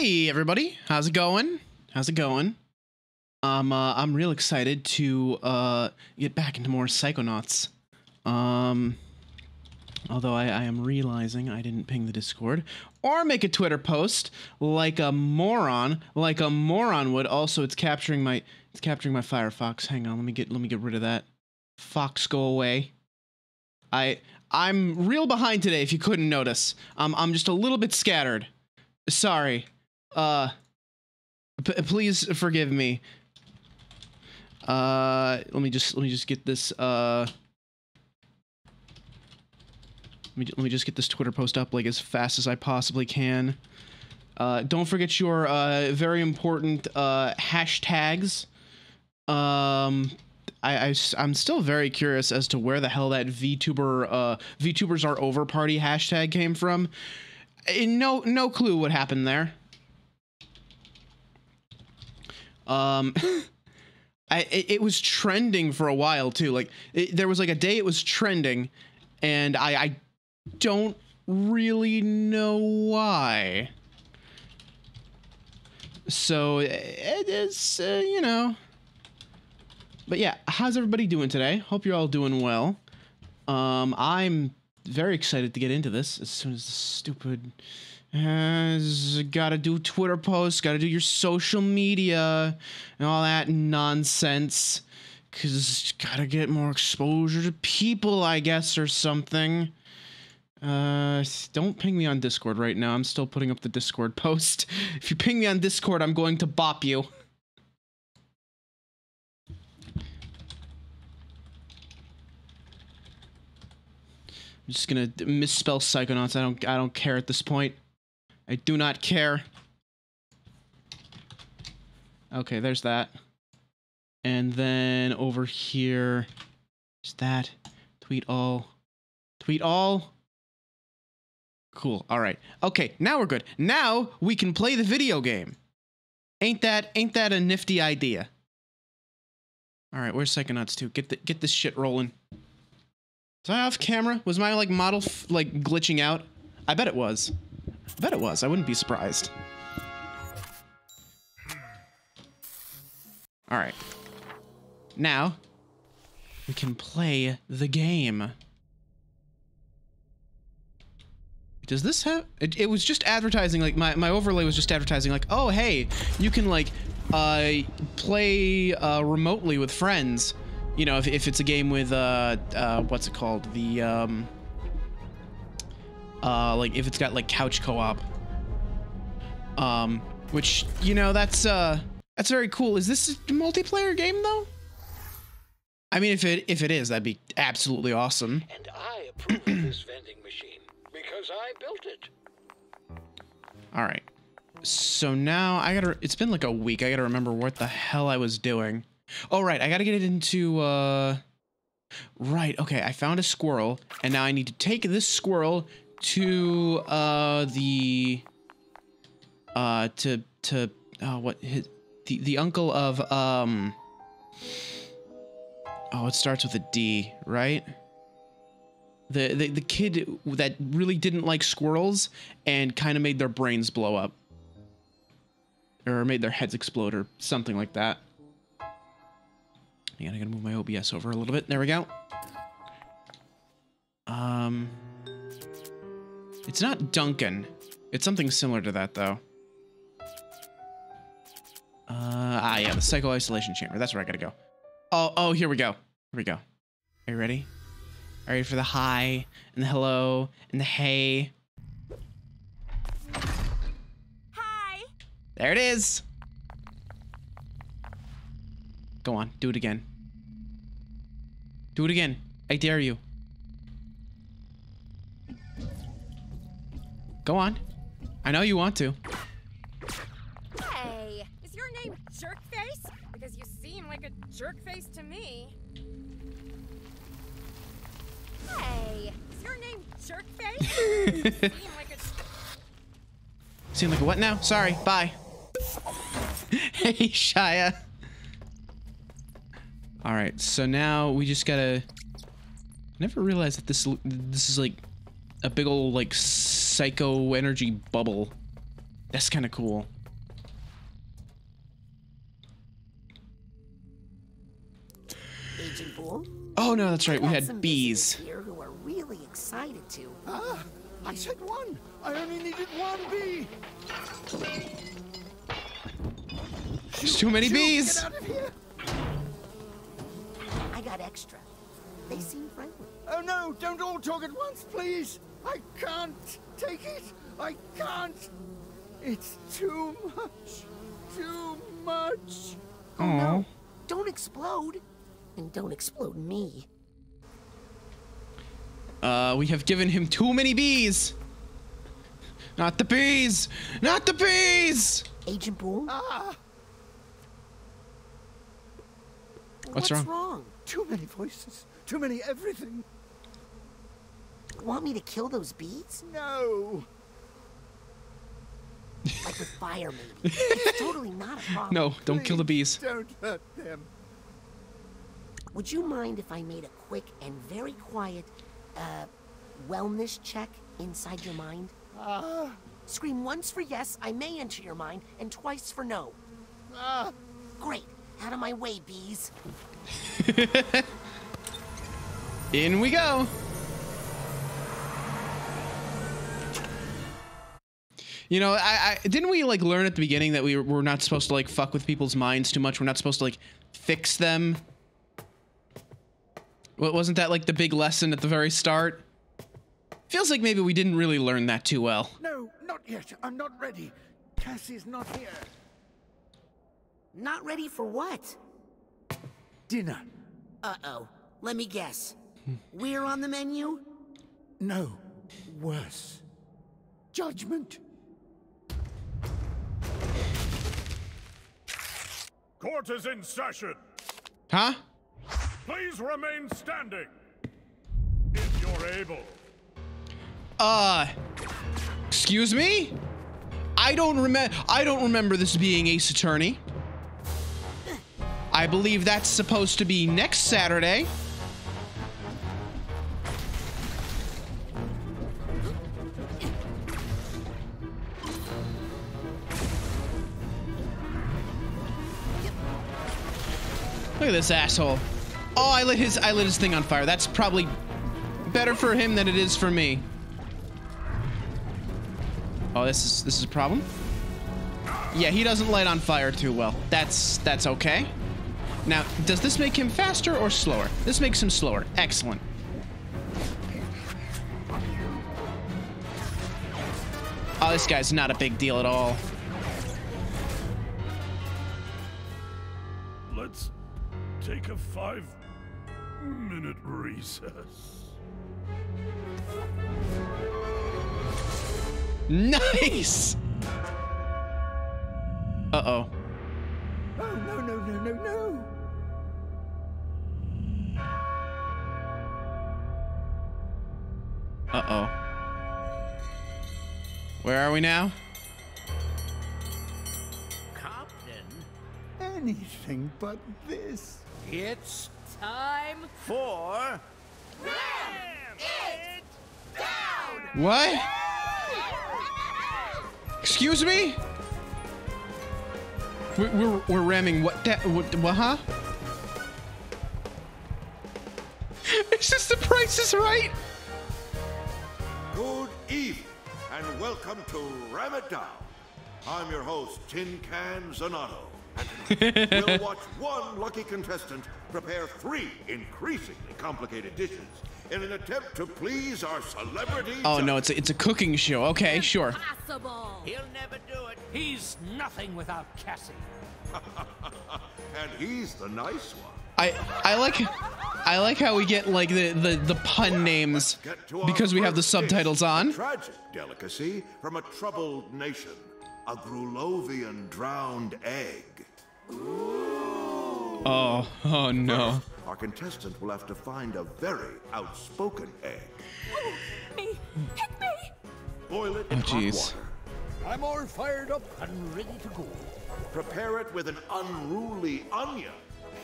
Hey everybody, how's it going? How's it going? I'm real excited to get back into more Psychonauts. Although I am realizing I didn't ping the Discord or make a Twitter post like a moron would. Also, it's capturing my Firefox. Hang on, let me get rid of that. Fox, go away. I'm real behind today, if you couldn't notice. I'm just a little bit scattered. Sorry. Please forgive me. Let me just get this let me just get this Twitter post up like as fast as I possibly can. Don't forget your very important hashtags. I'm still very curious as to where the hell that VTubers are over party hashtag came from. No clue what happened there. It was trending for a while too. Like there was like a day it was trending, and I don't really know why. So it is, you know. But yeah, how's everybody doing today? Hope you're all doing well. I'm very excited to get into this as soon as the stupid gotta do Twitter posts, gotta do your social media and all that nonsense, cause gotta get more exposure to people, I guess, or something. Don't ping me on Discord right now. I'm still putting up the Discord post. If you ping me on Discord, I'm going to bop you. I'm just gonna misspell Psychonauts. I don't care at this point. I do not care. Okay, there's that. And then over here is that. Tweet all. Tweet all. Cool. All right. Okay, now we're good. Now we can play the video game. Ain't that a nifty idea? All right, where's Psychonauts 2? Get this shit rolling. Was I off camera? Was my like model like glitching out? I bet it was. I bet it was. I wouldn't be surprised. All right. Now we can play the game. Does this have... It was just advertising, like, my overlay was just advertising, like, oh, hey, you can, like, play remotely with friends. You know, if it's a game with, what's it called? The, like, if it's got, like, couch co-op. Which, you know, that's very cool. Is this a multiplayer game, though? I mean, if it is, that'd be absolutely awesome. And I approve of this vending machine. Because I built it. All right. So now it's been like a week. I gotta remember what the hell I was doing. Oh, right. I gotta get it into, right. Okay. I found a squirrel, and now I need to take this squirrel to, the uncle of, oh, it starts with a D, right? The kid that really didn't like squirrels and kind of made their brains blow up. Or made their heads explode or something like that. Hang on, I gotta move my OBS over a little bit. There we go. It's not Duncan. It's something similar to that, though. Yeah, the Psycho Isolation Chamber. That's where I gotta go. Oh, here we go. Here we go. Are you ready? Are you ready for the hi, and the hello, and the hey? Hi! There it is! Go on, do it again. Do it again. I dare you. Go on. I know you want to. Hey, is your name Jerkface? Because you seem like a jerkface to me. Hey, is your name Jerkface? Seem like a what now? Sorry, bye. Hey, Shia. All right, so now we just gotta... I never realized that this is like a big old like psycho energy bubble. That's kind of cool. Agent Bull? Oh no, that's right. We Got had some bees. visitors here who are really excited to. Ah, I said one. I only needed one bee. There's too many bees. Get out of here. I got extra. They seem friendly. Oh no, don't all talk at once, please. I can't take it. I can't. It's too much. Too much. Oh no, don't explode. And don't explode me. We have given him too many bees. Not the bees. Not the bees. Agent Bull? Ah, What's wrong? too many voices. Too many everything. Want me to kill those bees? No. Like with fire, maybe. It's totally not a problem. No, don't kill the bees. Don't hurt them. Would you mind if I made a quick and very quiet, wellness check inside your mind? Ah, Scream once for yes, I may enter your mind, and twice for no. ah. Great. Out of my way, bees. In we go. You know, I didn't we like learn at the beginning that we're not supposed to like fuck with people's minds too much. We're not supposed to like fix them. Well, wasn't that like the big lesson at the very start? Feels like maybe we didn't really learn that too well. No, not yet. I'm not ready. Cassie's not here. Not ready for what? Dinner. Uh-oh. Let me guess. We're on the menu? No. Worse. Judgment. Court is in session. Huh? Please remain standing. If you're able. Excuse me? I don't remember this being Ace Attorney. I believe that's supposed to be next Saturday. Look at this asshole. Oh, I lit his thing on fire. That's probably better for him than it is for me. Oh, this is a problem. Yeah, he doesn't light on fire too well. That's okay. Now, does this make him faster or slower? This makes him slower. Excellent. Oh, this guy's not a big deal at all. Let's take a 5-minute recess. Nice! Uh-oh. Oh, no, no, no, no, no. Uh-oh. Where are we now? Captain, Anything but this. it's time for... What? Excuse me? We're ramming what? What? Huh? Is this the Price is Right? Good evening, and welcome to Ram It Down. I'm your host, Tin Can Zanotto, and tonight we'll watch one lucky contestant prepare 3 increasingly complicated dishes in an attempt to please our celebrity. Oh no, it's a cooking show. Okay, sure. Possible. He'll never do it. He's nothing without Cassie. And he's the nice one. I like how we get like the pun names Get to our because we have the first dish, subtitles on. a tragic delicacy from a troubled nation, a Grulovian drowned egg. Oh no. Our contestant will have to find a very outspoken egg. Me. Pick me. Boil it in hot jeez. water. I'm all fired up. And ready to go. Prepare it with an unruly onion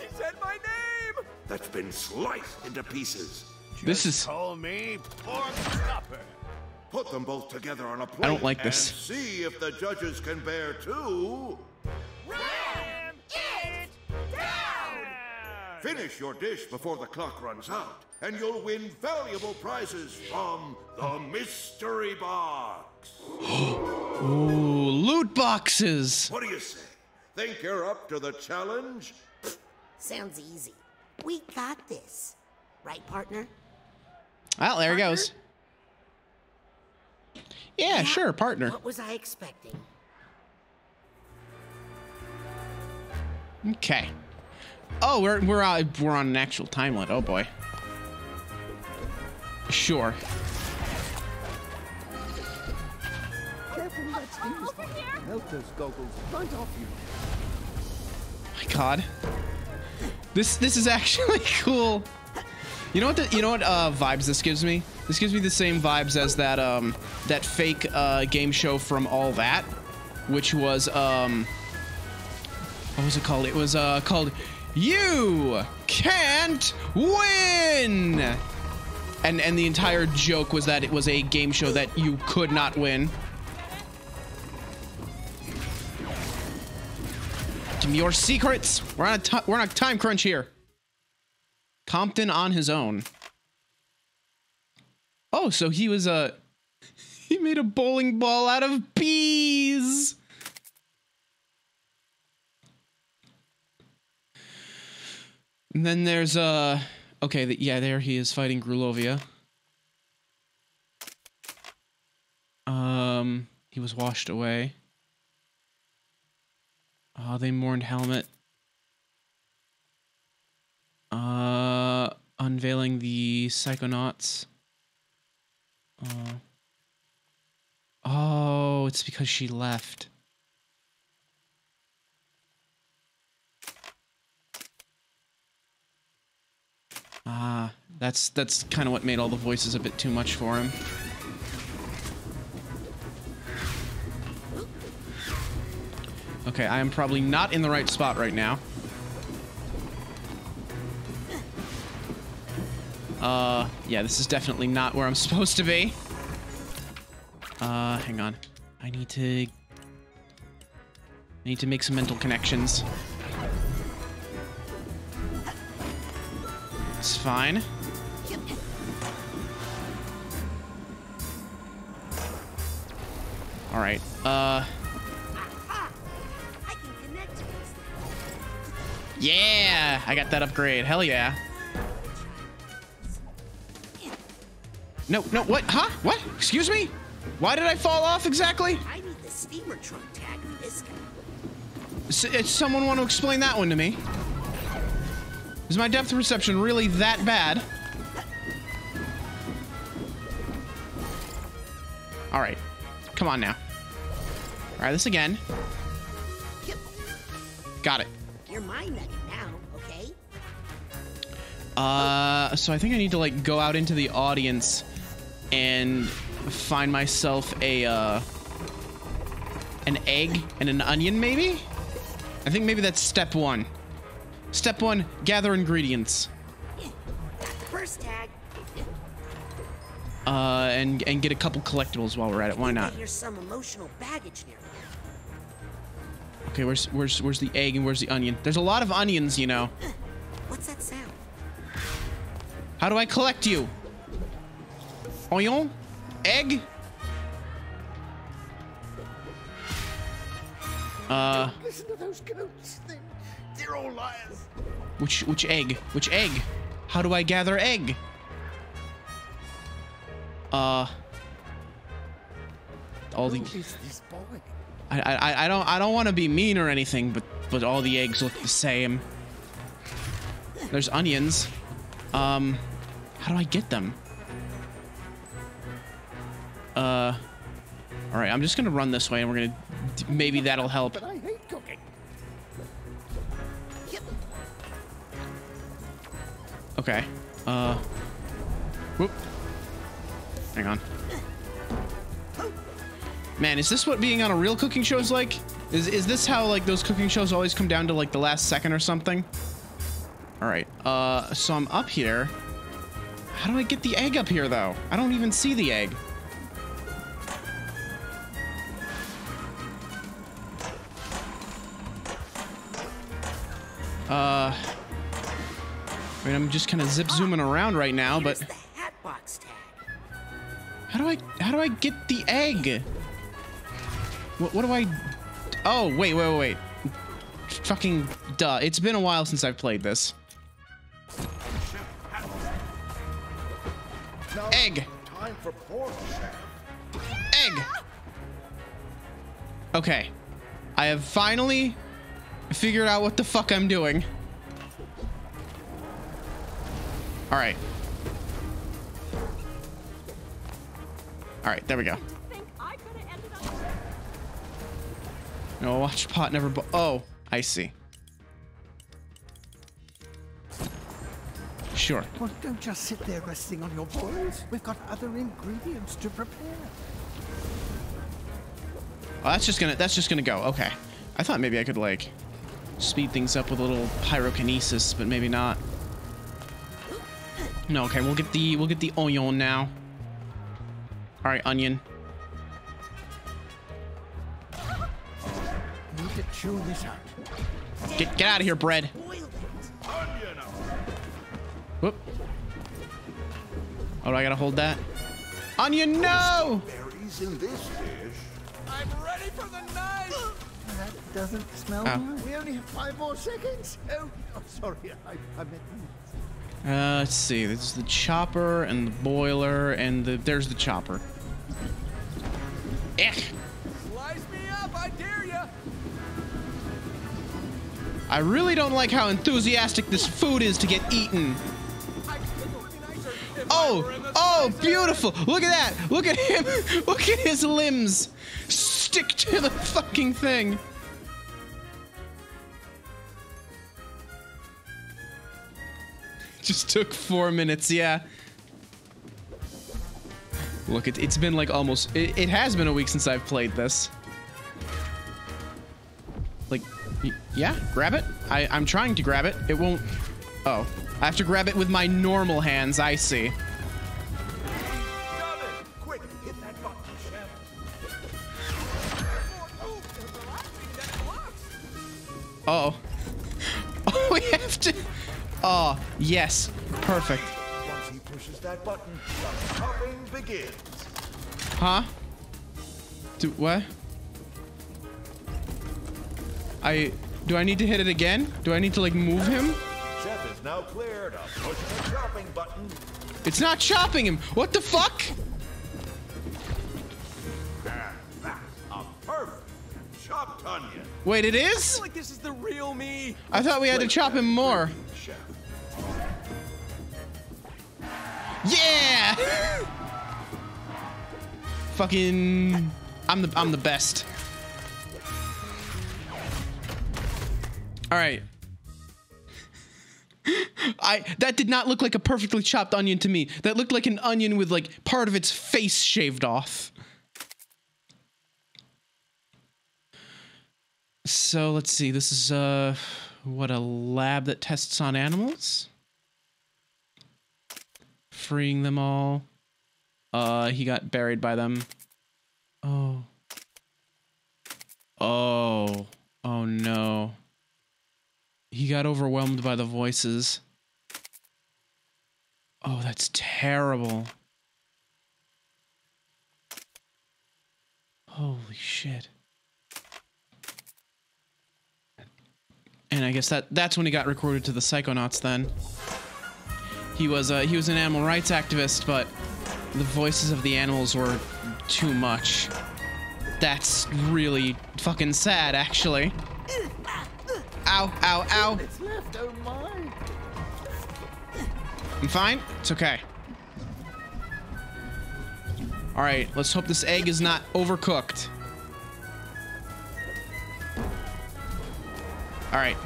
He said my name. that's been sliced into pieces. This is Call me Pork Chopper. Put them both together on a plate I don't like this. and see if the judges can bear two. Ram it down! Finish your dish before the clock runs out, and you'll win valuable prizes from the mystery box. Ooh, loot boxes. What do you say? Think you're up to the challenge? Sounds easy. We got this. Right, partner? Well, there he goes. Yeah, sure, partner. What was I expecting? Okay. Oh, we're on an actual time limit. Oh boy. Sure. Careful, that steam is Over here! Melt those goggles right off you. My God. This is actually cool. You know what vibes this gives me? This gives me the same vibes as that fake game show from All That, which was what was it called? It was called You Can't Win. And the entire joke was that it was a game show that you could not win. Give me your secrets. We're on a time crunch here. Compton on his own. Oh, so he was he made a bowling ball out of bees. And then there's okay, yeah, there he is fighting Grulovia. He was washed away. Oh, they mourned Helmet. Unveiling the Psychonauts. Oh, it's because she left. That's kind of what made all the voices a bit too much for him. Okay, I am probably not in the right spot right now. Yeah, this is definitely not where I'm supposed to be. Hang on. I need to make some mental connections. It's fine. All right. Yeah, I got that upgrade. Hell yeah. No, what? Huh? What? Excuse me? Why did I fall off exactly? I need the steamer trunk tag for this guy. Someone want to explain that one to me? Is my depth perception really that bad? All right. Come on now. Try this again. Got it. You're my nugget now, okay? So I think I need to like go out into the audience and find myself an egg and an onion, maybe? I think maybe that's step one. Step one, gather ingredients. Got the first tag. And get a couple collectibles while we're at it. Why not? Here's some emotional baggage near. Okay, where's the egg and where's the onion? There's a lot of onions, you know. What's that sound? How do I collect you? Onion? Egg? Listen to those goats. They're all liars. Which egg? Which egg? How do I gather egg? All the. Who is this boy? I don't want to be mean or anything, but all the eggs look the same. There's onions. How do I get them? All right, I'm just gonna run this way, and we're gonna maybe that'll help. But I hate cooking. Okay. Whoop. Hang on. Man, is this what being on a real cooking show is like? Is this how like those cooking shows always come down to like the last second or something? All right. So I'm up here. How do I get the egg up here though? I don't even see the egg. I mean, I'm just kind of zip zooming around right now, but Here's the Hatbox tag. how do I get the egg? What do I? Oh, wait. Fucking duh. It's been a while since I've played this. Now, Egg. time for pork, Chef. Egg. Okay. I have finally figured out what the fuck I'm doing. All right. All right, there we go. Think I could have ended up there? No, watch pot never. Oh, I see. Sure. Well, don't just sit there resting on your boils. We've got other ingredients to prepare. Oh, that's just gonna go. Okay. I thought maybe I could like speed things up with a little pyrokinesis, but maybe not. No, okay, we'll get the onion now. All right, onion. Need to chew this out. Get out of here, bread. Onion. Whoop. Oh, do I gotta hold that? Onion, no! Berries in this dish. I'm ready for the knife! That doesn't smell right. We only have 5 more seconds. Oh, sorry. I meant... Let's see. This is the chopper and the boiler and there's the chopper. Ech. Slice me up, I dare ya! I really don't like how enthusiastic this food is to get eaten. Oh, beautiful. Look at that. Look at him. Look at his limbs. Stick to the fucking thing. Just took 4 minutes, yeah. Look, it's been like almost... It has been a week since I've played this. Like, yeah, grab it. I'm trying to grab it. It won't... Oh, I have to grab it with my normal hands, I see. Got it. Quick, hit that button, Chef. Uh-oh. Oh, we have to... Oh, yes. Perfect. Once he pushes that button, the chopping begins. Huh? What? Do I need to hit it again? Do I need to, like, move him? Chef is now clear to push the chopping button. It's not chopping him. What the fuck? And that's a perfect chopped onion. Wait, it is? Like this is the real me. I thought we had to chop him more. Chef. Yeah! Fucking... I'm the best. All right. That did not look like a perfectly chopped onion to me. That looked like an onion with like part of its face shaved off. So let's see. This is what, a lab that tests on animals? Freeing them all. He got buried by them. Oh. Oh. Oh no. He got overwhelmed by the voices. Oh, that's terrible. Holy shit. And I guess that's when he got recruited to the Psychonauts then. He was an animal rights activist, but the voices of the animals were too much. That's really fucking sad, actually. Ow, ow, ow. It's left, oh my. I'm fine. It's okay. All right, let's hope this egg is not overcooked. All right.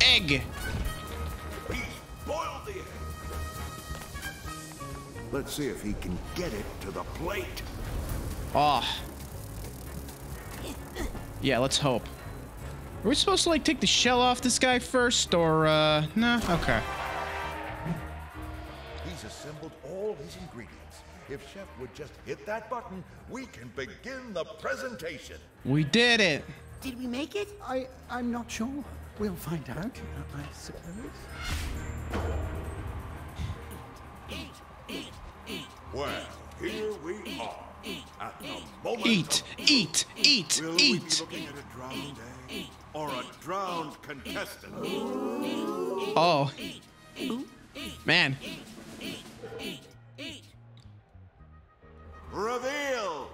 Egg. He's boiled the egg. Let's see if he can get it to the plate. Oh. Yeah, let's hope. Are we supposed to, like, take the shell off this guy first, or, no? Okay. He's assembled all his ingredients. If Chef would just hit that button, we can begin the presentation. We did it. Did we make it? I'm not sure. We'll find out, I suppose. Well, here we are. At the moment Eat, of eat, eat, Will we be eat. looking at a drowned egg or a drowned contestant? Oh. Man. Reveal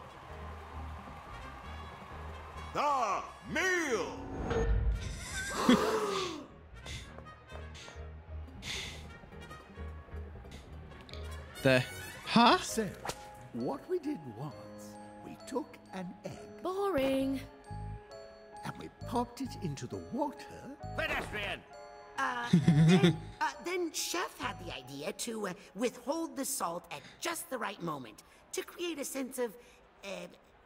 the meal. Huh? So, what we did was, we took an egg Boring. and we popped it into the water. Pedestrian! Then Chef had the idea to withhold the salt at just the right moment to create a sense of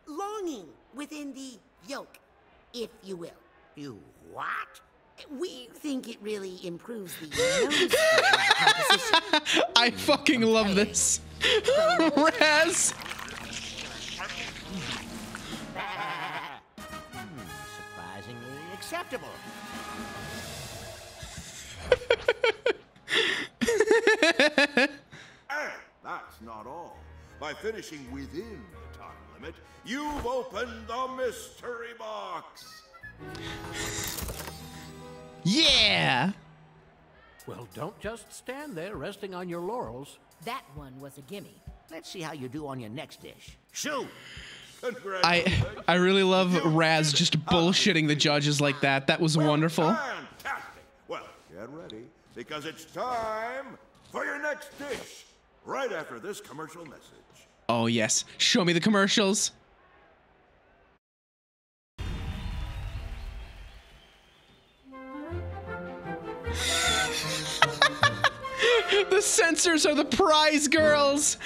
longing within the yolk, if you will. You what? We think it really improves the nose feel of the composition. I fucking love this. Raz. Surprisingly acceptable. And that's not all. By finishing within the time limit, you've opened the mystery box. Yeah. Well, don't just stand there resting on your laurels. That one was a gimme. Let's see how you do on your next dish. Shoot! Congratulations. I really love Raz just bullshitting the judges like that. That was wonderful. Fantastic. Well, get ready, because it's time for your next dish. Right after this commercial message. Oh yes. Show me the commercials. The censors are the prize girls.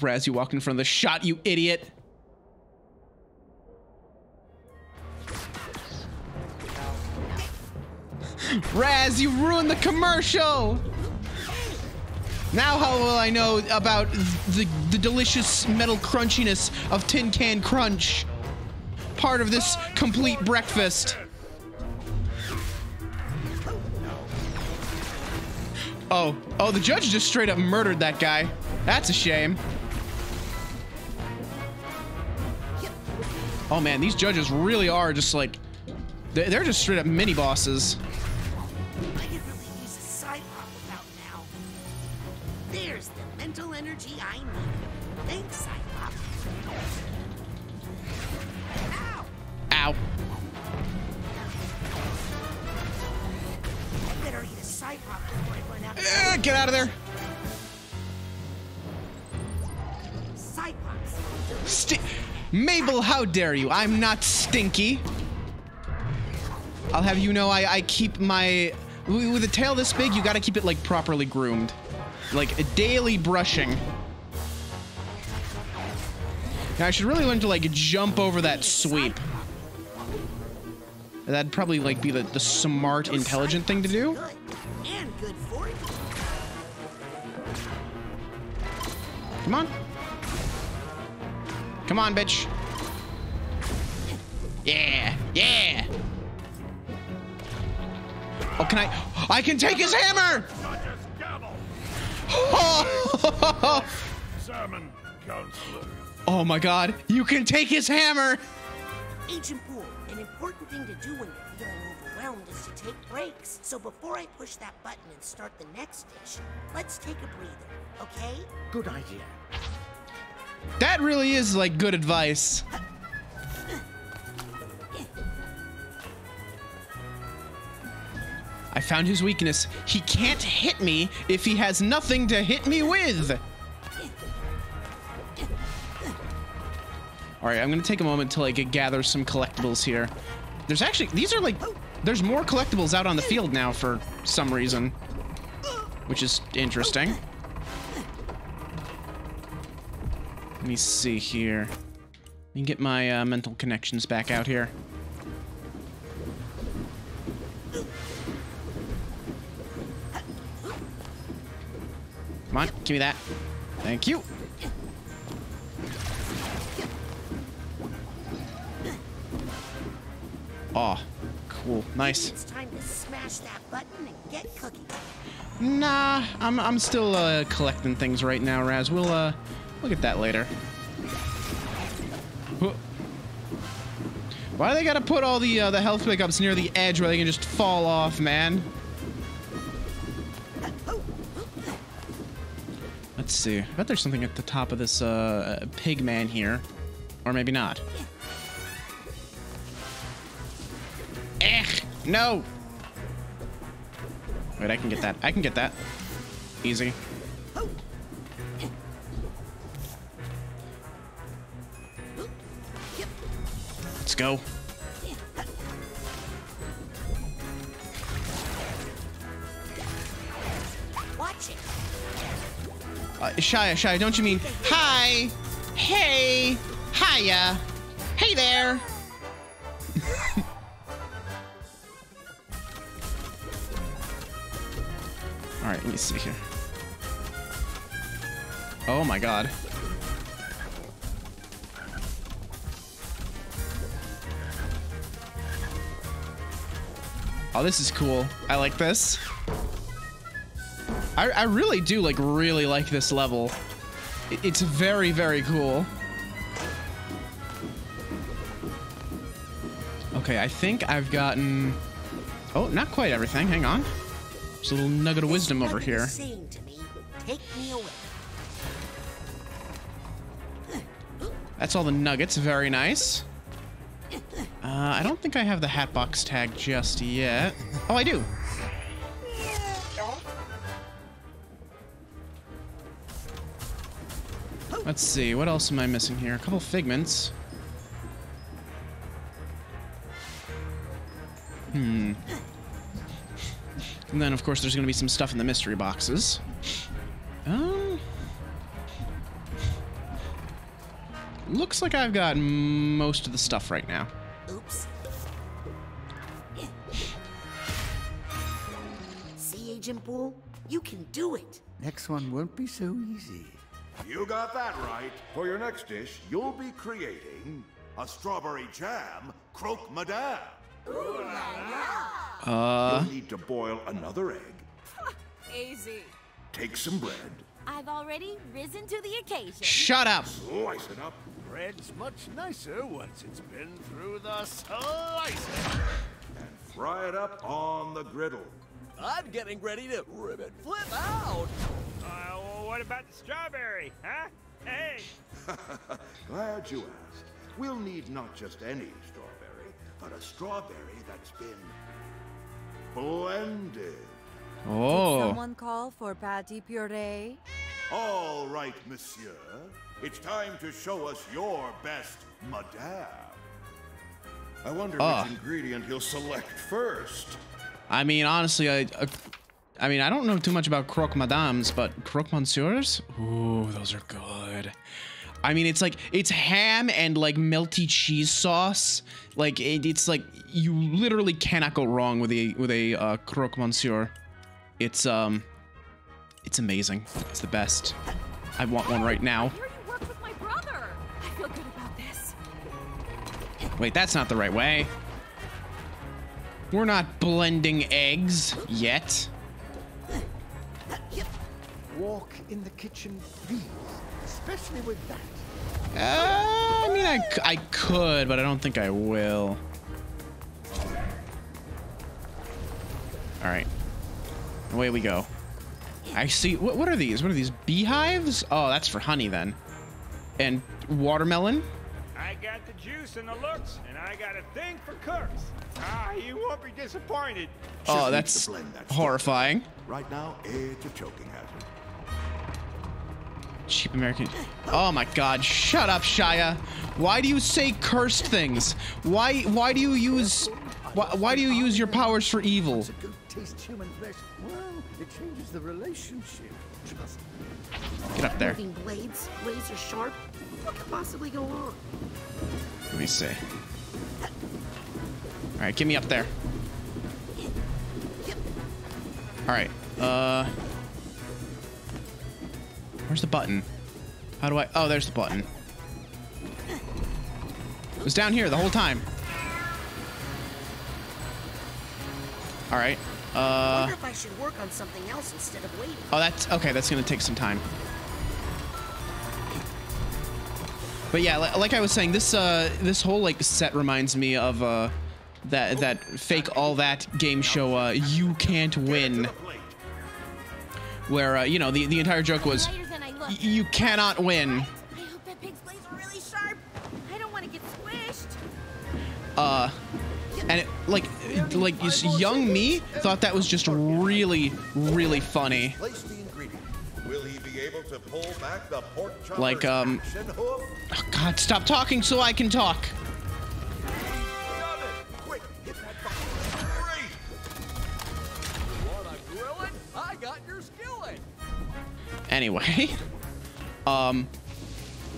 Raz, you walked in front of the shot, you idiot. Raz, you ruined the commercial. Now how will I know about the delicious metal crunchiness of Tin Can Crunch? Part of this complete breakfast. Oh, the judge just straight up murdered that guy. That's a shame. Oh man, these judges really are just like, they're just straight up mini bosses. I could really use a side pop about now. There's the mental energy I need. Thanks, side pop. Ow! Ow. I better eat a side pop before I run out. Get out of there. Side pops. Mabel, how dare you? I'm not stinky. I'll have you know I keep my... With a tail this big, you gotta keep it, like, properly groomed. Like, a daily brushing. Now, I should really learn to, like, jump over that sweep. That'd probably, like, be the smart, intelligent thing to do. Good. And good for you. Come on. Come on, bitch. Yeah, yeah. Oh, can I can take his hammer! Salmon counselor. Oh my god, you can take his hammer! Agent Poole, an important thing to do when you're feeling overwhelmed is to take breaks. So before I push that button and start the next dish, let's take a breather, okay? Good idea. That really is, like, good advice. I found his weakness. He can't hit me if he has nothing to hit me with. All right, I'm gonna take a moment to, like, gather some collectibles here. There's actually, these are, like, there's more collectibles out on the field now for some reason, which is interesting. Let me see here. Let me get my mental connections back out here. Come on, give me that. Thank you. Oh, cool. Nice. It's time to smash that button and get cooking. Nah, I'm still collecting things right now, Raz. We'll get that later. Why do they gotta put all the health pickups near the edge where they can just fall off, man? Let's see. I bet there's something at the top of this pig man here, or maybe not. No. Wait, I can get that. I can get that. Easy. Let's go. Watch it. Shia, don't you mean hi? Hey, hiya, hey there. All right, let me see here. Oh my God. Oh, this is cool. I like this. I really do really like this level. It's very, very cool. Okay, I think I've gotten... Oh, not quite everything. Hang on. There's a little nugget of wisdom over here. Saying to me, take me away. That's all the nuggets. Very nice. I don't think I have the Hatbox tag just yet. Oh, I do. Let's see. What else am I missing here? A couple figments. And then, of course, there's going to be some stuff in the mystery boxes. Looks like I've got most of the stuff right now. Oops. See, Agent Bull? You can do it. Next one won't be so easy. You got that right. For your next dish, you'll be creating a strawberry jam croque madame. You'll need to boil another egg. Easy. Take some bread. I've already risen to the occasion. Shut up. Slice it up. Bread's much nicer once it's been through the slicer. And fry it up on the griddle. I'm getting ready to rip it flip out. What about the strawberry, huh? Hey! Glad you asked. We'll need not just any strawberry, but a strawberry that's been blended. Oh. Did someone call for patty puree? All right, monsieur. It's time to show us your best madame. I wonder which ingredient he'll select first. I mean, honestly, I mean, I don't know too much about croque madames, but croque monsieurs? Ooh, those are good. I mean, it's ham and like melty cheese sauce. Like it's like you literally cannot go wrong with a croque monsieur. It's amazing. It's the best. I want one right now. I hear you work with my brother. I feel good about this. Wait, that's not the right way. We're not blending eggs yet. Walk in the kitchen, please. Especially with that. I mean, I could, but I don't think I will. All right. Away we go. I see. What are these? What are these? Beehives? Oh, that's for honey then. And watermelon? I got the juice and the looks, and I got a thing for cooks. You won't be disappointed. Oh, that's horrifying. Right now, it's a choking hazard. Cheap American. Oh my God! Shut up, Shia. Why do you say cursed things? Why do you use your powers for evil? To go taste human flesh. Well, it changes the relationship. Trust me. Get up there. Moving blades, razor sharp. What could possibly go wrong? Let me see. All right, get me up there. All right. Where's the button? How do I? Oh, there's the button. It was down here the whole time. All right. I wonder if I should work on something else instead of waiting. Oh, that's okay. That's gonna take some time. But yeah, like I was saying, this whole like set reminds me of that fake all that game show You Can't Win, where you know the entire joke was you cannot win. I hope that pig's blades are really sharp. I don't want to get squished. And it, like young me thought that was just really funny. Place the ingredient. Will he be able to pull back the pork chopper's Like action hoof? Oh God, stop talking so I can talk. Quick, hit that button. Great! Wanna grill it? I got your skillet. Anyway, it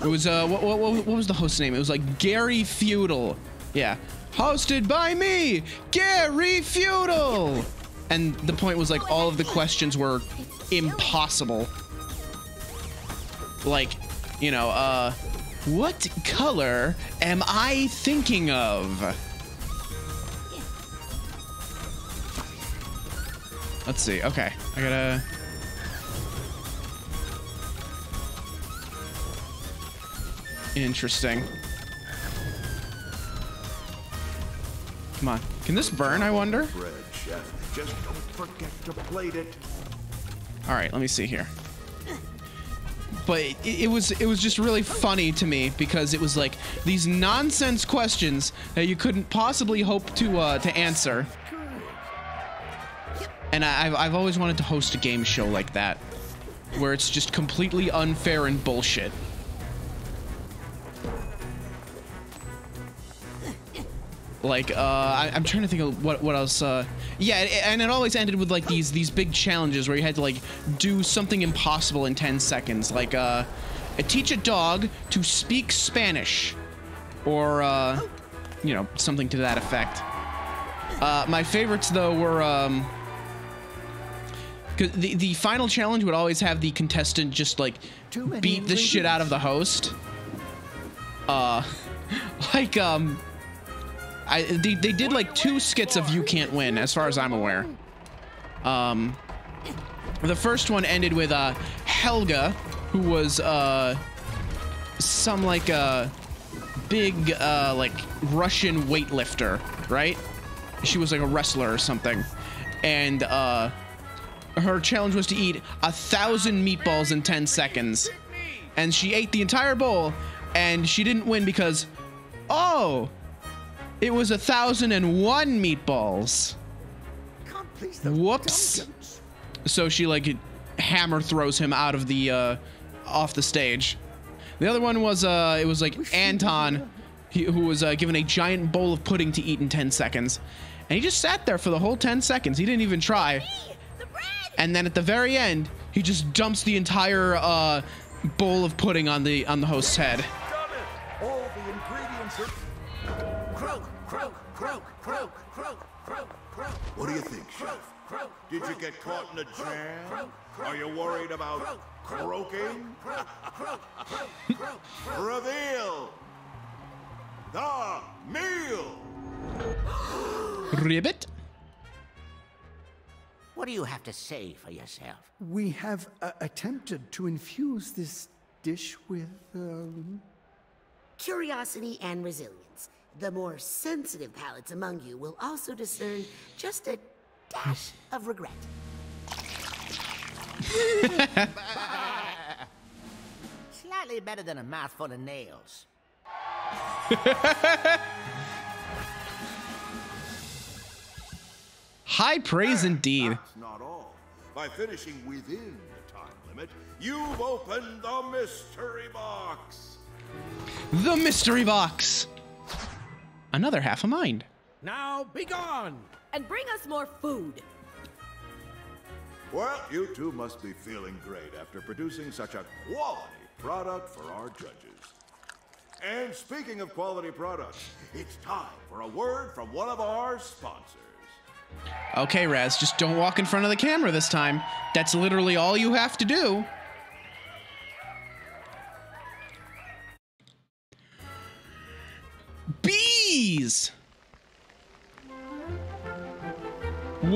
was what was the host name? It was like Gary Feudal. Yeah, hosted by me, Gary Feudal. And the point was like all of the questions were impossible. Like, you know, what color am I thinking of? Let's see. Okay, I gotta. Interesting. Come on. Can this burn, I wonder? Bread, chef. Just don't forget to plate it. All right, let me see here. But it was just really funny to me because it was like these nonsense questions that you couldn't possibly hope to answer. And I've always wanted to host a game show like that, where it's just completely unfair and bullshit. Like, I'm trying to think of what else. Yeah, and it always ended with like these big challenges where you had to like do something impossible in 10 seconds, like teach a dog to speak Spanish, or you know, something to that effect. My favorites though were 'cause the final challenge would always have the contestant just like beat the shit out of the host. Like they did like 2 skits of You Can't Win, as far as I'm aware. The first one ended with Helga, who was some like big like Russian weightlifter, right? She was like a wrestler or something, and her challenge was to eat 1,000 meatballs in 10 seconds, and she ate the entire bowl, and she didn't win because, oh, it was 1,001 meatballs. Whoops. So she like hammer throws him out of the off the stage. The other one was it was like Anton, who was given a giant bowl of pudding to eat in 10 seconds, and he just sat there for the whole 10 seconds. He didn't even try. And then at the very end, he just dumps the entire bowl of pudding on the host's head. All the ingredients are... What do you think, Chef? Did you get caught in a jam? Are you worried about croaking? Reveal the meal! Ribbit? What do you have to say for yourself? We have attempted to infuse this dish with, Curiosity and resilience. The more sensitive palates among you will also discern just a dash of regret. Slightly better than a mouthful of nails. High praise indeed. That's not all. By finishing within the time limit, you've opened the mystery box. The mystery box. Another half a mind. Now be gone. And bring us more food. Well, you two must be feeling great after producing such a quality product for our judges. And speaking of quality products, it's time for a word from one of our sponsors. Okay, Raz, just don't walk in front of the camera this time. That's literally all you have to do. Bees!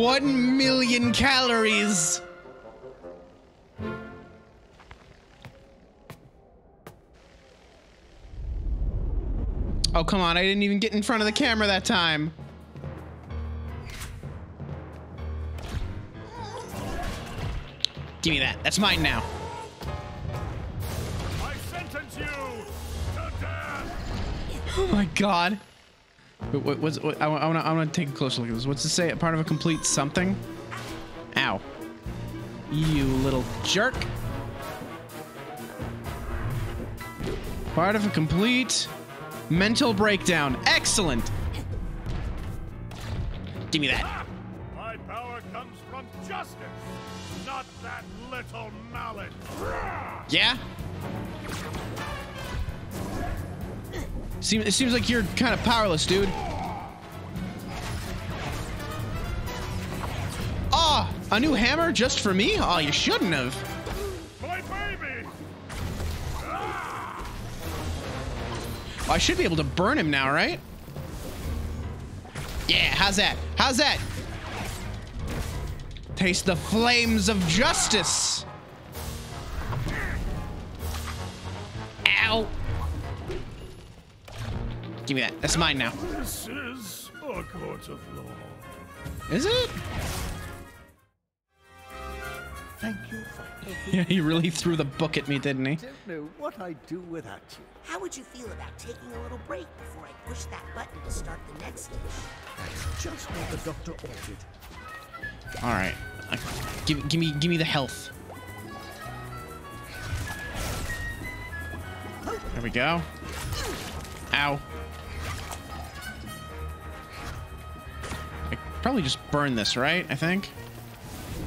1 million calories. Oh, come on. I didn't even get in front of the camera that time. Give me that. That's mine now. I sentence you to death. Oh my god. I want to take a closer look at this. What's it say? A part of a complete something? Ow. You little jerk. Part of a complete mental breakdown. Excellent. Give me that. My power comes from justice, not that little mallet. Yeah? It seems like you're kind of powerless, dude. Oh, a new hammer just for me? Oh, you shouldn't have. My baby. I should be able to burn him now, right? Yeah, how's that? How's that? Taste the flames of justice. Ow. Give me that. That's mine now. This is a court of law. Is it? Thank you for everything. Yeah, he really threw the book at me, didn't he? I don't know what I'd do without you. How would you feel about taking a little break before I push that button to start the next stage? That's just what the doctor ordered. All right. Give me the health. There we go. Ow. I probably just burn this, right? I think.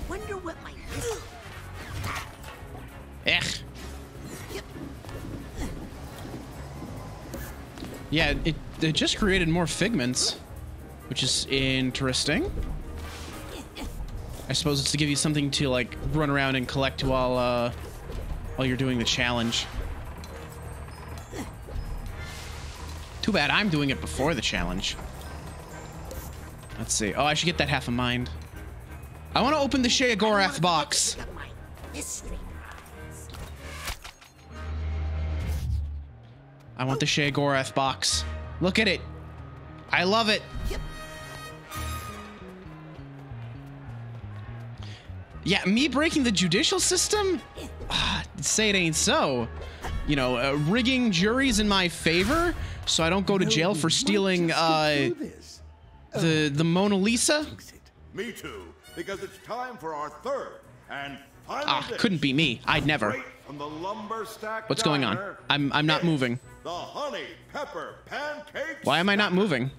Wonder what my missing. Ech. Yeah, it just created more figments, which is interesting. I suppose it's to give you something to like run around and collect while you're doing the challenge. Too bad I'm doing it before the challenge. Let's see. Oh, I should get that half a mind. I want to open the Sheogorath box. I want the Sheogorath box. Look at it. I love it. Yeah, me breaking the judicial system? Say it ain't so. You know, rigging juries in my favor so I don't go to jail for stealing the Mona Lisa? Me too, because it's time for our third and final dish. Couldn't be me. I'd never. Straight from the lumber stack What's going on? diner, I'm not moving. The honey pepper pancake. Why am I not moving?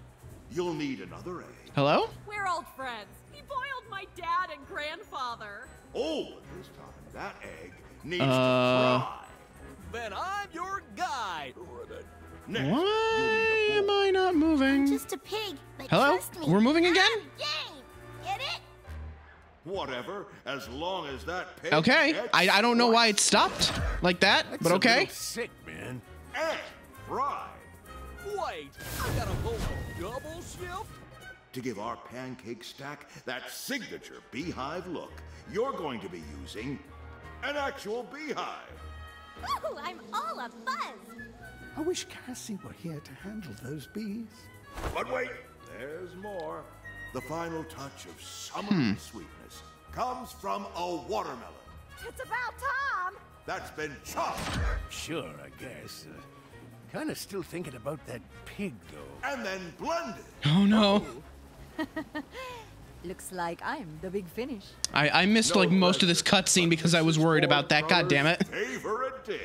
You'll need another egg. Hello? We're old friends. He boiled my dad and grandfather. Oh, but this time that egg needs to fry. Then I'm your guy. Next, Why am I not moving? Just a pig, but Hello? trust me, We're moving again? I'm game. Get it? whatever, as long as that pig Okay. gets I don't know why it stopped like that, but okay. Sick, man. and fried. Wait, I gotta pull a double shift? To give our pancake stack that signature beehive look, you're going to be using an actual beehive. Ooh, I'm all a buzz. I wish Cassie were here to handle those bees. But wait, there's more. The final touch of summery sweetness comes from a watermelon It's about Tom. that's been chopped Sure, I guess. Kind of still thinking about that pig, though. and then blended. Oh no. Looks like I'm the big finish. I missed like most of this cutscene because I was worried about that. God damn it. Favorite dish.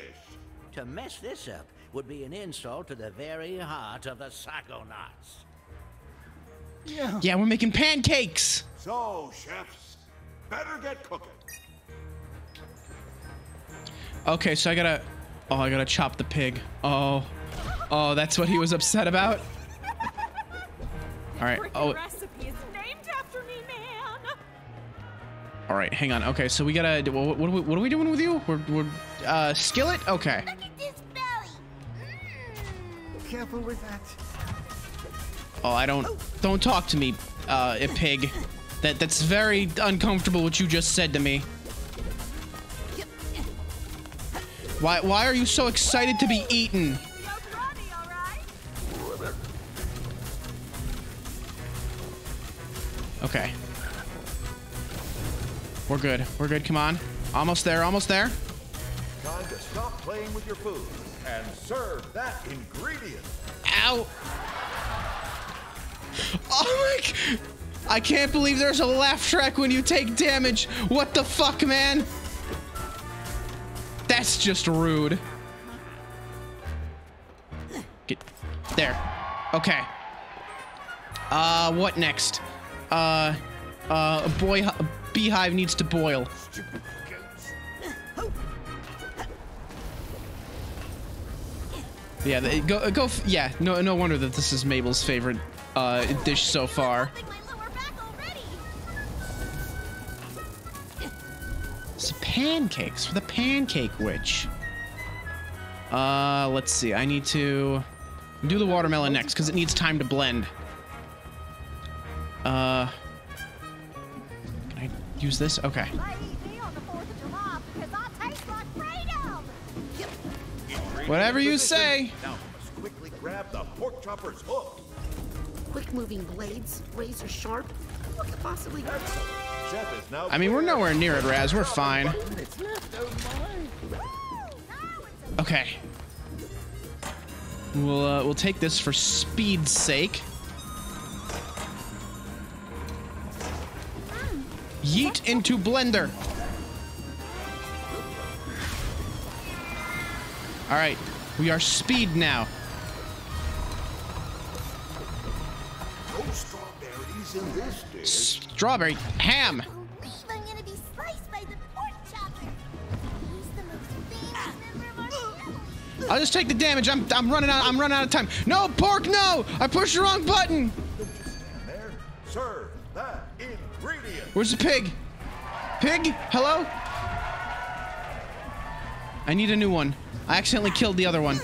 To mess this up would be an insult to the very heart of the Psychonauts. Yeah, we're making pancakes. So, chefs, better get cooking. Okay, so I gotta chop the pig. Oh, that's what he was upset about. All right. Oh. Recipe is named after me, man. All right. Hang on. Okay, so we gotta. What are we doing with you? We're skillet. Okay. Look at this belly. Careful with that. Oh, don't talk to me, pig. That's very uncomfortable what you just said to me. Why are you so excited to be eaten? Okay. We're good. We're good. Come on. Almost there. Almost there. Time to stop playing with your food and serve that ingredient. Ow. Oh my... I can't believe there's a laugh track when you take damage. What the fuck, man? That's just rude. Get there. Okay. What next? Beehive needs to boil. Yeah, yeah, no wonder that this is Mabel's favorite dish so far. It's pancakes for the pancake witch. Let's see. I need to do the watermelon next because it needs time to blend. Can I use this? Okay. Whatever you say. Now we must quickly grab the pork chopper's hook. Quick-moving blades, razor sharp. What could possibly hurt? Chef is now. I mean, we're nowhere near it, Raz. We're fine. Okay. We'll take this for speed's sake. Yeet into blender. All right, we are speed now. No strawberries in this dish. Strawberry ham. I'm gonna be sliced by the pork chopper. He's the most famous member of our family. I'll just take the damage. I'm running out of time. No, pork, no! I pushed the wrong button. Don't just stand there. Serve that ingredient. Where's the pig? Pig? Hello? I need a new one. I accidentally killed the other one.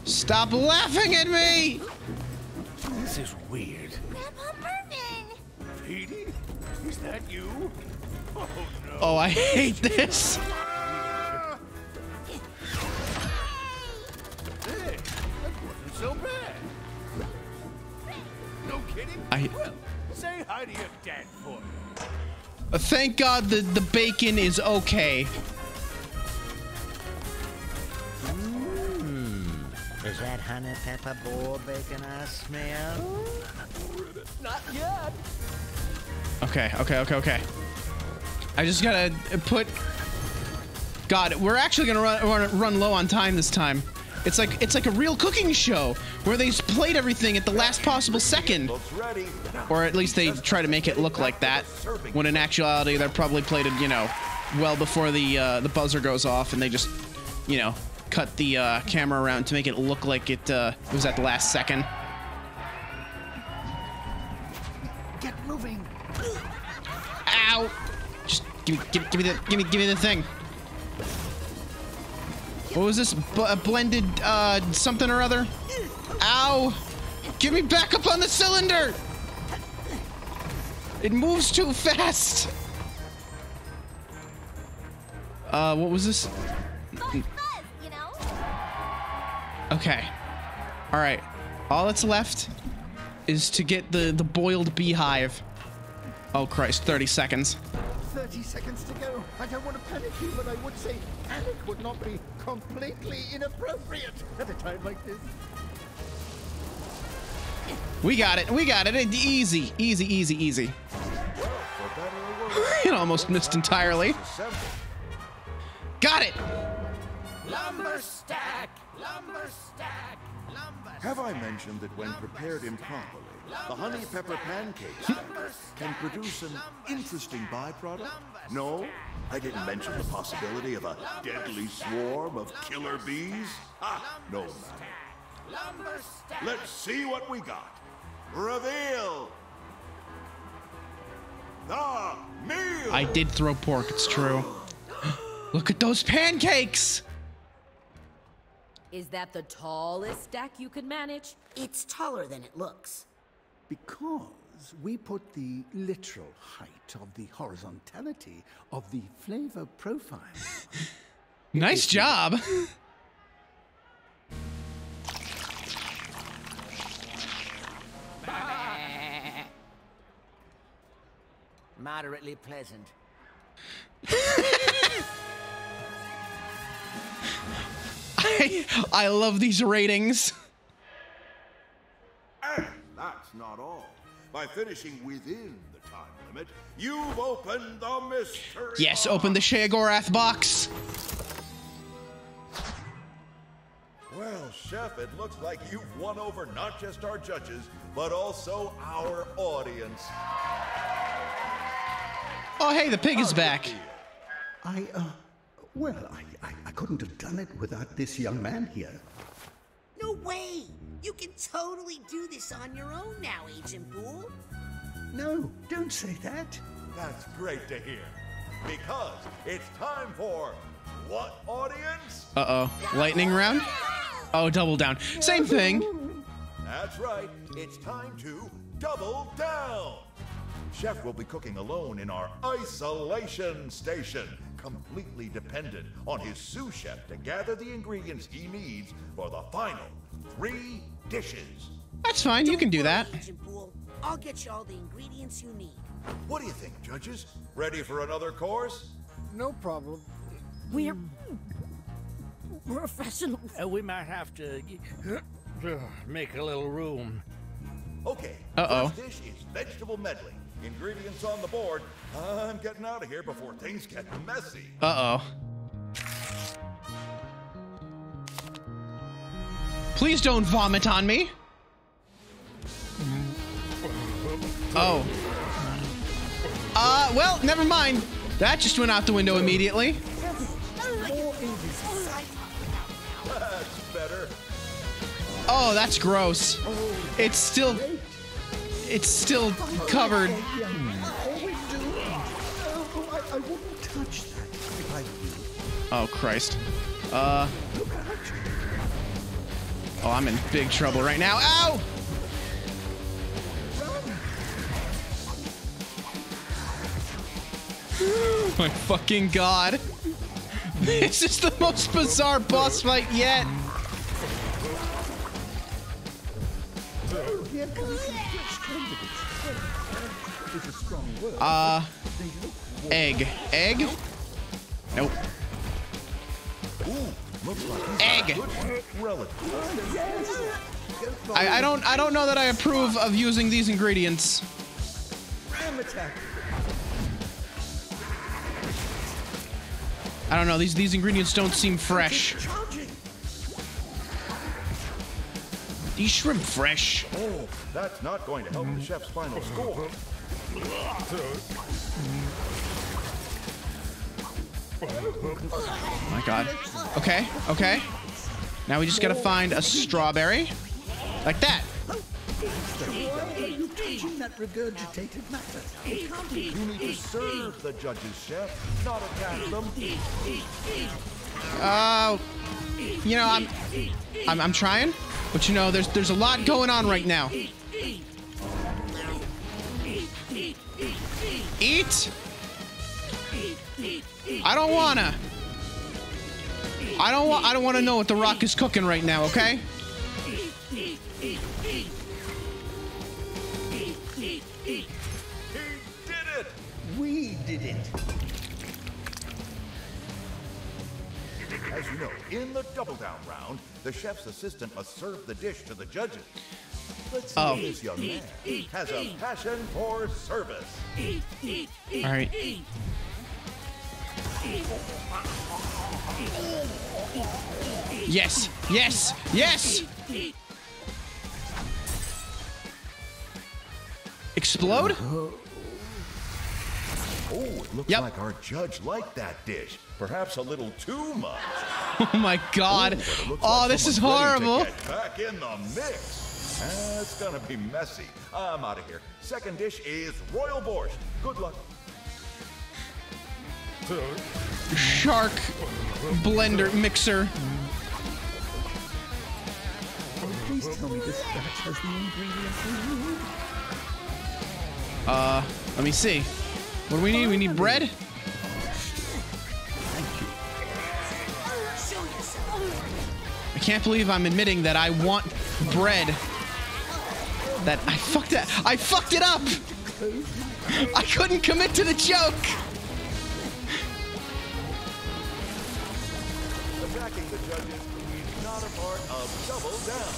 Stop laughing at me! This is weird. Grandpa Mervin! Petey? Is that you? Oh, no. Oh, I hate this. Hey, that wasn't so bad. No kidding? Well, say hi to your dad for me. Thank God the bacon is okay. Is that honey pepper boar bacon I smell? Not yet. Okay. I just gotta put... God, we're actually gonna run low on time this time. It's like a real cooking show where they played everything at the last possible second. Or at least they try to make it look like that. When in actuality, they're probably played it, you know, well before the buzzer goes off, and they just, you know, cut the camera around to make it look like it was at the last second. Get moving. Ow! Just give me the thing. What was this? Blended something or other? Ow! Get me back up on the cylinder! It moves too fast. What was this? Okay. All right. All that's left is to get the boiled beehive. Oh Christ! 30 seconds. 30 seconds to go. I don't want to panic you, but I would say panic would not be completely inappropriate at a time like this. We got it. Easy. It almost missed entirely. Got it. Lumber stack! Lumber stack! Lumber Have I mentioned that when prepared improperly, the honey pepper pancakes can produce an interesting byproduct? No? I didn't mention the possibility of a deadly swarm of killer bees? Ah, no matter. Let's see what we got. Reveal the meal! I did throw pork, it's true. Look at those pancakes! Is that the tallest stack you could manage? It's taller than it looks. Because we put the literal height of the horizontality of the flavor profile. Nice job. Moderately pleasant. I love these ratings. And that's not all. By finishing within the time limit, you've opened the mystery. Yes, open the Sheogorath box. Well, Chef, it looks like you've won over not just our judges, but also our audience. Oh, hey, the pig is back. Well, I couldn't have done it without this young man here. No way! You can totally do this on your own now, Agent Poole. No, don't say that. That's great to hear. Because it's time for what audience? Uh-oh. Lightning round? Oh, double down. Same thing. That's right. It's time to double down. Chef will be cooking alone in our isolation station, completely dependent on his sous chef to gather the ingredients he needs for the final 3 dishes. That's fine. You can do that. Agent Poole, I'll get you all the ingredients you need. What do you think, judges? Ready for another course? No problem. We're professionals. We might have to make a little room. Okay. Uh-oh. First dish is vegetable medley. Ingredients on the board. I'm getting out of here before things get messy. Uh-oh. Please don't vomit on me. Oh. Well, never mind. That just went out the window immediately. That's better. Oh, that's gross. It's still covered. I wouldn't touch that if I were you. Oh, Christ. Oh, I'm in big trouble right now. Ow! Oh my fucking god. This is the most bizarre boss fight yet. Egg. Egg? Nope. Egg. I don't know that I approve of using these ingredients. I don't know, these ingredients don't seem fresh. These shrimp fresh. Oh, that's not going to help the chef's final score. Oh my god. Okay, okay. Now we just gotta find a strawberry. Like that. That regurgitated matter. You need to serve the judges, chef, not attack them. You know, I'm trying, but you know, there's a lot going on right now. Eat. I don't wanna know what the Rock is cooking right now, okay? We did it. As you know, in the double down round, the chef's assistant must serve the dish to the judges. Let's see if this young man has a passion for service. All right. Yes, yes, yes! Explode? Oh, it looks like our judge liked that dish. Perhaps a little too much. Oh my god. Oh, this is horrible. Get back in the mix. It's gonna be messy. I'm out of here. Second dish is royal borscht. Good luck. Shark blender mixer. Please tell me this batch has the ingredients we need. Let me see. What do we need? We need bread? I can't believe I'm admitting that I want bread. That I fucked it. I fucked it up. I couldn't commit to the joke. Attacking the judges is not a part of Double Down.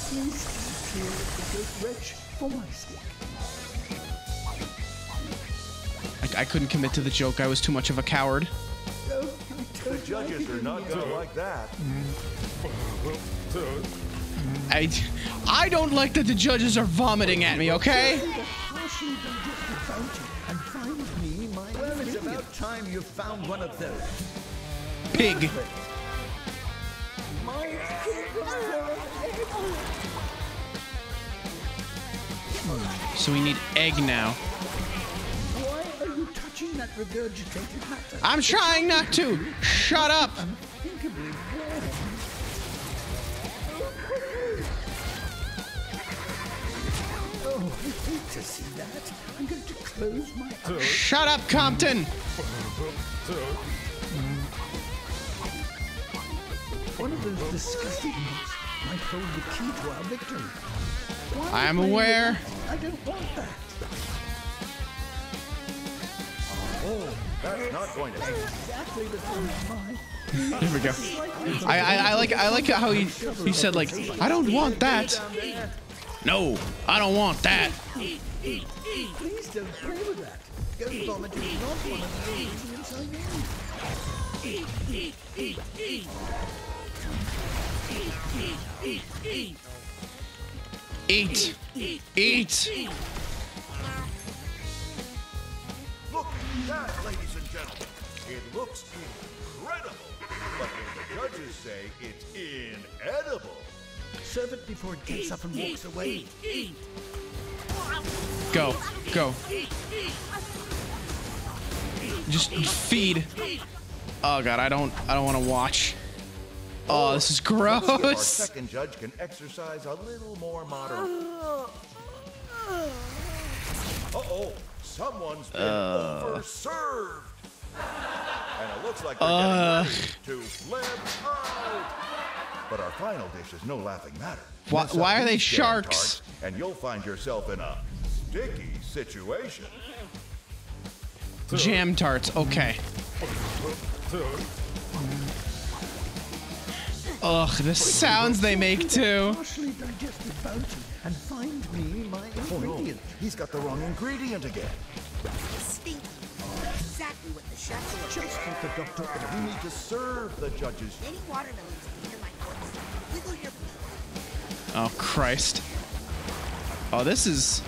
Please clear the great wretch for my sake. I couldn't commit to the joke. I was too much of a coward. The judges are not gonna like that. I don't like that the judges are vomiting at me, okay? Well, it's about time you found one of those. Pig. So we need egg now. Why are you touching that regurgitated matter? I'm trying not to. Shut up. Unthinkably warm. Oh, I hate to see that. I'm going to close my eyes. Shut up, Compton. One of those disgusting ones might hold the key to our victory. Why I am play with aware. that? I don't want that. Oh, that's not going to be. Exactly the same as mine. There we go. I like how he said, like, I don't want that. No, I don't want that. Please don't play with that. Ghost vomit is not one of the ingredients I need. Eat. Eat. Look at that, ladies and gentlemen. It looks incredible. But when the judges say it's inedible. Serve it before it gets up and walks away. Go. Go. Just feed. Oh god, I don't want to watch. Oh, this is Let's see if our gross. second judge can exercise a little more moderation. Uh-oh, someone's been overserved. And it looks like they're getting ready to flip out. But our final dish is no laughing matter. Why are they These jam sharks? tarts, and you'll find yourself in a sticky situation. Jam tarts. Okay. Ugh, the sounds they make too. Partially digested bounty and find me my ingredient. He's got the wrong ingredient again. Stinky. Exactly what the chef ordered. Just what the doctor ordered. We need to serve the judges. Any watermelons near my corpse. Wiggle your feet. Oh Christ. Oh, this is.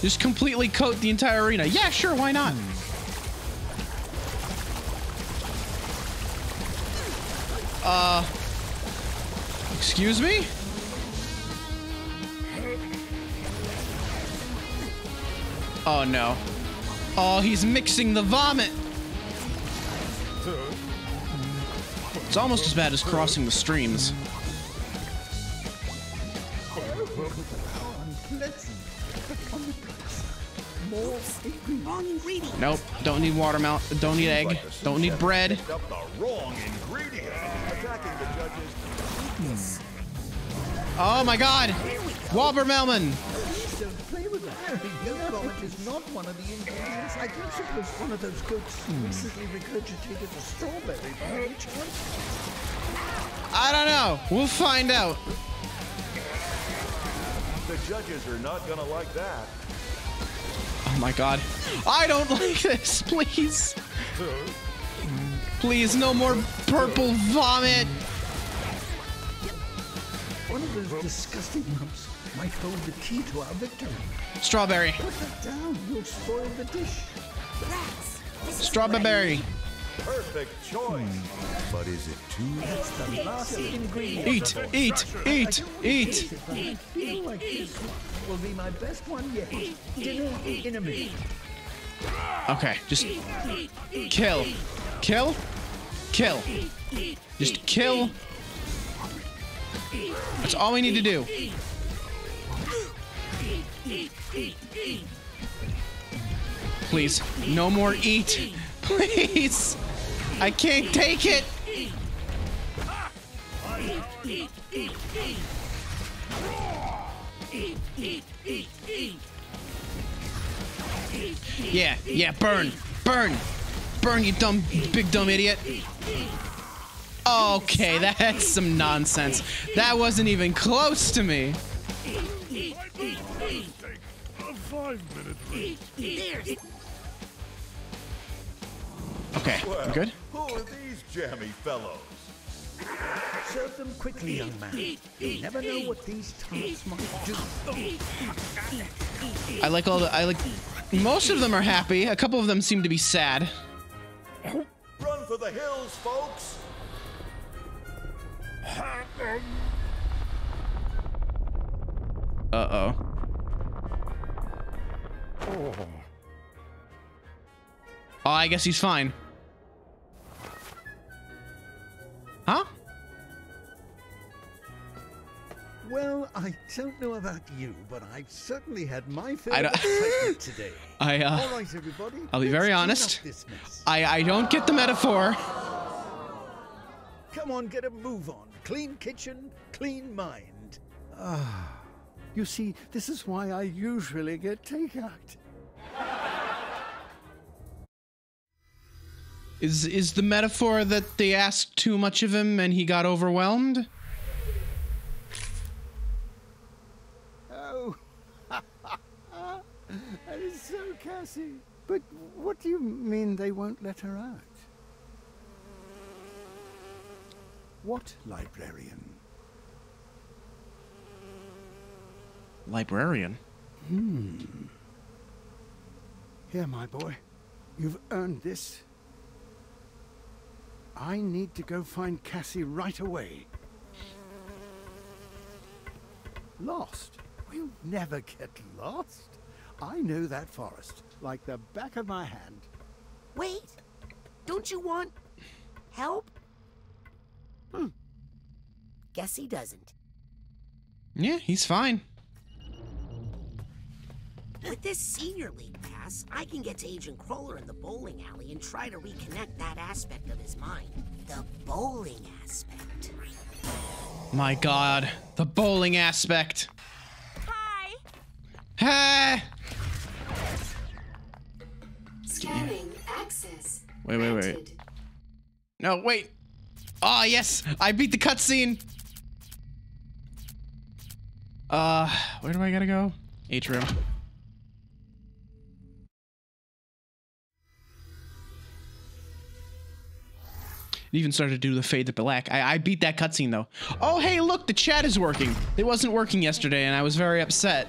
Just completely coat the entire arena. Yeah, sure, why not? Excuse me? Oh no. Oh, he's mixing the vomit. It's almost as bad as crossing the streams. Wrong ingredient. Nope, don't need watermelon, don't need egg, don't need bread. Picked up the wrong ingredient. Attacking the judges. Oh my god! Watermelon! Please don't play with that. Goat vomit is not one of the ingredients. I don't suppose one of those goats recently regurgitated a strawberry by any chance? I don't know. We'll find out. The judges are not gonna like that. Oh my god. I don't like this, please. Please, no more purple vomit. One of those disgusting lumps might hold the key to our victory. Strawberry. Put that down. You'll spoil the dish. Rats. This is Strawberry. Perfect choice. But is it too? That's the last ingredient. Eat, eat, eat, eat. I feel like this one will be my best one yet. Dinner in a minute. Okay, just kill. Kill? kill. Just kill. That's all we need to do. Please, no more eat. Please. I can't take it. Yeah, burn, you big dumb idiot. Okay, that's some nonsense. That wasn't even close to me. Okay, Well, good. Who are these jammy fellows? Serve them quickly, young man. You never know what these tarts might do. I like most of them are happy. A couple of them seem to be sad. Run for the hills, folks! Uh-oh. Oh, I guess he's fine. Huh? Well, I don't know about you, but I've certainly had my fill of excitement today. All right, everybody. I'll be very honest. I don't get the metaphor. Come on, get a move on. Clean kitchen, clean mind. Ah, you see, this is why I usually get takeout. Is the metaphor that they asked too much of him and he got overwhelmed? Oh, that is so Cassie. But what do you mean they won't let her out? What librarian? Librarian? Here, my boy. You've earned this. I need to go find Cassie right away. Lost? We'll never get lost. I know that forest like the back of my hand. Wait, don't you want help? Guess he doesn't. Yeah, he's fine. With this senior league pass, I can get to Agent Crawler in the bowling alley and try to reconnect that aspect of his mind. The bowling aspect. My God, the bowling aspect. Hi. Hey! Scanning access. Wait. No, wait. Oh, yes, I beat the cutscene. Where do I gotta go? Atrium. It even started to do the fade to black. I beat that cutscene though. Oh, hey, look, the chat is working. It wasn't working yesterday, and I was very upset.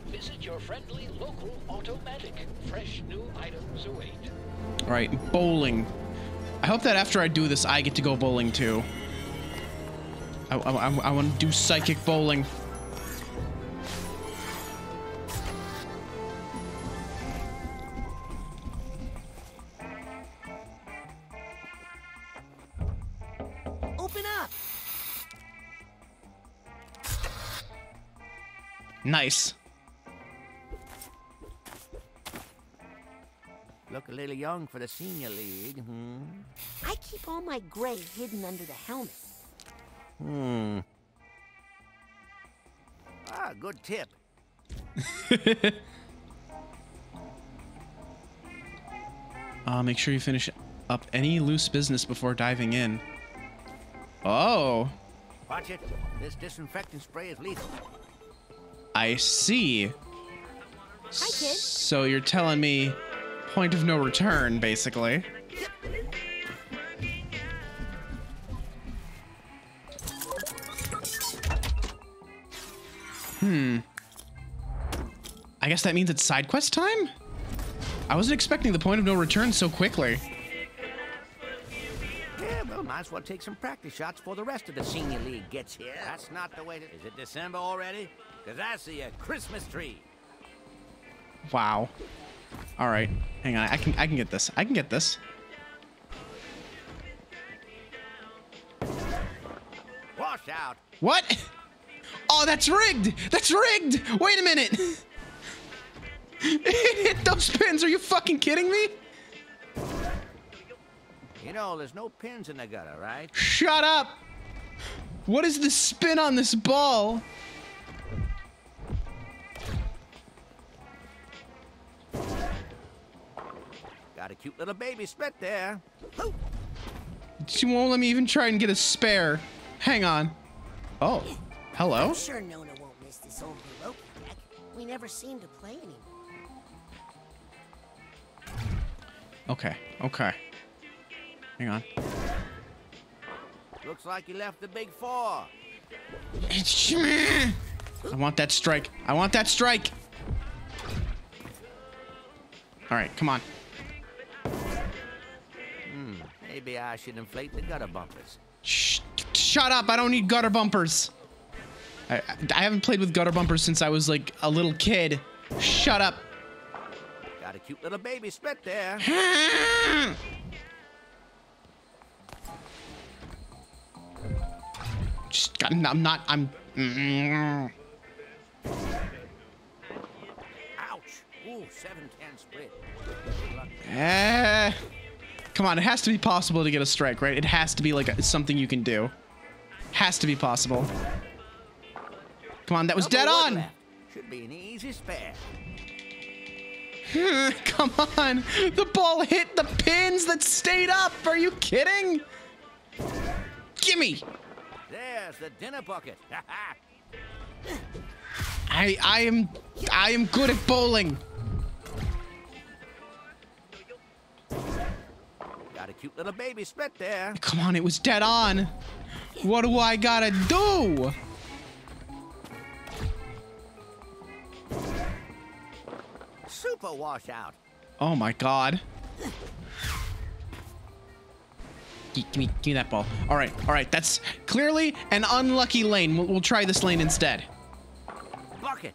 Visit your friendly local automatic. Fresh new items await. All right, bowling. I hope that after I do this, I get to go bowling too. I want to do psychic bowling. Open up. Nice. Look a little young for the senior league, I keep all my gray hidden under the helmet. Ah, good tip. Make sure you finish up any loose business before diving in. Oh. Watch it. This disinfectant spray is lethal. I see. Hi, kid. So you're telling me point of no return, basically. I guess that means it's side quest time? I wasn't expecting the point of no return so quickly. Yeah, well, might as well take some practice shots before the rest of the senior league gets here. That's not the way to... Is it December already? Because I see a Christmas tree. Wow. All right. Hang on, I can get this. I can get this. Wash out. What? Oh, that's rigged. That's rigged. Wait a minute. It hit those pins. Are you fucking kidding me? You know, there's no pins in the gutter, right? Shut up. What is the spin on this ball? Got a cute little baby split there. She won't let me even try and get a spare. Hang on. Oh, hello? I'm sure Nona won't miss this old Baroque deck. We never seem to play anymore. Okay, okay. Hang on. Looks like you left the big four. I want that strike. I want that strike. All right, come on. Maybe I should inflate the gutter bumpers. Shut up. I don't need gutter bumpers. I haven't played with gutter bumpers since I was like a little kid. Shut up. Got a cute little baby split there. I'm not. Ouch. Ooh, 7-10 split. Come on, it has to be possible to get a strike, right? It has to be like something you can do. Has to be possible. Come on, that was dead on. Left. Should be an easy spare. Come on, the ball hit the pins that stayed up. Are you kidding? Gimme. There's the dinner bucket. I am good at bowling. Got a cute little baby split there. Come on, it was dead on. What do I gotta do? Super washout. Oh my god. Give me that ball. All right. That's clearly an unlucky lane. We'll try this lane instead. Bucket.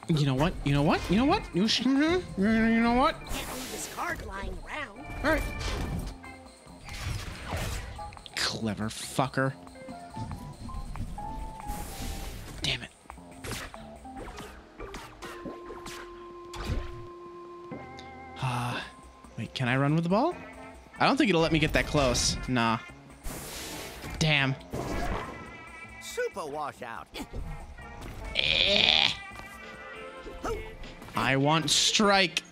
You know what? You know what? You know what? You know what? Can't leave this card lying around. All right. Clever fucker. Damn it. Wait, can I run with the ball? I don't think it'll let me get that close. Nah. Damn. Super washout. I want strike.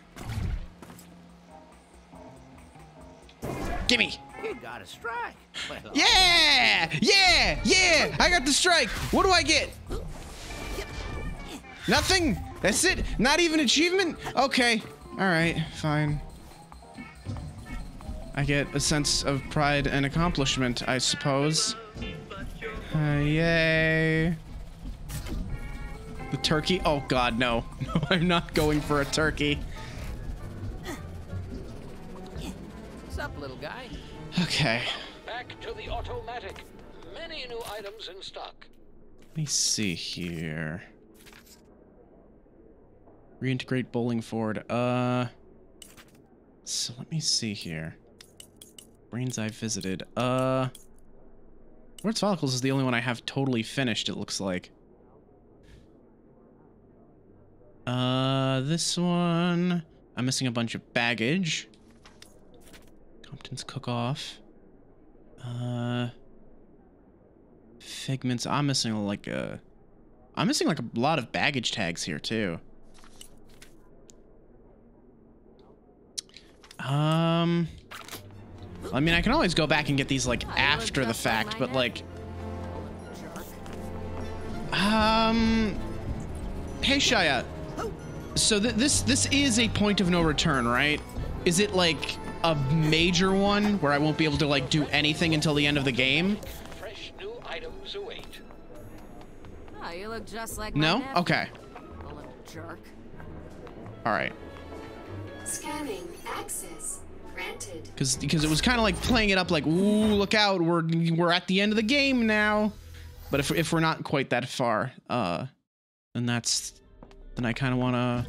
Gimme. You got a strike. Well, Yeah! I got the strike. What do I get? Nothing? That's it? Not even achievement? Okay. All right, fine. I get a sense of pride and accomplishment, I suppose. Yay. The turkey? Oh god, no. No, I'm not going for a turkey. What's up, little guy? Okay. Back to the automatic. Many new items in stock. Let me see here. Reintegrate bowling forward. So let me see here. Brains I visited. Lord's Follicles is the only one I have totally finished, it looks like. This one... I'm missing a bunch of baggage. Compton's Cook-Off. Figments. I'm missing like a lot of baggage tags here, too. I mean, I can always go back and get these, like, after the fact, but, like... Hey, Shia. So this is a point of no return, right? Is it, like, a major one where I won't be able to, like, do anything until the end of the game? Fresh new items await. Oh, you look just like No? my nephew. Okay. A little jerk. All right. Scanning access granted. Because it was kind of like playing it up like, ooh, look out, we're at the end of the game now. But if we're not quite that far, then I kind of want to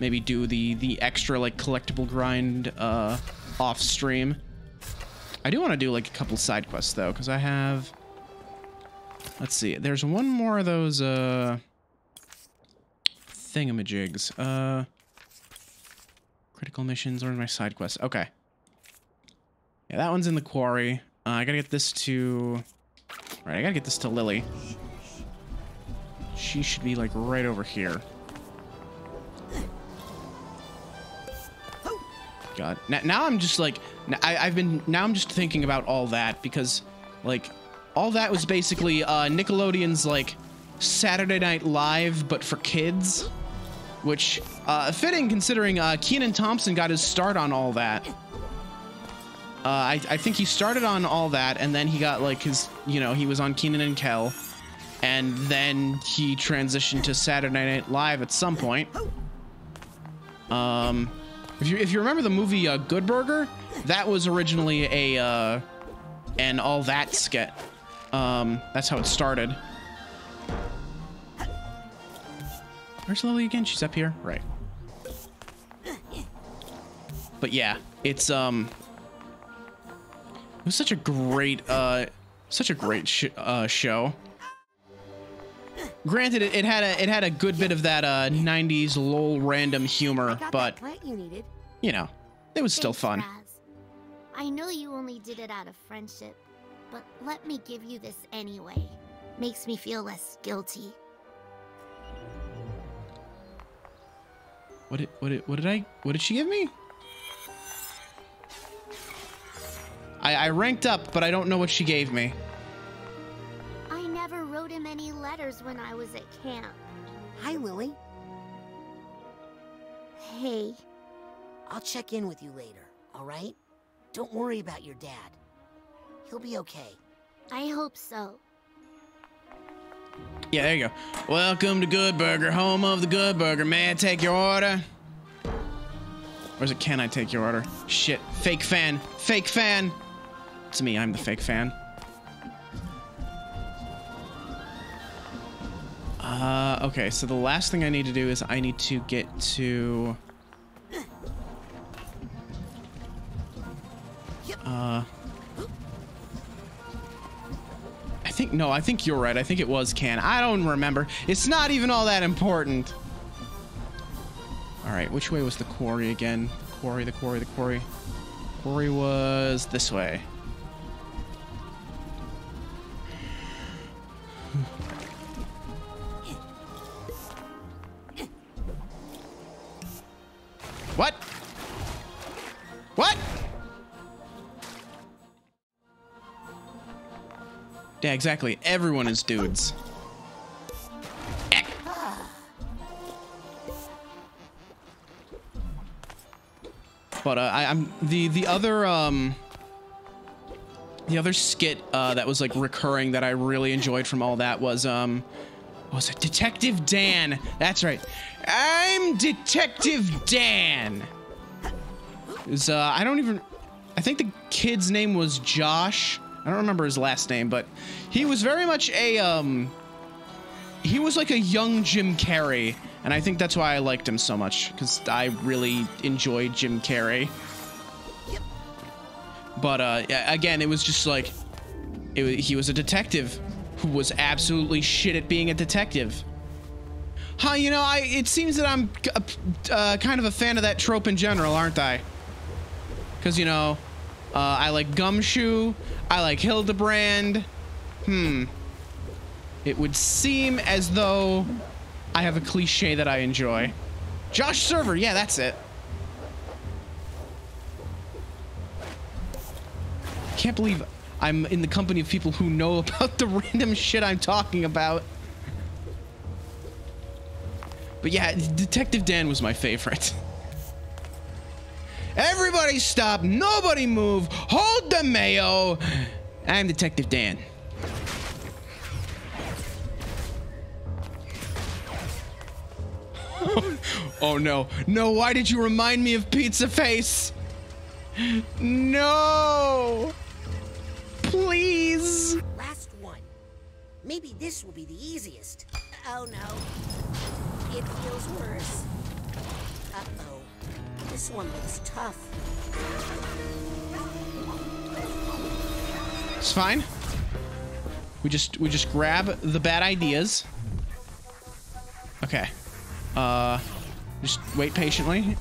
maybe do the extra like collectible grind off stream. I do want to do like a couple side quests though, because I have, let's see, there's one more of those thingamajigs. Critical missions. Where's my side quests? Okay. Yeah, that one's in the quarry. I gotta get this to... Right, I gotta get this to Lily. She should be like right over here. God. Now I'm just like... Now I'm just thinking about all that because, like, all that was basically Nickelodeon's, like, Saturday Night Live, but for kids. Which, fitting considering Kenan Thompson got his start on all that. I think he started on all that, and then he got, like, his, you know, he was on Kenan and Kel. And then he transitioned to Saturday Night Live at some point. If you remember the movie Good Burger, that was originally a an all that skit. That's how it started. Where's Lily again? She's up here, right? But yeah, it's it was such a great show. Granted, it had a good bit of that 90s lol random humor, but you know, it was still fun. Raz. I know you only did it out of friendship, but let me give you this anyway. Makes me feel less guilty. What did she give me? I ranked up, but I don't know what she gave me. I never wrote him any letters when I was at camp. Hi, Lily. Hey. I'll check in with you later, all right? Don't worry about your dad. He'll be okay. I hope so. Yeah, there you go. Welcome to Good Burger, home of the Good Burger. May I take your order? Or is it, can I take your order? Shit. Fake fan. Fake fan. It's me. I'm the fake fan. Okay, so the last thing I need to do is I need to get to... I think you're right. I think it was Can. I don't remember. It's not even all that important. All right, which way was the quarry again? The quarry. Quarry was this way. What? What? Yeah, exactly. Everyone is dudes. But I'm the other skit that was like recurring that I really enjoyed from all that was what was it? Detective Dan. That's right. I'm Detective Dan. It was, I think the kid's name was Josh. I don't remember his last name, but he was very much a he was like a young Jim Carrey, and I think that's why I liked him so much, because I really enjoyed Jim Carrey. But again, it was just like he was a detective who was absolutely shit at being a detective. Huh, you know, it seems that I'm kind of a fan of that trope in general, aren't I? Because, you know, I like Gumshoe, I like Hildebrand. It would seem as though I have a cliche that I enjoy. Josh Server, yeah, that's it. Can't believe I'm in the company of people who know about the random shit I'm talking about. But yeah, Detective Dan was my favorite. Everybody stop, nobody move, hold the mayo. I'm Detective Dan. Oh no, no, why did you remind me of Pizza Face? No! Please! Last one. Maybe this will be the easiest. Oh no. It feels worse. Uh-oh. This one looks tough. It's fine. We just grab the bad ideas. Okay. Just wait patiently.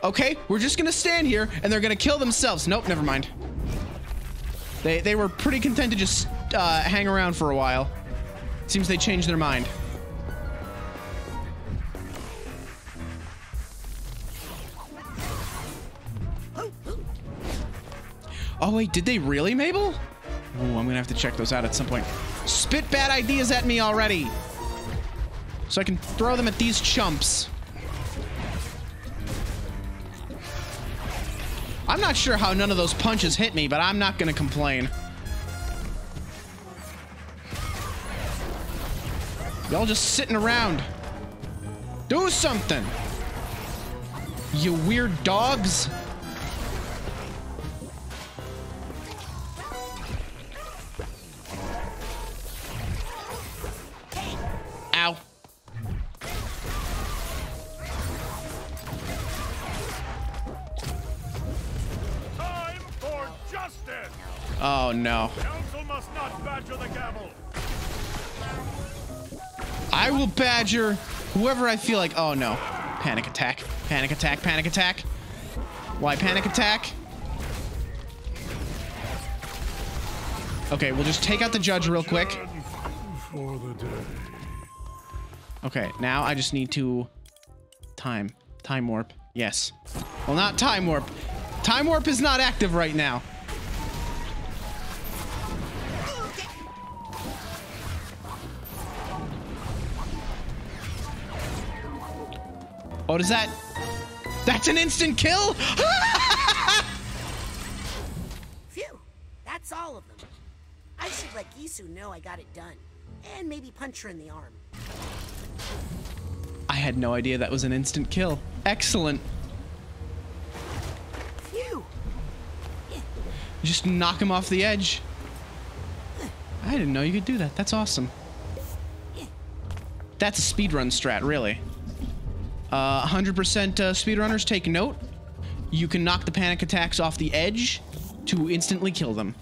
Okay, we're just gonna stand here and they're gonna kill themselves. Nope, never mind. They were pretty content to just hang around for a while. Seems they changed their mind. Oh wait, did they really, Mabel? Oh, I'm gonna have to check those out at some point. Spit bad ideas at me already, so I can throw them at these chumps. I'm not sure how none of those punches hit me, but I'm not gonna complain. Y'all just sitting around. Do something, you weird dogs. Ow. Time for justice. Oh no. Council must not badger the gavel. I will badger whoever I feel like. Oh no. Panic attack. Panic attack. Panic attack. Why panic attack? Okay, we'll just take out the judge real quick. For the day. Okay, now I just need to time warp. Yes. Well, not time warp. Time warp is not active right now. Oh, does that? That's an instant kill? Phew, that's all of them. I should let Gisu know I got it done. And maybe punch her in the arm. I had no idea that was an instant kill. Excellent. Phew. Just knock him off the edge. I didn't know you could do that. That's awesome. That's a speedrun strat, really. 100% speedrunners take note. You can knock the panic attacks off the edge to instantly kill them.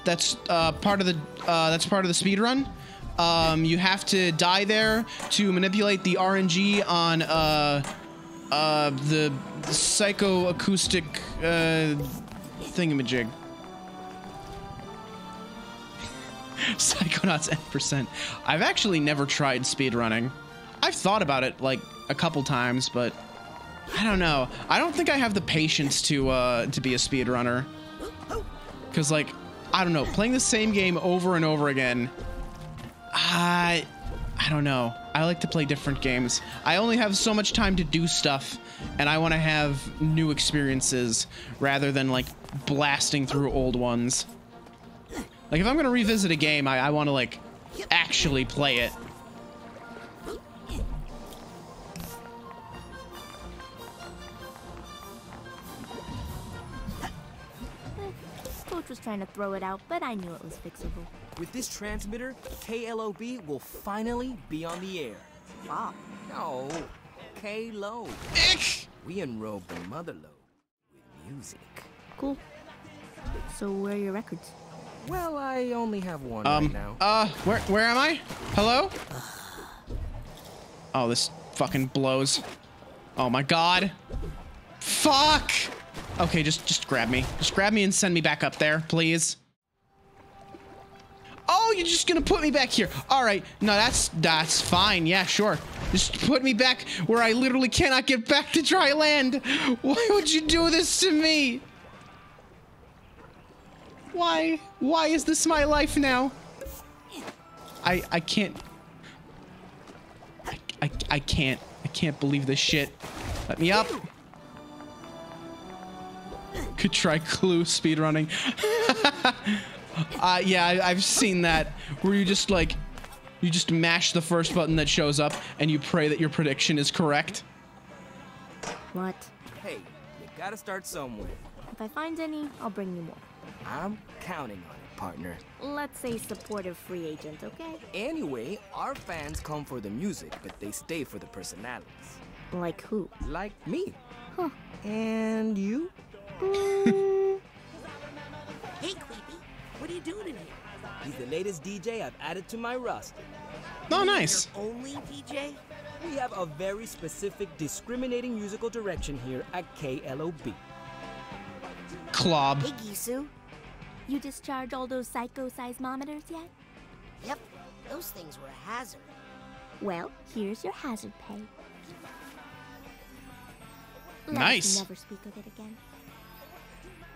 That's part of the speed run. You have to die there to manipulate the RNG on the psychoacoustic thingamajig. Psychonauts N%. I've actually never tried speedrunning. I've thought about it like a couple times, but I don't know. I don't think I have the patience to be a speedrunner. Cause like, I don't know, playing the same game over and over again, I don't know. I like to play different games. I only have so much time to do stuff, and I want to have new experiences rather than like blasting through old ones. Like if I'm gonna revisit a game, I want to like actually play it. Coach was trying to throw it out, but I knew it was fixable. With this transmitter, KLOB will finally be on the air. Wow. No, K-Load. We enrobe the mother load with music. Cool. So where are your records? Well, I only have one right now. Where am I? Hello? Oh, this fucking blows. Oh my god. Fuck! Okay, just grab me. Just grab me and send me back up there, please. Oh, you're just gonna put me back here. All right, no, that's fine. Yeah, sure. Just put me back where I literally cannot get back to dry land. Why would you do this to me? Why? Why is this my life now? I can't. I can't believe this shit. Let me up. Could try Clue speedrunning. Yeah, I've seen that where you just like, you just mash the first button that shows up and you pray that your prediction is correct. What? Hey, you gotta start somewhere. If I find any, I'll bring you more. I'm counting on it, partner. Let's say supportive free agent, okay? Anyway, our fans come for the music, but they stay for the personalities. Like who? Like me. Huh. And you? Hey, Creepy, what are you doing in here? He's the latest DJ I've added to my roster. Oh, nice. Your only DJ? We have a very specific discriminating musical direction here at KLOB. Clob. Hey, Gisu. You discharge all those psycho seismometers yet? Yep, those things were a hazard. Well, here's your hazard pay. Nice. Let us never speak of it again.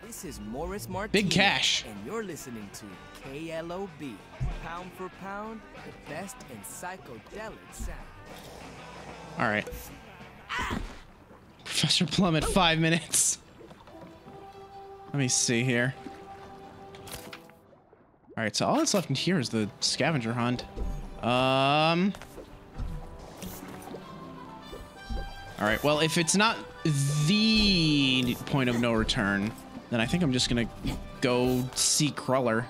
This is Morris Martinez. Big cash. And you're listening to KLOB. Pound for pound, the best in psychedelic sound. All right. Professor Plum at 5 minutes. Let me see here. All right, so all that's left in here is the scavenger hunt. All right, well, if it's not the point of no return, then I think I'm just gonna go see Cruller.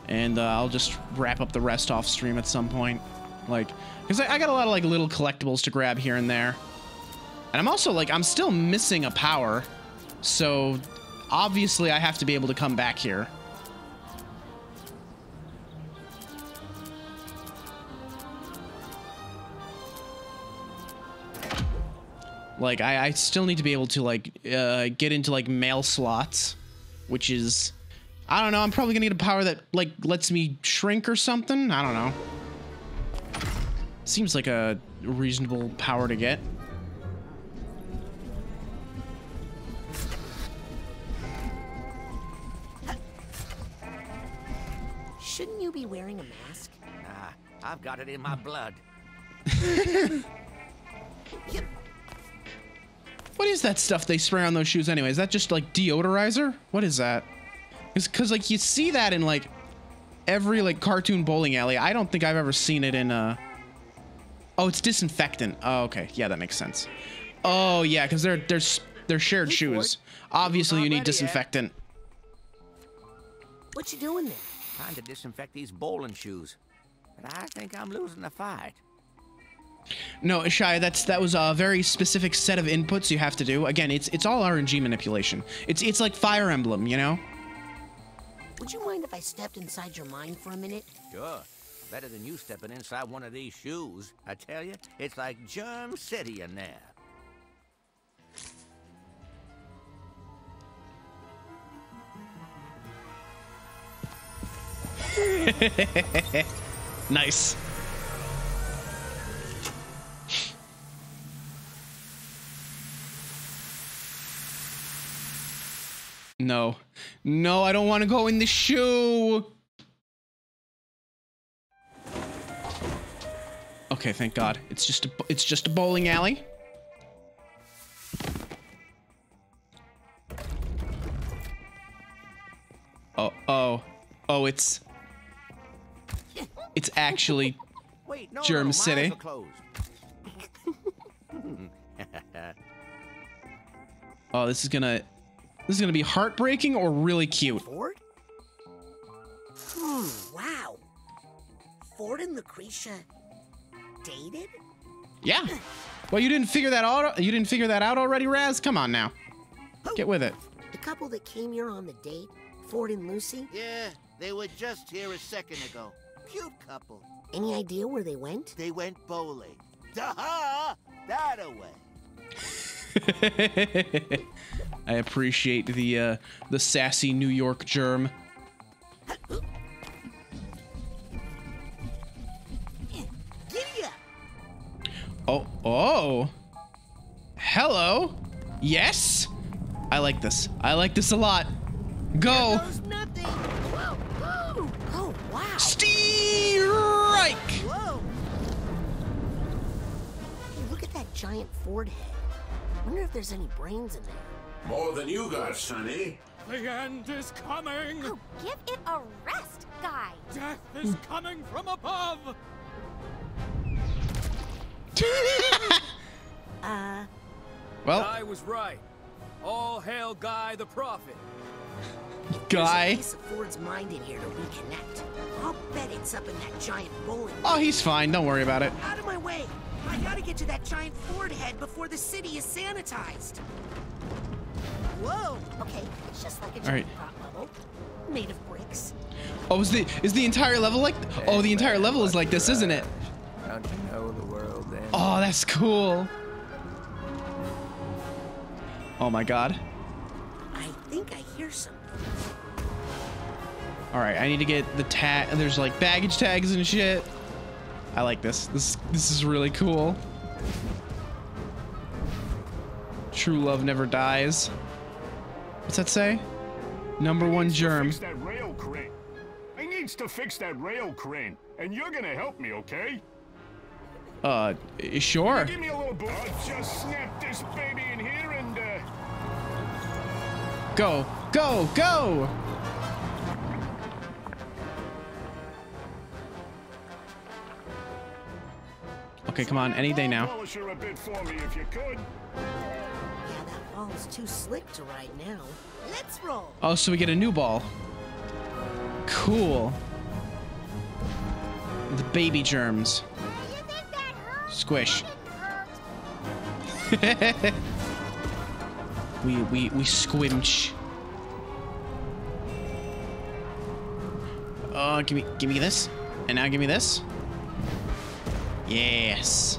And I'll just wrap up the rest off stream at some point. Like, because I got a lot of like little collectibles to grab here and there. And I'm also like, I'm still missing a power. So obviously I have to be able to come back here. Like, I still need to be able to, like, get into, like, mail slots, which is, I don't know, I'm probably gonna need a power that, like, lets me shrink or something? I don't know. Seems like a reasonable power to get. Shouldn't you be wearing a mask? I've got it in my blood. Yep. What is that stuff they spray on those shoes anyway? Is that just like deodorizer? What is that? Because like you see that in like every like cartoon bowling alley. I don't think I've ever seen it in oh, it's disinfectant. Oh, okay. Yeah, that makes sense. Oh yeah, because they're shared shoes. Obviously you need disinfectant. What you doing there? Trying to disinfect these bowling shoes. But I think I'm losing the fight. No, Shai, that was a very specific set of inputs you have to do. Again, it's all RNG manipulation. It's like Fire Emblem, you know? Would you mind if I stepped inside your mind for a minute? Sure. Better than you stepping inside one of these shoes. I tell you, it's like Germ City in there. Nice. No. No, I don't want to go in the shoe. Okay, thank God. It's just a bowling alley. Oh, it's actually Wait, Germ City. Oh, this is gonna be heartbreaking or really cute. Ford? Wow. Ford and Lucretia dated? Yeah. Well, you didn't figure that out. You didn't figure that out already, Raz? Come on now. Get with it. The couple that came here on the date, Ford and Lucy? Yeah, they were just here a second ago. Cute couple. Any idea where they went? They went bowling. Duh! That away. I appreciate the sassy New York germ. Oh. Hello. Yes. I like this. I like this a lot. Go. Nothing. Whoa, whoa. Oh, wow. Strike. Whoa. Hey, look at that giant Ford head. Wonder if there's any brains in there. More than you got, Sonny. The end is coming! Oh, give it a rest, guy! Death is coming from above! Well, I was right. All hail Guy the Prophet. Guy. There's a piece of Ford's mind in here to reconnect. I'll bet it's up in that giant bowling. Oh, he's fine. Don't worry about it. Out of my way! I gotta get to that giant Ford head before the city is sanitized. Whoa! Okay, it's just like a giant prop level, made of bricks. Oh, is the entire level like? Oh, the entire level is like this, isn't it? Don't you know the world then? Oh, that's cool. Oh my God. I think I hear something. All right, I need to get the tag. There's like baggage tags and shit. I like this. This is really cool. True love never dies. What's that say? Number one germ. Fix that rail crane. I needs to fix that rail crane, and you're gonna help me, okay? Sure. Give me a little boost. I'll just snap this baby in here and Go, go, go! Okay, come on, any day now. polish her a bit for me if you could. Yeah, that ball is too slick to ride now. Let's roll. Oh, so we get a new ball. Cool. The baby germs. Squish. we squinch. Oh, give me this. And now give me this. Yes.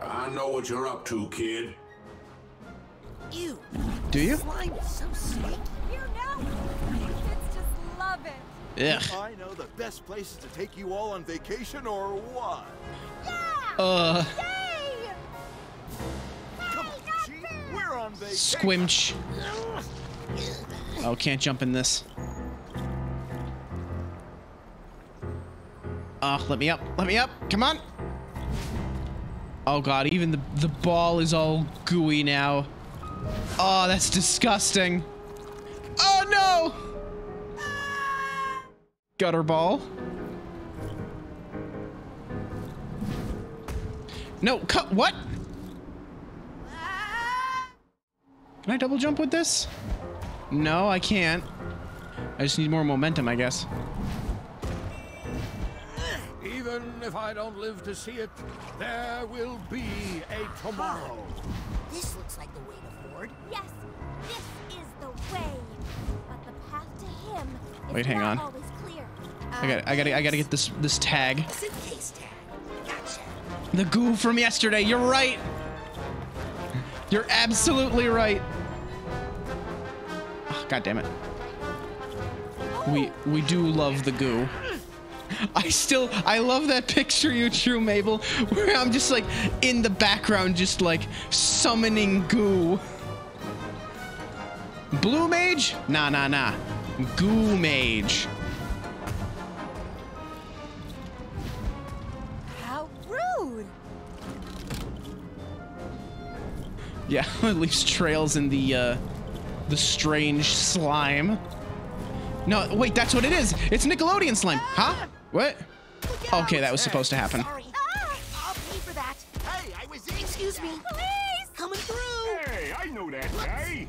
I know what you're up to, kid. Ew. Do you? Slime is so slick. You know, kids just love it. Ugh. I know the best places to take you all on vacation or what? Yay! Come on, G. We're on vacation. Squinch. Oh, can't jump in this. Oh, let me up. Let me up. Come on. Oh god, even the ball is all gooey now. Oh, that's disgusting. Oh no! Gutter ball. No, cut. What? Can I double jump with this? No, I can't. I just need more momentum, I guess. Even if I don't live to see it, there will be a tomorrow. This looks like the way to Ford. Yes, this is the way. But the path to him is Wait, hang not on. always clear. I gotta get this tag. Suitcase tag. Gotcha. The goo from yesterday. You're right. You're absolutely right. Oh, God damn it. We do love the goo. I love that picture you drew, Mabel, where I'm just like in the background, just like summoning goo. Blue mage? Nah. Goo mage. How rude! Yeah, it leaves trails in the strange slime. No, wait, that's what it is. It's Nickelodeon slime. Huh? What? Okay, that was supposed to happen. Sorry. I'll pay for that. Hey, I was in. Excuse me. Please! Coming through. Hey, I know that guy.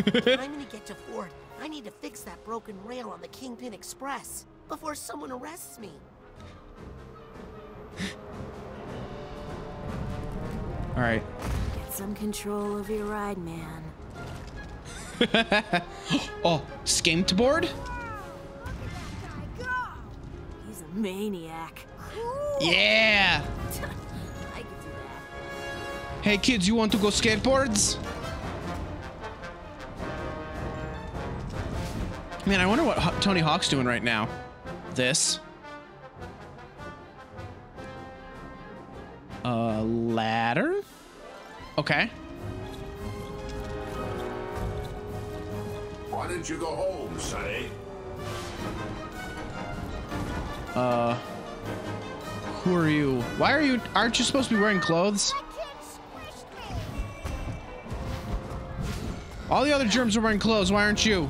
I'm gonna get to Ford. I need to fix that broken rail on the Kingpin Express before someone arrests me. All right. Get some control over your ride, man. Oh, skateboard? He's a maniac. Yeah. I could do that. Hey kids, you want to go skateboards? Man, I wonder what Tony Hawk's doing right now. This. Ladder? Okay. Why didn't you go home, Sonny? Who are you? Why aren't you supposed to be wearing clothes? All the other germs are wearing clothes, why aren't you?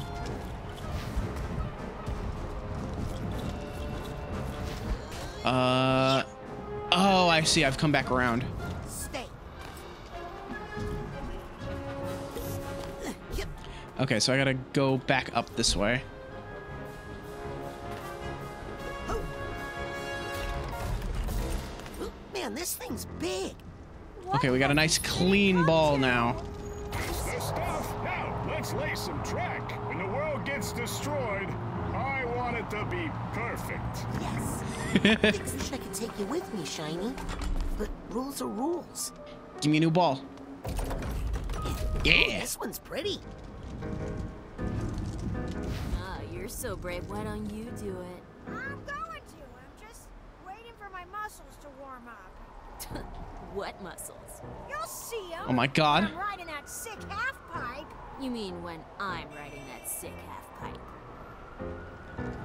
see. I've come back around. Stay. Okay, so I gotta go back up this way. Man, this thing's big. Okay, we got a nice clean ball now. That's the stuff. Now, let's lay some track. When the world gets destroyed, I want it to be perfect. Yes. I wish I could take you with me, Shiny. But rules are rules. Give me a new ball. Yeah. Ooh, this one's pretty. Ah, you're so brave. Why don't you do it? I'm going to. I'm just waiting for my muscles to warm up. What muscles? You'll see 'em. Oh my God. I'm riding that sick half pipe. You mean when I'm riding that sick half pipe?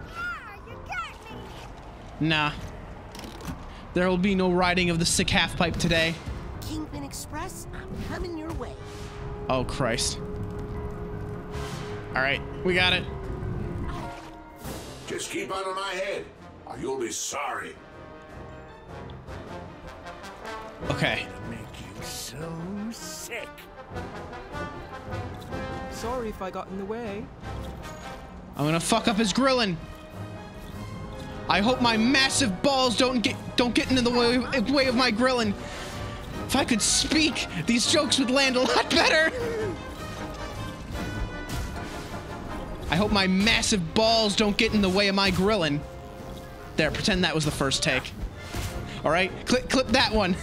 Yeah, you got me. Nah. There will be no riding of the sick half pipe today. Kingpin Express, I'm coming your way. Oh, Christ. All right, we got it. Just keep out of my head, or you'll be sorry. Okay. Make you so sick. Sorry if I got in the way. I'm gonna fuck up his grilling. I hope my massive balls don't get into the way of my grilling. If I could speak, these jokes would land a lot better. I hope my massive balls don't get in the way of my grilling. There, pretend that was the first take. All right, clip that one.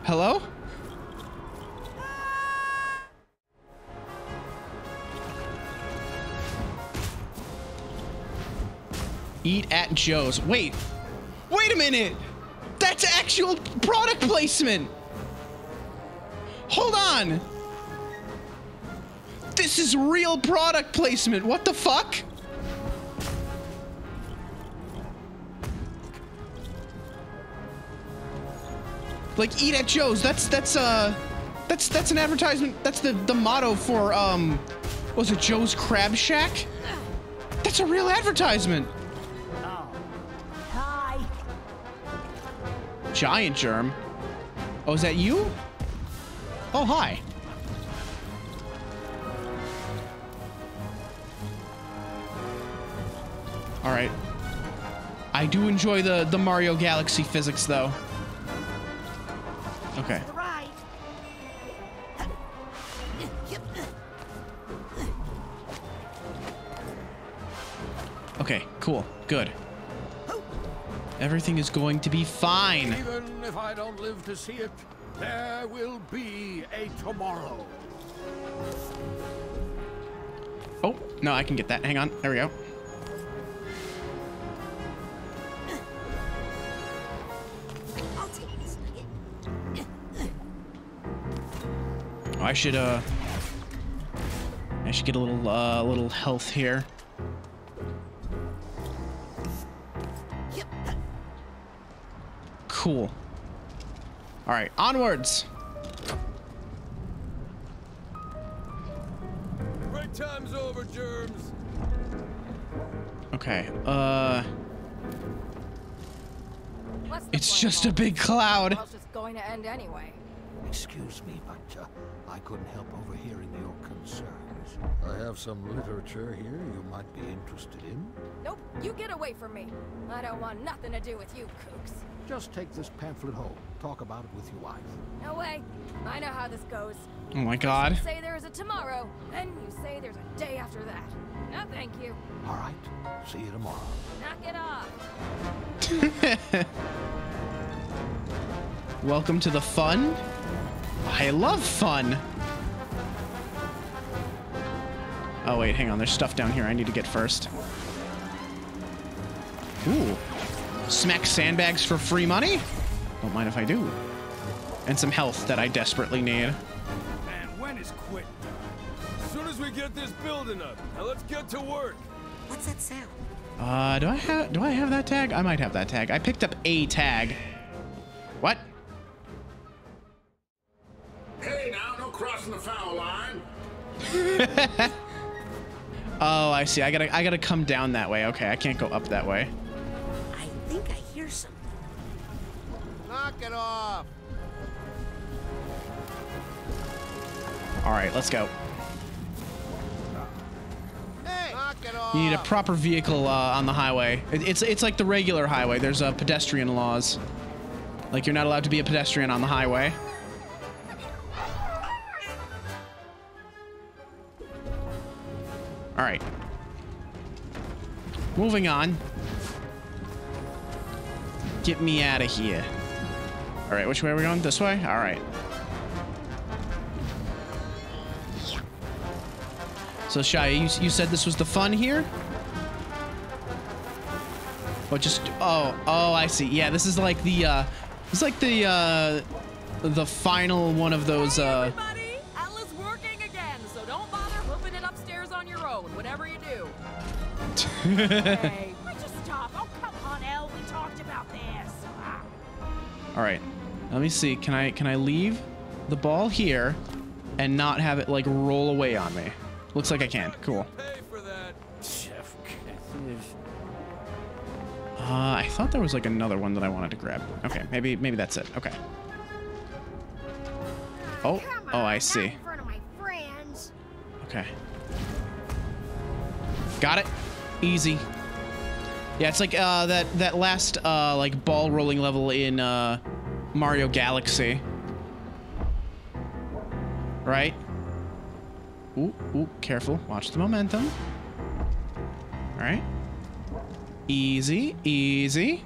Hello? Eat at Joe's. Wait a minute. That's actual product placement. Hold on. This is real product placement. What the fuck? Like, eat at Joe's. That's an advertisement. That's the motto for was it Joe's Crab Shack? That's a real advertisement. Oh. Hi. Giant germ. Oh, is that you? Oh, hi. All right. I do enjoy the Mario Galaxy physics, though. Okay. Okay, cool. Good. Everything is going to be fine. Even if I don't live to see it, there will be a tomorrow. Oh, no, I can get that. Hang on. There we go. Oh, I should get a little health here. Cool. All right, onwards. Break time's over, germs. Okay. It's just a big cloud. Well, it's just going to end anyway. Excuse me, but I couldn't help overhearing your concerns. I have some literature here you might be interested in. Nope, you get away from me. I don't want nothing to do with you, kooks. Just take this pamphlet home. Talk about it with your wife. No way. I know how this goes. Oh my God. You say there's a tomorrow, then you say there's a day after that. No, thank you. All right. See you tomorrow. Knock it off. Welcome to the fun. I love fun. Oh wait, hang on. There's stuff down here I need to get first. Ooh. Smack sandbags for free money? Don't mind if I do. And some health that I desperately need. Man, when is quit time? As soon as we get this building up. Now let's get to work. What's that sound? Do I have that tag? I might have that tag. I picked up a tag. What? Hey, now, crossing the foul line. Oh, I see. I gotta come down that way. Okay, I can't go up that way. I think I hear something. Knock it off. All right, let's go. Hey, knock it off. You need a proper vehicle on the highway. It's like the regular highway. There's pedestrian laws. Like you're not allowed to be a pedestrian on the highway. All right. Moving on. Get me out of here. All right, which way are we going? This way? All right. So Shia, you said this was the fun here? Oh, oh, I see. Yeah, this is like the it's like the final one of those Everybody, Atlas working again, so don't bother hooping it upstairs on your own, whatever you do. Hey, would you stop? Oh, come on, Elle, we talked about this. All right. Let me see. Can I leave the ball here and not have it like roll away on me? Looks like I can. Cool. I thought there was like another one that I wanted to grab. Okay, maybe that's it. Okay. Oh, I see. Okay. Got it. Easy. Yeah, it's like that last like ball rolling level in Mario Galaxy. Right? Ooh, careful. Watch the momentum. All right. Easy, easy.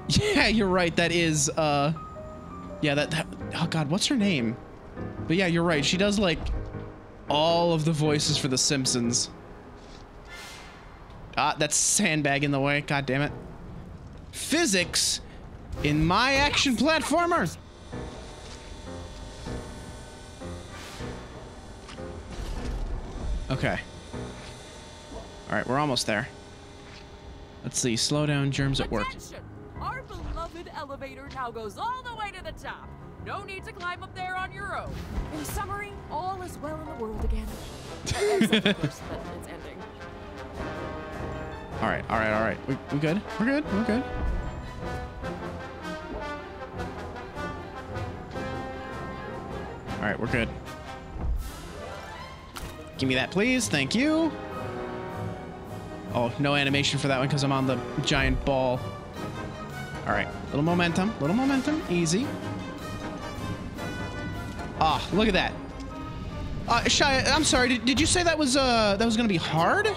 Yeah, you're right. That is, yeah, that, oh God, what's her name? But yeah, you're right. She does like all of the voices for The Simpsons. Ah, that's sandbag in the way. God damn it. Physics in my action platformer. Okay. All right, we're almost there. Let's see. Slow down, germs at work. Attention! Our beloved elevator now goes all the way to the top. No need to climb up there on your own. In summary, all is well in the world again. Except, of course, that it's ending. All right, all right, all right. We good? We're good. We're good. All right, we're good. Give me that, please. Thank you. Oh, no animation for that one because I'm on the giant ball. All right, little momentum, easy. Ah, look at that. Shia, I'm sorry. Did you say that was gonna be hard? You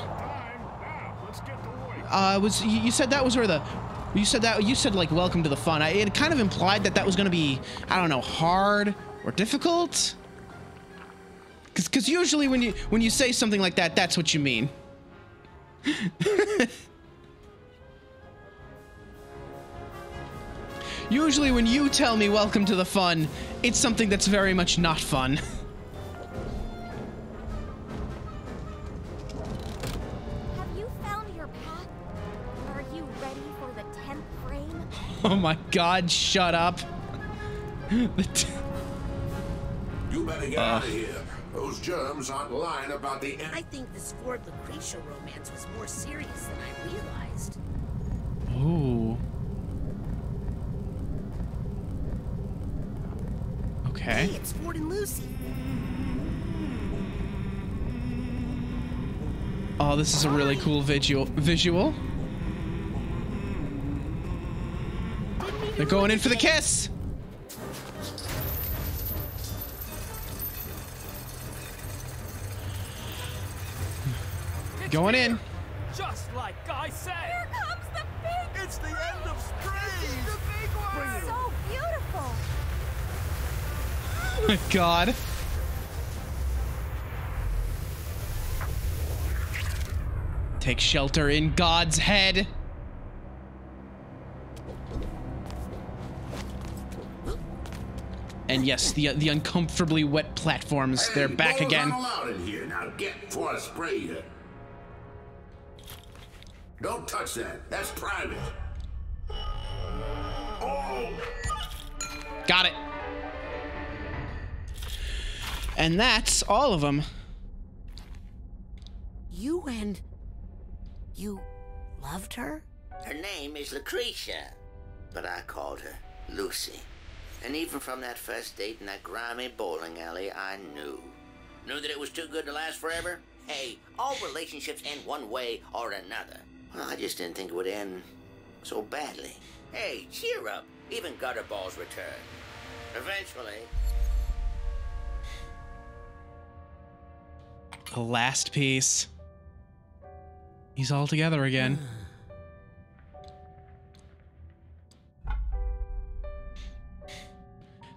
said that was where the, you said like welcome to the fun. It kind of implied that was gonna be, I don't know, hard or difficult. Because usually when you say something like that, that's what you mean. Usually when you tell me welcome to the fun, it's something that's very much not fun. Have you found your path? Are you ready for the 10th frame? Oh my God, shut up. You better get out of here. Those germs aren't lying about the end. I think this Ford Lucretia romance was more serious than I realized. Ooh. Okay. Hey, it's Ford and Lucy. Oh, this is a really cool visual. They're going in for the kiss. Going in. Just like I said. Here comes the big. It's the end of spring. The big one. So beautiful. Oh my God. Take shelter in God's head. And yes, the uncomfortably wet platforms, they're back again. Not allowed in here. Now get before I spray you. Don't touch that. That's private. Oh! Got it. And that's all of them. You loved her? Her name is Lucretia, but I called her Lucy. And even from that first date in that grimy bowling alley, I knew that it was too good to last forever. Hey, all relationships end one way or another. Well, I just didn't think it would end so badly. Hey, cheer up. Even Gutterballs return. Eventually. The last piece. He's all together again.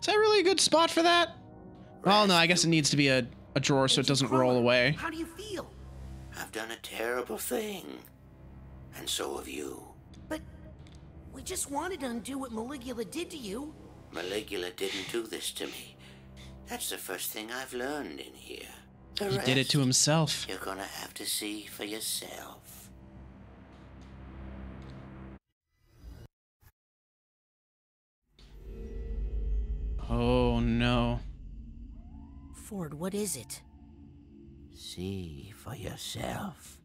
Is that really a good spot for that? Well, no, I guess it needs to be a drawer so it doesn't roll away. How do you feel? I've done a terrible thing. And so have you. But we just wanted to undo what Maligula did to you. Maligula didn't do this to me. That's the first thing I've learned in here. He did it to himself. You're gonna have to see for yourself. Oh no. Ford, what is it? See for yourself.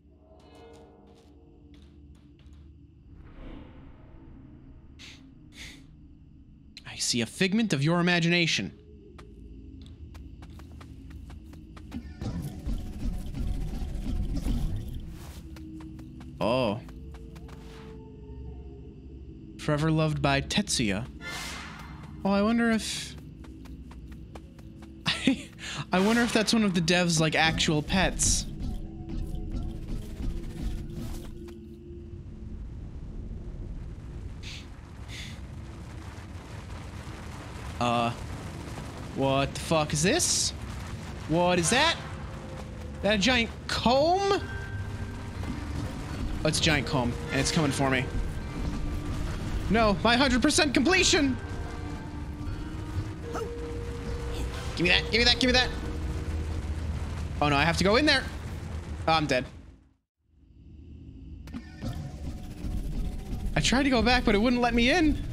I see a figment of your imagination. Oh. Forever loved by Tetsuya. Oh, I wonder if... I wonder if that's one of the devs' like actual pets. What the fuck is this? What is that? That a giant comb? Oh, it's a giant comb, and it's coming for me. No, my 100% completion! Give me that, give me that, give me that! Oh no, I have to go in there! Oh, I'm dead. I tried to go back, but it wouldn't let me in.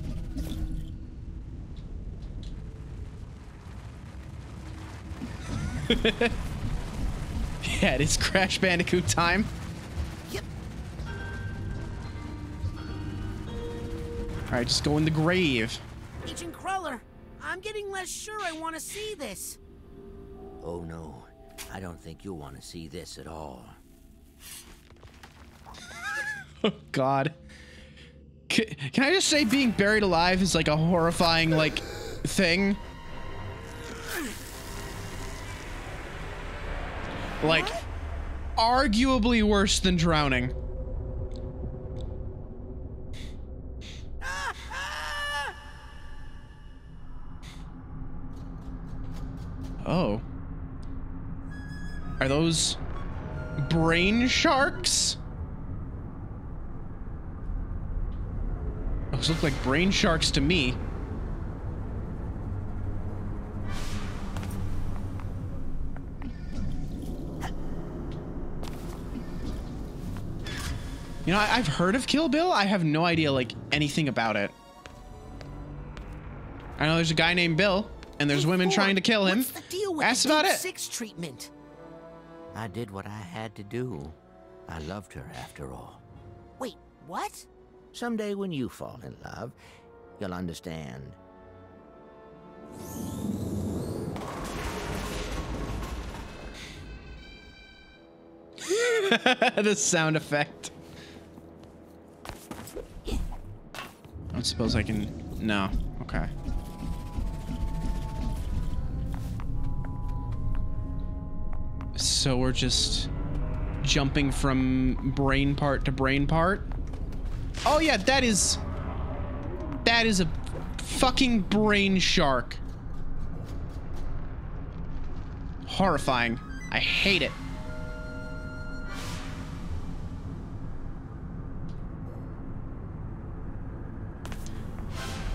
Yeah, it is Crash Bandicoot time. Yep. Alright, just go in the grave. Agent Cruller, I'm getting less sure I want to see this. Oh no, I don't think you'll want to see this at all. Oh god. Can I just say being buried alive is like a horrifying, like, thing? Like, arguably worse than drowning. Oh. Are those brain sharks? Those look like brain sharks to me. You know, I've heard of Kill Bill. I have no idea, like, anything about it. I know there's a guy named Bill, and there's women trying to kill him. What's the deal with That's the about Deep it. Six treatment? I did what I had to do. I loved her after all. Wait, what? Someday when you fall in love, you'll understand. The sound effect. I don't suppose I can... No. Okay. So we're just jumping from brain part to brain part? Oh yeah, that is a fucking brain shark. Horrifying. I hate it.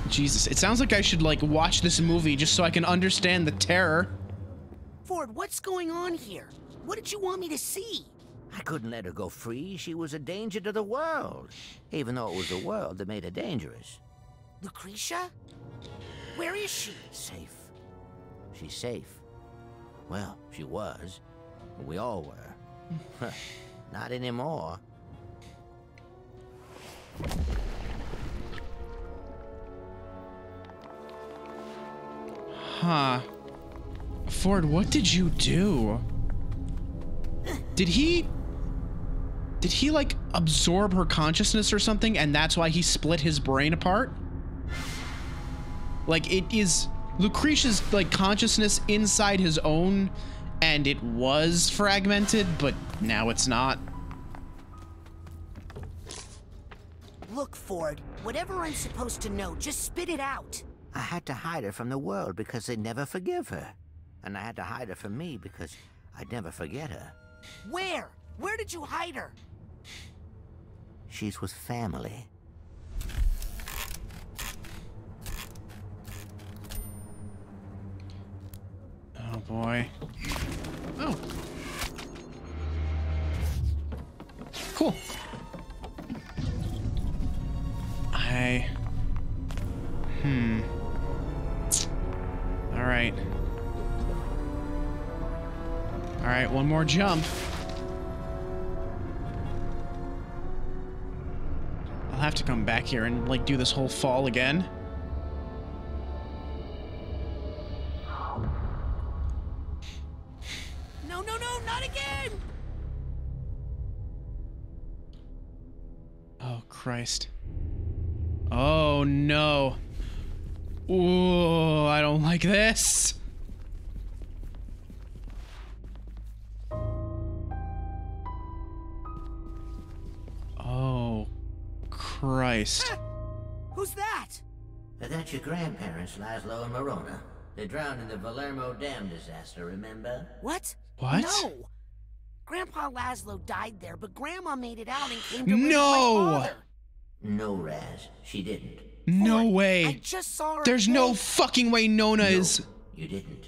Jesus, it sounds like I should, like, watch this movie just so I can understand the terror. Ford, what's going on here? What did you want me to see? I couldn't let her go free. She was a danger to the world, even though it was the world that made her dangerous. Lucretia? Where is she? Safe. She's safe. Well, she was. We all were. Not anymore. Huh. Ford, what did you do? Did he like absorb her consciousness or something, and that's why he split his brain apart? Like, it is Lucretia's like consciousness inside his own, and it was fragmented, but now it's not. Look, Ford, whatever I'm supposed to know, just spit it out. I had to hide her from the world because they'd never forgive her. And I had to hide her from me because I'd never forget her. Where? Where did you hide her? She's with family. Oh boy. Oh. Cool. All right. All right, one more jump. I'll have to come back here and like do this whole fall again. No, no, no, not again! Oh, Christ. Oh, no. Ooh, I don't like this. Oh, Christ. Who's that? That's your grandparents, Laszlo and Morona. They drowned in the Palermo Dam disaster, remember? What? What? No! Grandpa Laszlo died there, but Grandma made it out and came to live with No! my father. No, Raz, she didn't. No way. I just saw her. There's no fucking way Nona is. You didn't.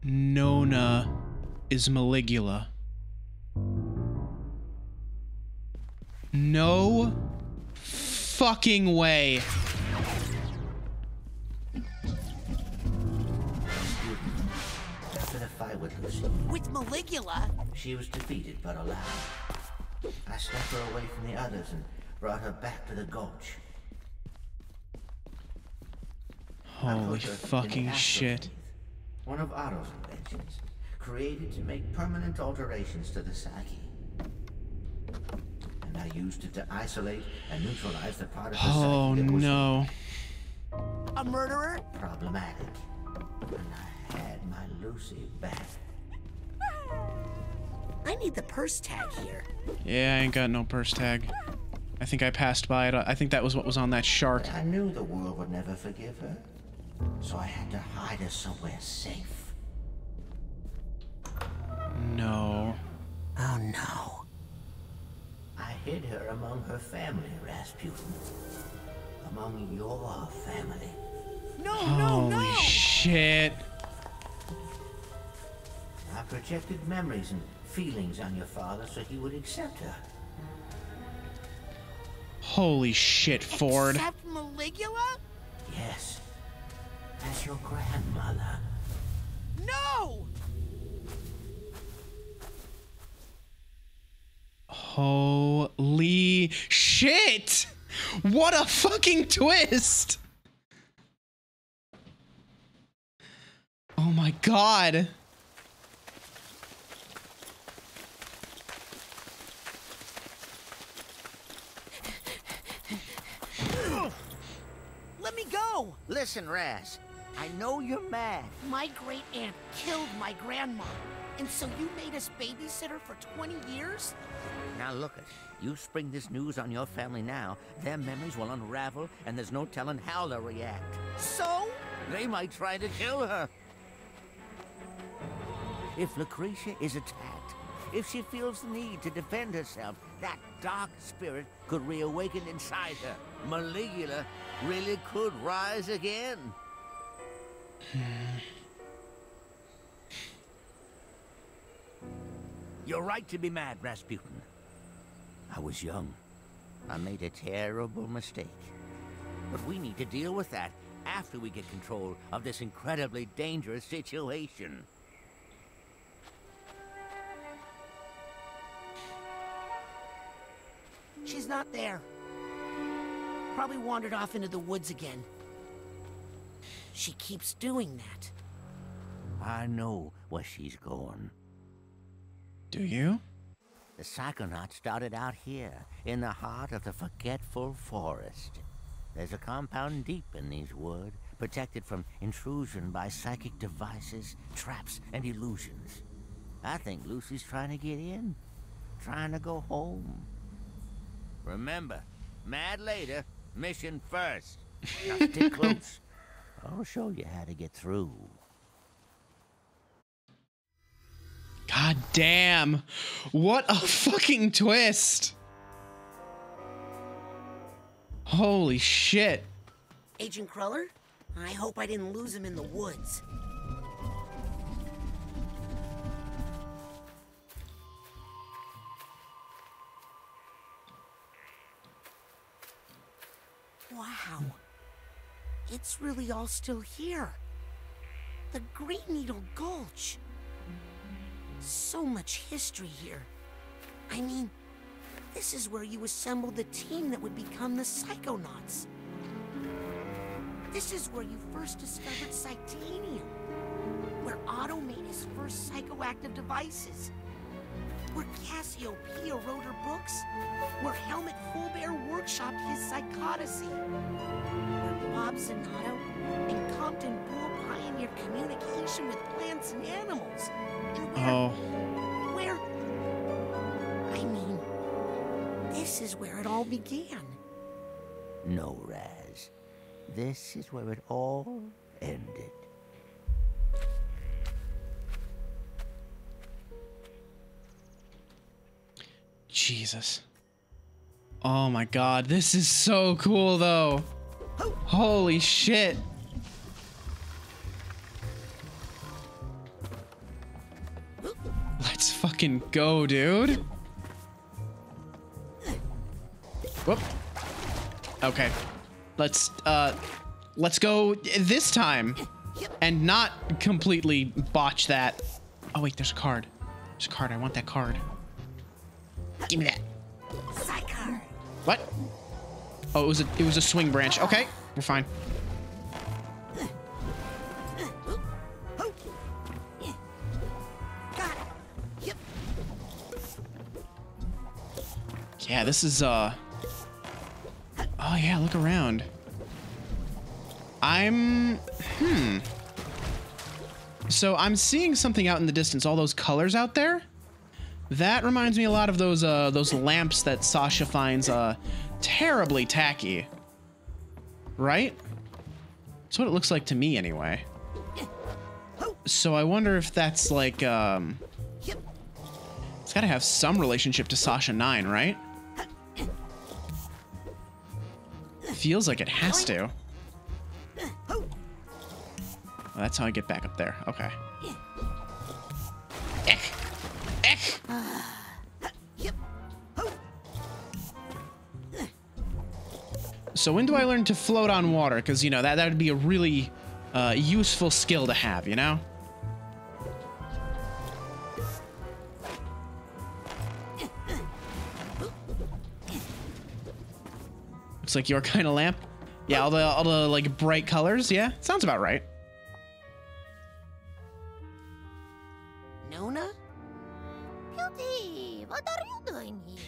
Nona is Maligula. No fucking way. After the fight with Lucy. With Maligula? She was defeated but alive. I swept her away from the others and brought her back to the gulch. Holy fucking shit. One of Otto's inventions, created to make permanent alterations to the psyche. And I used it to isolate and neutralize the part of the psyche that was no. A murderer? Problematic. And I had my Lucy back. I need the purse tag here. Yeah, I ain't got no purse tag. I think I passed by it. I think that was what was on that shark. I knew the world would never forgive her. So I had to hide her somewhere safe. No. Oh no. I hid her among her family, Rasputin. Among your family. No, Holy shit. I projected memories and feelings on your father so he would accept her. Holy shit, Ford. Accept Maligula? Yes. As your grandmother. No! Holy shit! What a fucking twist! Oh my god. Let me go! Listen, Raz. I know you're mad. My great aunt killed my grandma. And so you made us babysitter for 20 years? Now look it. You spring this news on your family now, their memories will unravel, and there's no telling how they'll react. So? They might try to kill her. If Lucretia is attacked, if she feels the need to defend herself, that dark spirit could reawaken inside her. Maligula really could rise again. You're right to be mad, Rasputin. I was young. I made a terrible mistake. But we need to deal with that after we get control of this incredibly dangerous situation. She's not there. Probably wandered off into the woods again. She keeps doing that. I know where she's going. Do you? The Psychonauts started out here, in the heart of the forgetful forest. There's a compound deep in these woods, protected from intrusion by psychic devices, traps, and illusions. I think Lucy's trying to get in, trying to go home. Remember, mad later, mission first. Now stick close. I'll show you how to get through. God damn. What a fucking twist. Holy shit. Agent Cruller? I hope I didn't lose him in the woods. Wow. It's really all still here. The Green Needle Gulch. So much history here. I mean, this is where you assembled the team that would become the Psychonauts. This is where you first discovered Psytanium. Where Otto made his first psychoactive devices. Where Cassiopeia wrote her books. Where Helmut Fullbear workshopped his psychodicy. Where Bob Zanato and Compton Bull pioneered communication with plants and animals. And where... I mean, this is where it all began. No, Raz. This is where it all ended. Jesus. Oh my god, this is so cool though. Holy shit. Let's fucking go, dude. Whoop. Okay. Let's go this time and not completely botch that. Oh wait, there's a card. There's a card. I want that card. Give me that. Psycard. What? Oh, it was a swing branch. Okay, we're fine. Yeah, this is oh yeah, look around. So I'm seeing something out in the distance, all those colors out there. That reminds me a lot of those lamps that Sasha finds terribly tacky. Right? That's what it looks like to me anyway. So I wonder if that's like it's gotta have some relationship to Sasha 9, right? Feels like it has to. Well, that's how I get back up there. Okay. So when do I learn to float on water? Because, you know, that would be a really useful skill to have, you know? Looks like your kind of lamp. Yeah, all the like bright colors. Yeah, sounds about right. Nona? Beauty, what are you doing here?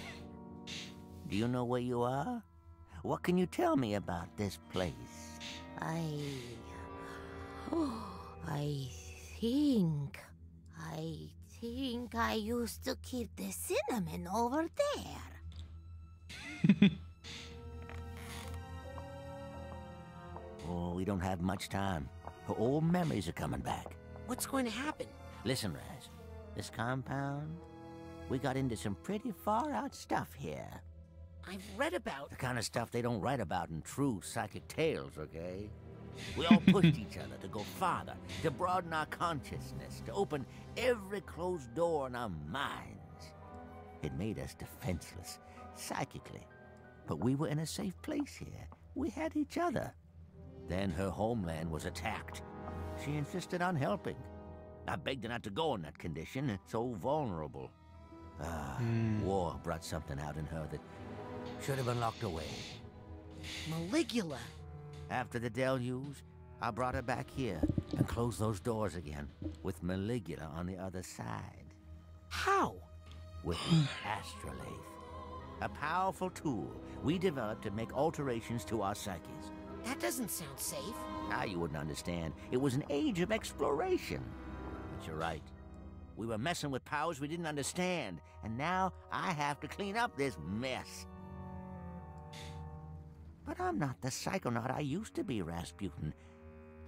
Do you know where you are? What can you tell me about this place? I think I used to keep the cinnamon over there. Oh, we don't have much time. Her old memories are coming back. What's going to happen? Listen, Raz. This compound, we got into some pretty far-out stuff here. I've read about... The kind of stuff they don't write about in true psychic tales, okay? We all pushed each other to go farther, to broaden our consciousness, to open every closed door in our minds. It made us defenseless, psychically. But we were in a safe place here, we had each other. Then her homeland was attacked. She insisted on helping. I begged her not to go in that condition, so vulnerable. War brought something out in her that should have been locked away. Maligula. After the deluge, I brought her back here and closed those doors again, with Maligula on the other side. How? With the astrolabe. A powerful tool we developed to make alterations to our psyches. That doesn't sound safe. Now you wouldn't understand. It was an age of exploration. But you're right. We were messing with powers we didn't understand, and now I have to clean up this mess. But I'm not the psychonaut I used to be, Rasputin.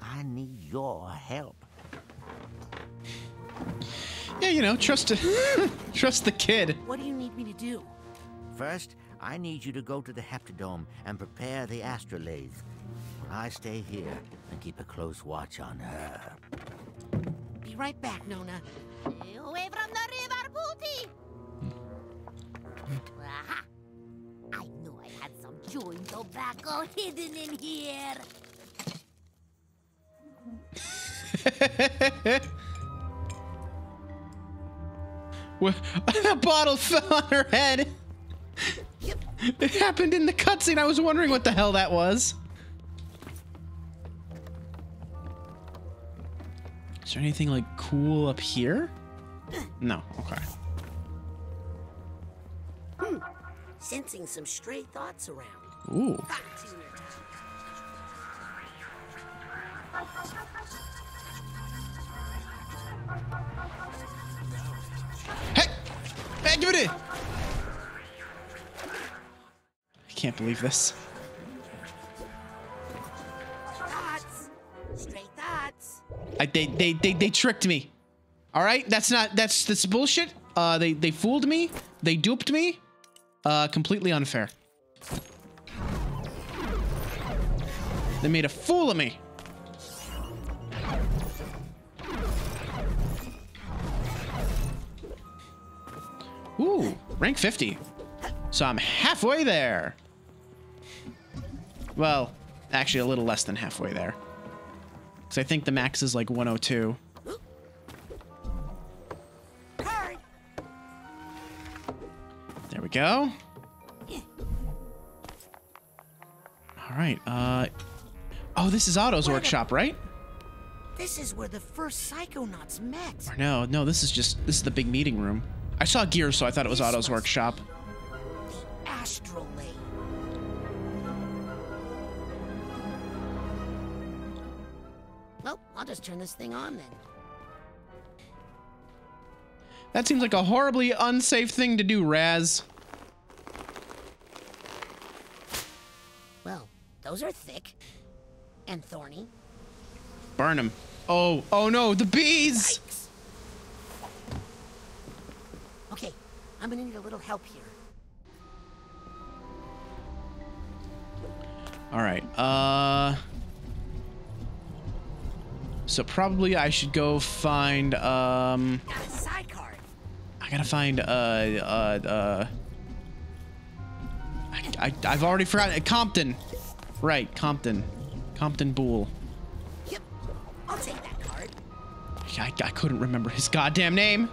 I need your help. Yeah, you know, trust trust the kid. What do you need me to do? First, I need you to go to the Heptadome and prepare the astrolabe. I stay here and keep a close watch on her. Be right back, Nona. Away from the river, Pooty! Aha! I knew I had some chewing tobacco hidden in here. A bottle fell on her head. It happened in the cutscene. I was wondering what the hell that was. Is there anything like cool up here? No. Okay. Sensing some stray thoughts around. Ooh. Hey, give it in. I can't believe this. Thoughts. Stray thoughts. They tricked me. All right, that's bullshit. They fooled me. They duped me. Completely unfair. They made a fool of me. Ooh, rank 50. So I'm halfway there. Well, actually a little less than halfway there. Because I think the max is like 102. There we go. All right. Oh, this is Otto's workshop, right? This is where the first Psychonauts met. Or no, this is the big meeting room. I saw gears, so I thought it was Otto's workshop. Astrolabe. Well, I'll just turn this thing on then. That seems like a horribly unsafe thing to do, Raz. Well, those are thick and thorny. Burn them. Oh no, the bees! Yikes. Okay, I'm gonna need a little help here. All right. So probably I should go find Got a side card. I gotta find I've already forgotten Compton. Right, Compton Boole. Yep, I'll take that card. I couldn't remember his goddamn name.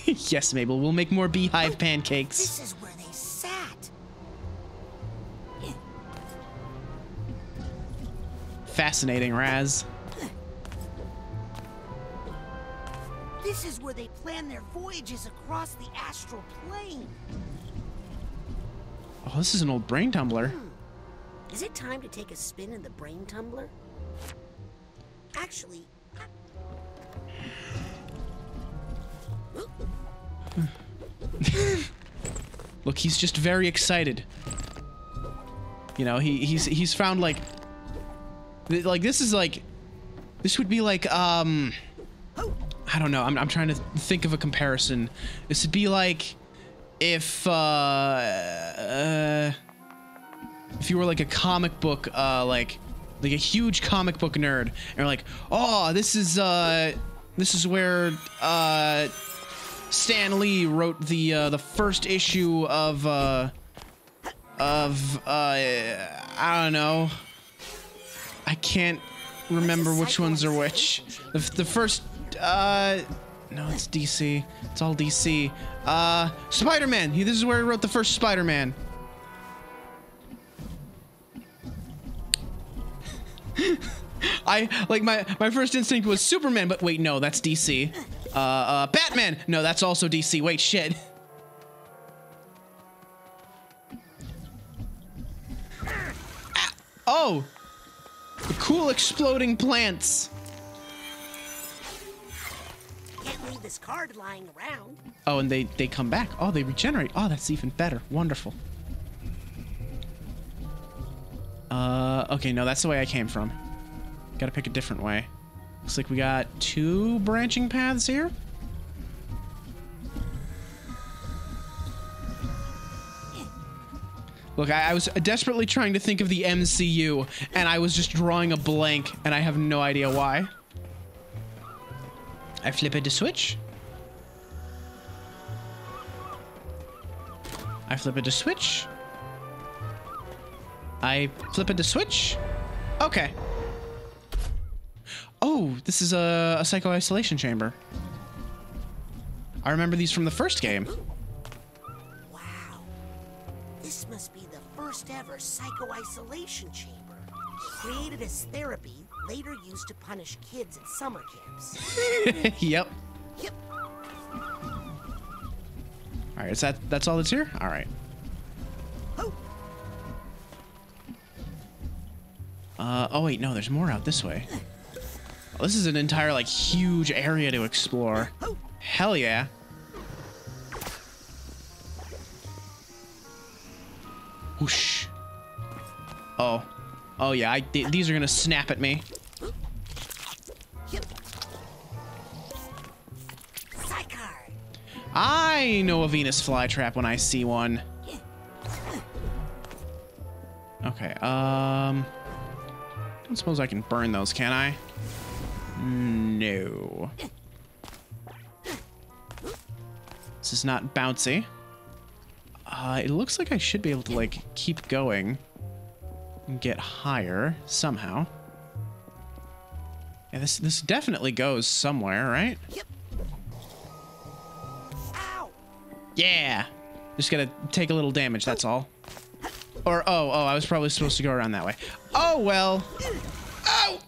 Yes, Mabel, we'll make more beehive pancakes. This is where they sat. Fascinating, Raz. This is where they plan their voyages across the astral plane. Oh, this is an old brain tumbler. Is it time to take a spin in the brain tumbler? Actually... Look, he's just very excited. You know, he's found like this is like this would be like I don't know. I'm trying to think of a comparison. This would be like if you were like a comic book like a huge comic book nerd and you're like, "Oh, this is where Stan Lee wrote the first issue of of I don't know. I can't remember which ones are which. The first no, it's DC. It's all DC. Spider-Man. This is where he wrote the first Spider-Man. My first instinct was Superman, but wait, no, that's DC. Batman. No, that's also DC. Wait, shit. Oh, the cool exploding plants. Can't leave this card lying around. Oh, and they come back. Oh, they regenerate. Oh, that's even better. Wonderful. Okay, no, that's the way I came from. Gotta pick a different way. Looks like we got 2 branching paths here. Look, I was desperately trying to think of the MCU, and I was just drawing a blank, and I have no idea why. I flip it to switch. I flip it to switch. I flip it to switch. Okay. Oh, this is a psycho-isolation chamber. I remember these from the first game. Wow. This must be the first ever psycho-isolation chamber. Created as therapy, later used to punish kids at summer camps. Yep. Yep. All right, that's all that's here? All right. Oh wait, no, there's more out this way. Oh, this is an entire, like, huge area to explore. Hell yeah. Whoosh. Oh. Oh yeah, these are gonna snap at me. I know a Venus flytrap when I see one. Okay, I don't suppose I can burn those, can I? No. This is not bouncy. It looks like I should be able to, like, keep going and get higher somehow. Yeah, this definitely goes somewhere, right? Yep. Yeah. Just gotta take a little damage, that's all. Or, oh, I was probably supposed to go around that way. Oh, well. Oh!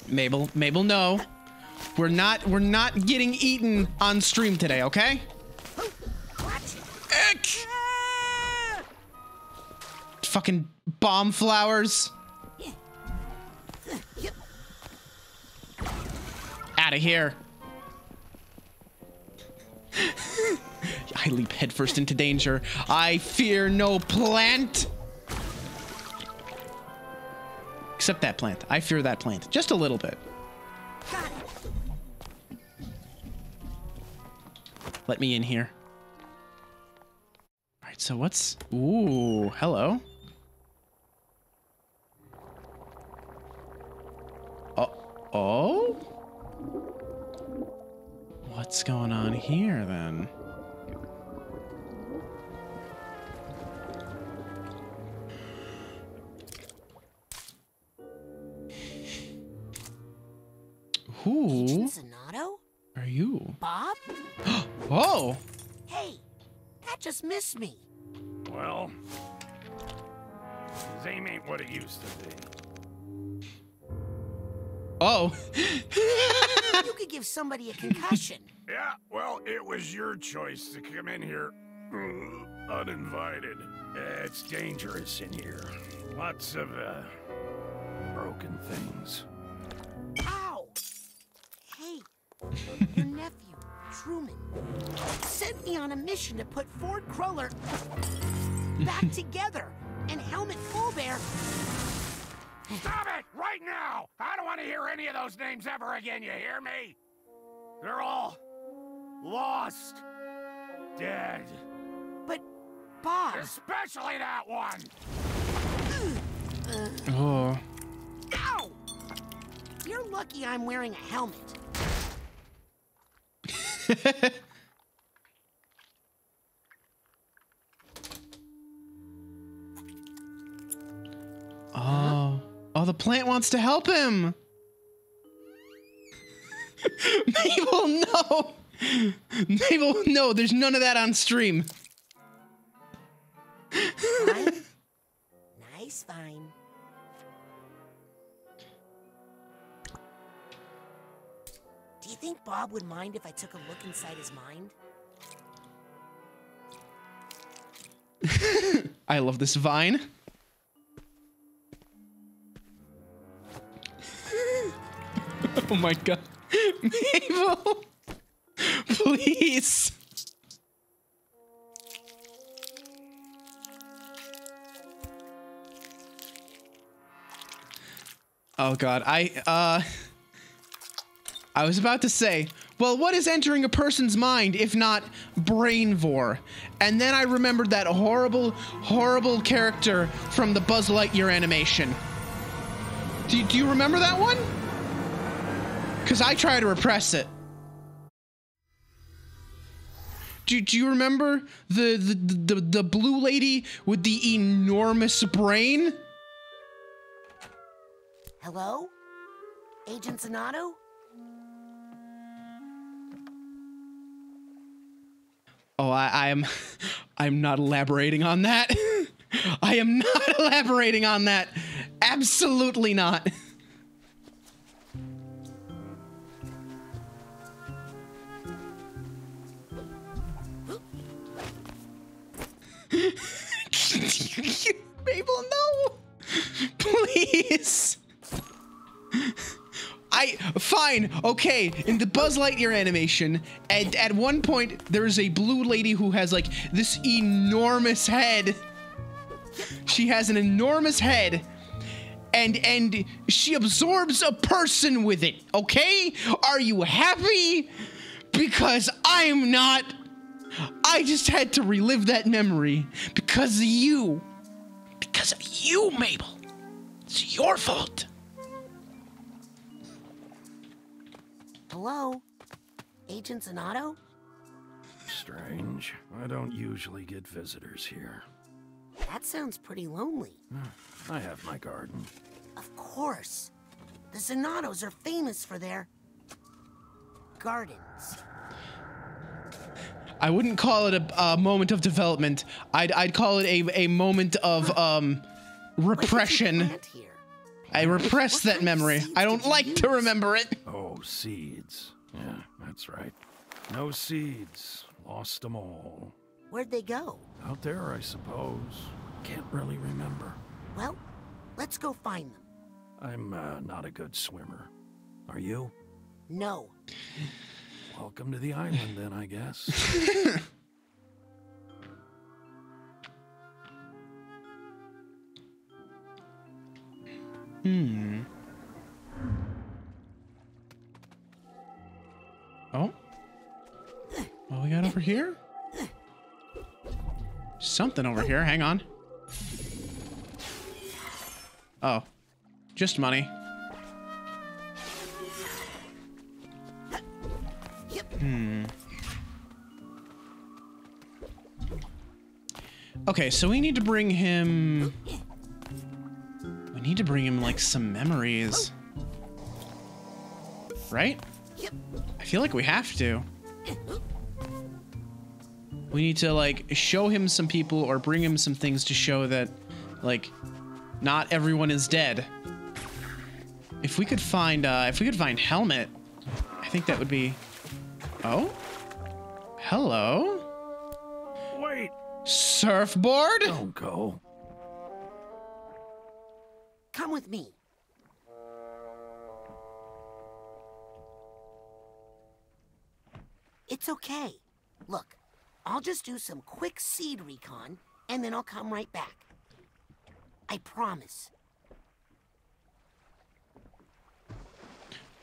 Mabel, no. We're not getting eaten on stream today, okay? Ick! Fucking bomb flowers. Out of here. I leap headfirst into danger. I fear no plant. Except that plant. I fear that plant. Just a little bit. Let me in here. All right, so what's... Ooh, hello. Oh? What's going on here, then? Who are you? Bob? Oh! Hey, that just missed me. Well, his aim ain't what it used to be. Oh. You could give somebody a concussion. Yeah, well, it was your choice to come in here uninvited. It's dangerous in here. Lots of, broken things. Ow! Hey, your nephew, Truman, sent me on a mission to put Ford Cruller back together, and Helmet Fullbear... Stop it! Right now! I don't want to hear any of those names ever again, you hear me? They're all... lost. Dead. But, Bob... Especially that one! Oh. Ow! You're lucky I'm wearing a helmet. Oh. Oh, the plant wants to help him. Mabel, no. Mabel, no, there's none of that on stream. Fine. Nice, fine. Do you think Bob would mind if I took a look inside his mind? I love this vine. Oh my god. Mabel! Please! Oh god, I was about to say, well, what is entering a person's mind if not brain vor? And then I remembered that horrible, horrible character from the Buzz Lightyear animation. Do you remember that one? Because I try to repress it. Do you remember the blue lady with the enormous brain? Hello? Agent Zanotto? Oh, I'm not elaborating on that. I am not elaborating on that. Absolutely not. Mabel, no! Please! Fine, okay, in the Buzz Lightyear animation, at one point, there is a blue lady who has, like, this enormous head. She has an enormous head, and she absorbs a person with it, okay? Are you happy? Because I'm not. I just had to relive that memory because of you. Because of you, Mabel. It's your fault. Hello? Agent Zanotto? Strange. I don't usually get visitors here. That sounds pretty lonely. I have my garden. Of course. The Zanottos are famous for their gardens. I wouldn't call it a moment of development. I'd call it a moment of repression. I repressed that memory. I don't like to remember it. Oh, seeds. Yeah, that's right. No seeds. Lost them all. Where'd they go? Out there, I suppose. Can't really remember. Well, let's go find them. I'm not a good swimmer. Are you? No. Welcome to the island, then, I guess. Oh? What we got over here? Something over here. Hang on. Oh. Just money. Okay, so we need to bring him... We need to bring him, like, some memories. Right? I feel like we have to. We need to, like, show him some people or bring him some things to show that, like, not everyone is dead. If we could find Helmet, I think that would be... Oh? Hello? Wait! Surfboard? Don't go. Come with me. It's okay. Look, I'll just do some quick seed recon, and then I'll come right back. I promise.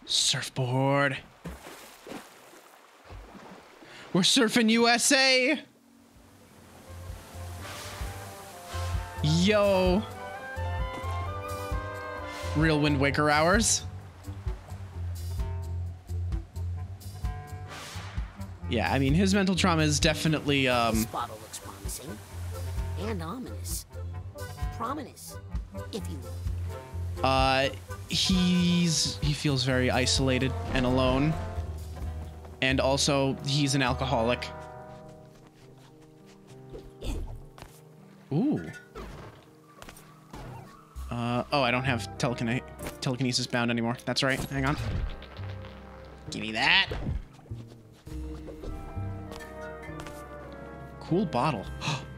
Surfboard. We're surfing USA. Yo. Real Wind Waker hours. Yeah, I mean, his mental trauma is definitely, This bottle looks promising. And ominous. Prominous. if you will. He feels very isolated and alone. And also, he's an alcoholic. Ooh. Oh, I don't have telekinesis bound anymore. That's right. Hang on. Give me that. Cool bottle.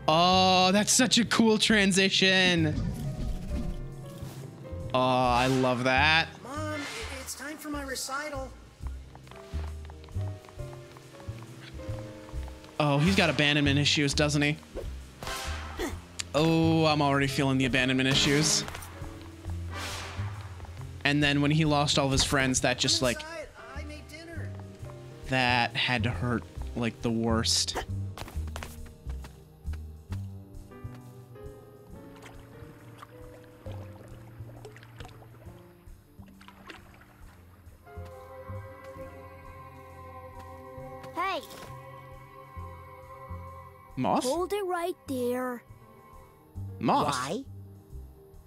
Oh, that's such a cool transition. Oh, I love that. Mom, it's time for my recital. Oh, he's got abandonment issues, doesn't he? Oh, I'm already feeling the abandonment issues. And then when he lost all of his friends, that just like... that had to hurt like the worst. Hey! Moth? Hold it right there. Moth? Why?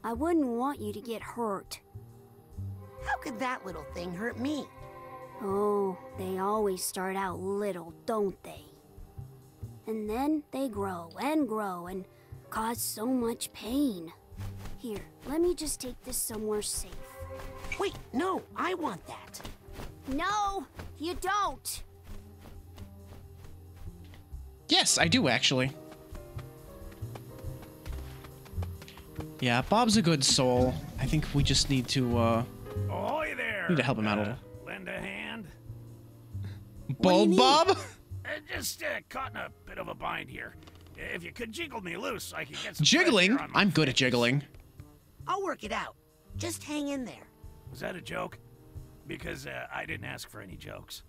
I wouldn't want you to get hurt. How could that little thing hurt me? Oh, they always start out little, don't they? And then they grow and cause so much pain. Here, let me just take this somewhere safe. Wait, no, I want that. No, you don't. Yes, I do actually. Yeah, Bob's a good soul. I think we just need to Ahoy there! need to help him out a little. Lend a hand? Bold Bob? Just caught in a bit of a bind here. If you could jiggle me loose, I could get some Jiggling? pressure on my I'm good at face. jiggling. I'll work it out. Just hang in there. Was that a joke? Because I didn't ask for any jokes.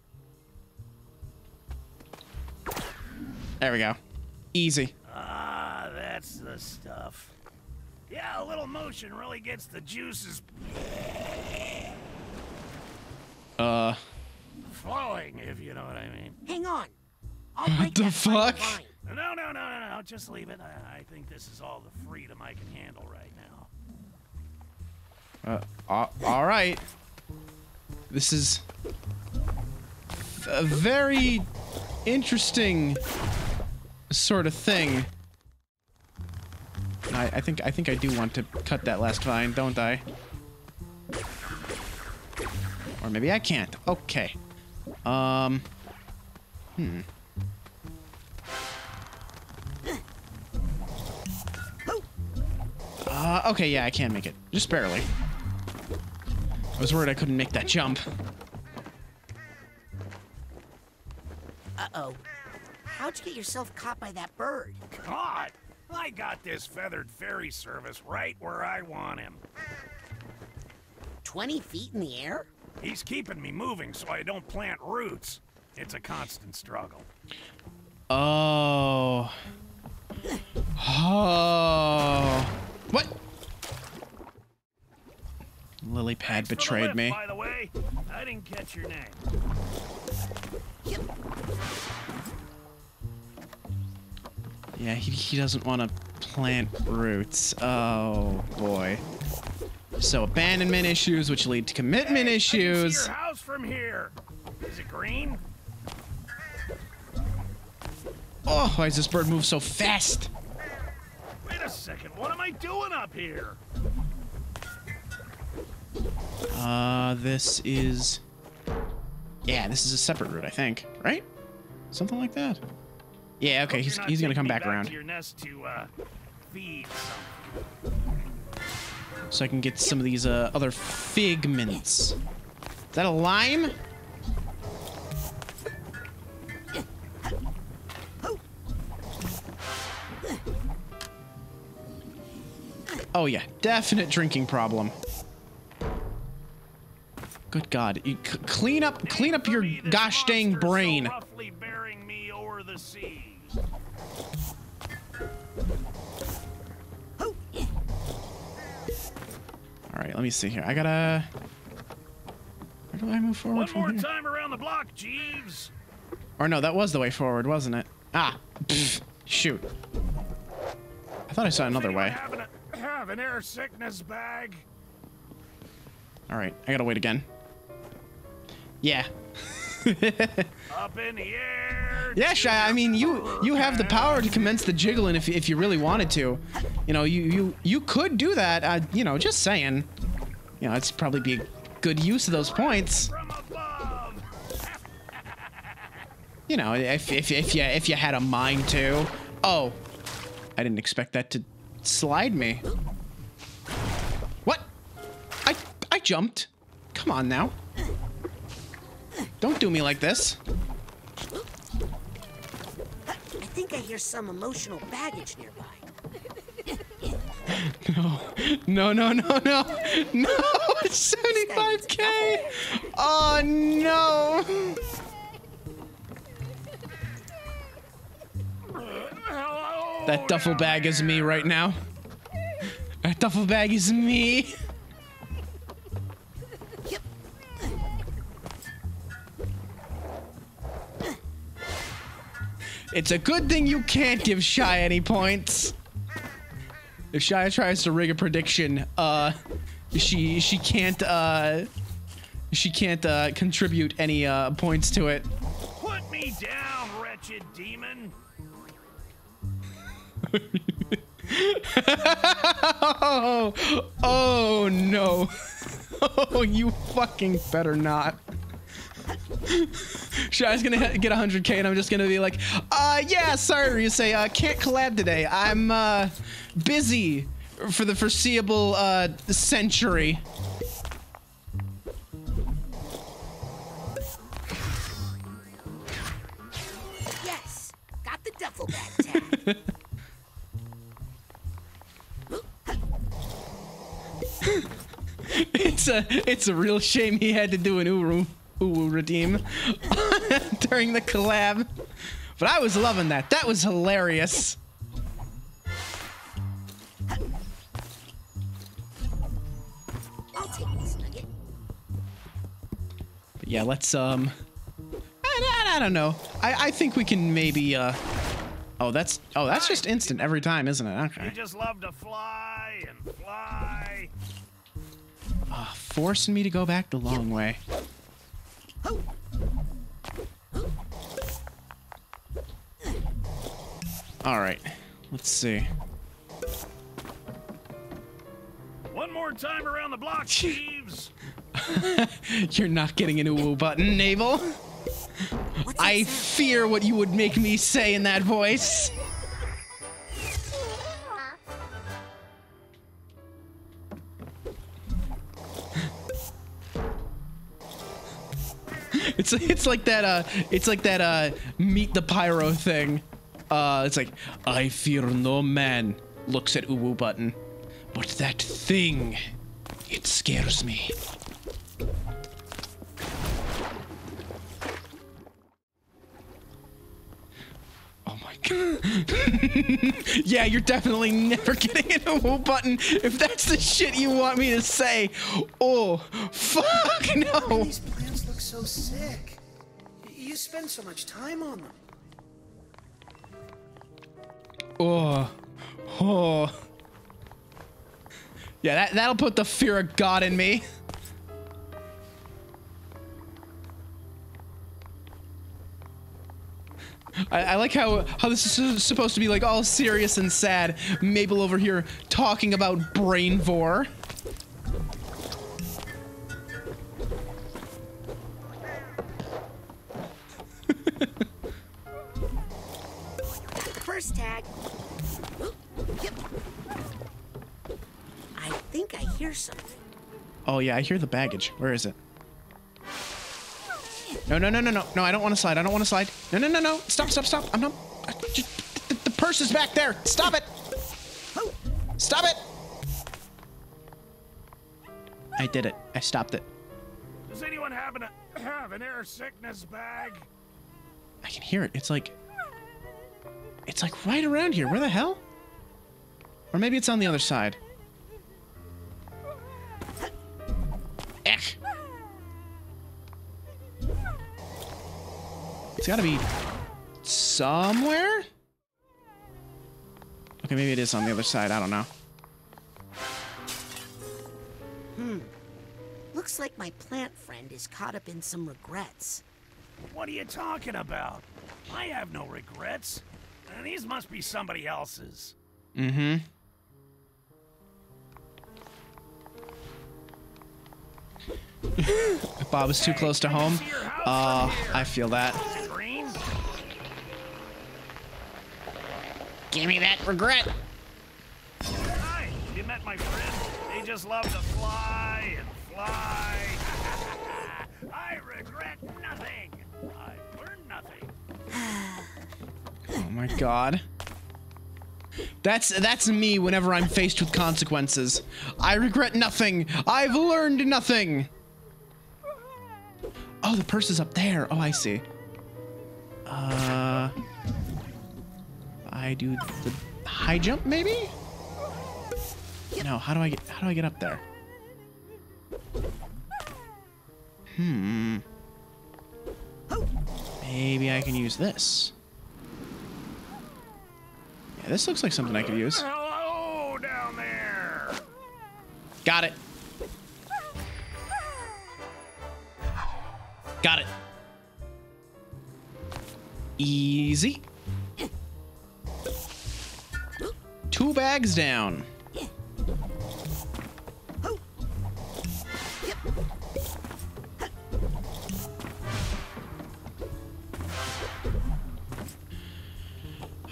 There we go. Easy. Ah, that's the stuff. Yeah, a little motion really gets the juices flowing, if you know what I mean. Hang on. I'll What break the that final fuck? line. No, just leave it. I think this is all the freedom I can handle right now. All right. This is a very interesting sort of thing. I think I do want to cut that last vine, don't I? Or maybe I can't. Okay. Okay, yeah, I can make it. Just barely. I was worried I couldn't make that jump. Uh-oh. How'd you get yourself caught by that bird? Caught? I got this feathered ferry service right where I want him. 20 feet in the air? He's keeping me moving so I don't plant roots. It's a constant struggle. Oh. Oh. What? Lily pad betrayed me. By the way, I didn't catch your name. Yeah, he doesn't want to plant roots. Oh, boy. So, abandonment issues, which lead to commitment I issues. can see your house from here. Is it green? Oh, why does this bird move so fast? Wait a second, what am I doing up here? This is... yeah, this is a separate route, I think. Right? Something like that. Yeah, okay, he's gonna come back around. To your nest to feed something. So I can get some of these other figments. Is that a lime? Oh yeah, definite drinking problem. Good God, you clean up your gosh dang brain. So roughly bearing me over the seas. All right, let me see here. I gotta. Where do I move forward from One more here? time around the block, Jeeves. Or no, that was the way forward, wasn't it? Ah, pfft, shoot. I thought I saw another way. have an air sickness bag? All right, I gotta wait again. Yeah. Up in the air. Yeah, Shy. I mean, you have the power to commence the jiggling if you really wanted to. You know, you could do that. You know, just saying. You know, it's probably be a good use of those points. You know, if you had a mind to. Oh, I didn't expect that to slide me. What? I jumped. Come on now. Don't do me like this. I think I hear some emotional baggage nearby. No. No, it's 75K. Oh, no. That duffel bag is me right now. That duffel bag is me. It's a good thing you can't give Shy any points. If Shy tries to rig a prediction, she can't contribute any points to it. Put me down, wretched demon. Oh no. Oh, you fucking better not. Shy's gonna get 100K and I'm just gonna be like, yeah, sorry, you say, can't collab today. I'm, busy for the foreseeable, century. Yes, got the duffel bag tag. It's a real shame he had to do an Uwu redeem during the collab, but I was loving that. That was hilarious. I'll take this nugget. But yeah, let's I don't know. I think we can maybe oh that's just instant every time, isn't it? Okay. You just love to fly and fly. Forcing me to go back the long way. All right, let's see. One more time around the block, Jeeves. You're not getting an Uwu button, Navel. I fear what you would make me say in that voice. It's like that meet the pyro thing. It's like, I fear no man looks at Uwu button, but that thing, it scares me. Oh my god. Yeah, you're definitely never getting an Uwu button if that's the shit you want me to say. Oh, fuck no. These plants look so sick. You spend so much time on them. Oh. Yeah, that'll put the fear of God in me. I like how this is supposed to be like all serious and sad. Mabel over here talking about brain vor. First tag. I think I hear something. Oh yeah, I hear the baggage. Where is it? No, I don't want to slide. I don't want to slide. No. Stop. I'm not. The purse is back there. Stop it. Stop it. I did it. I stopped it. Does anyone happen to have an air sickness bag? I can hear it. It's like right around here. Where the hell? Or maybe it's on the other side. It's gotta be somewhere? Okay, maybe it is on the other side. I don't know. Looks like my plant friend is caught up in some regrets. What are you talking about? I have no regrets. These must be somebody else's. Mm-hmm. Bob is too close to home. I feel that. Green? Give me that regret. Hi, you met my friend. They just love to fly and fly. I regret nothing. I've learned nothing. Oh my god. That's me whenever I'm faced with consequences. I regret nothing. I've learned nothing. Oh, the purse is up there. Oh, I see. I do the high jump, maybe? No, how do I get up there? Maybe I can use this. Yeah, this looks like something I could use. Hello down there. Got it. Got it. Easy. 2 bags down.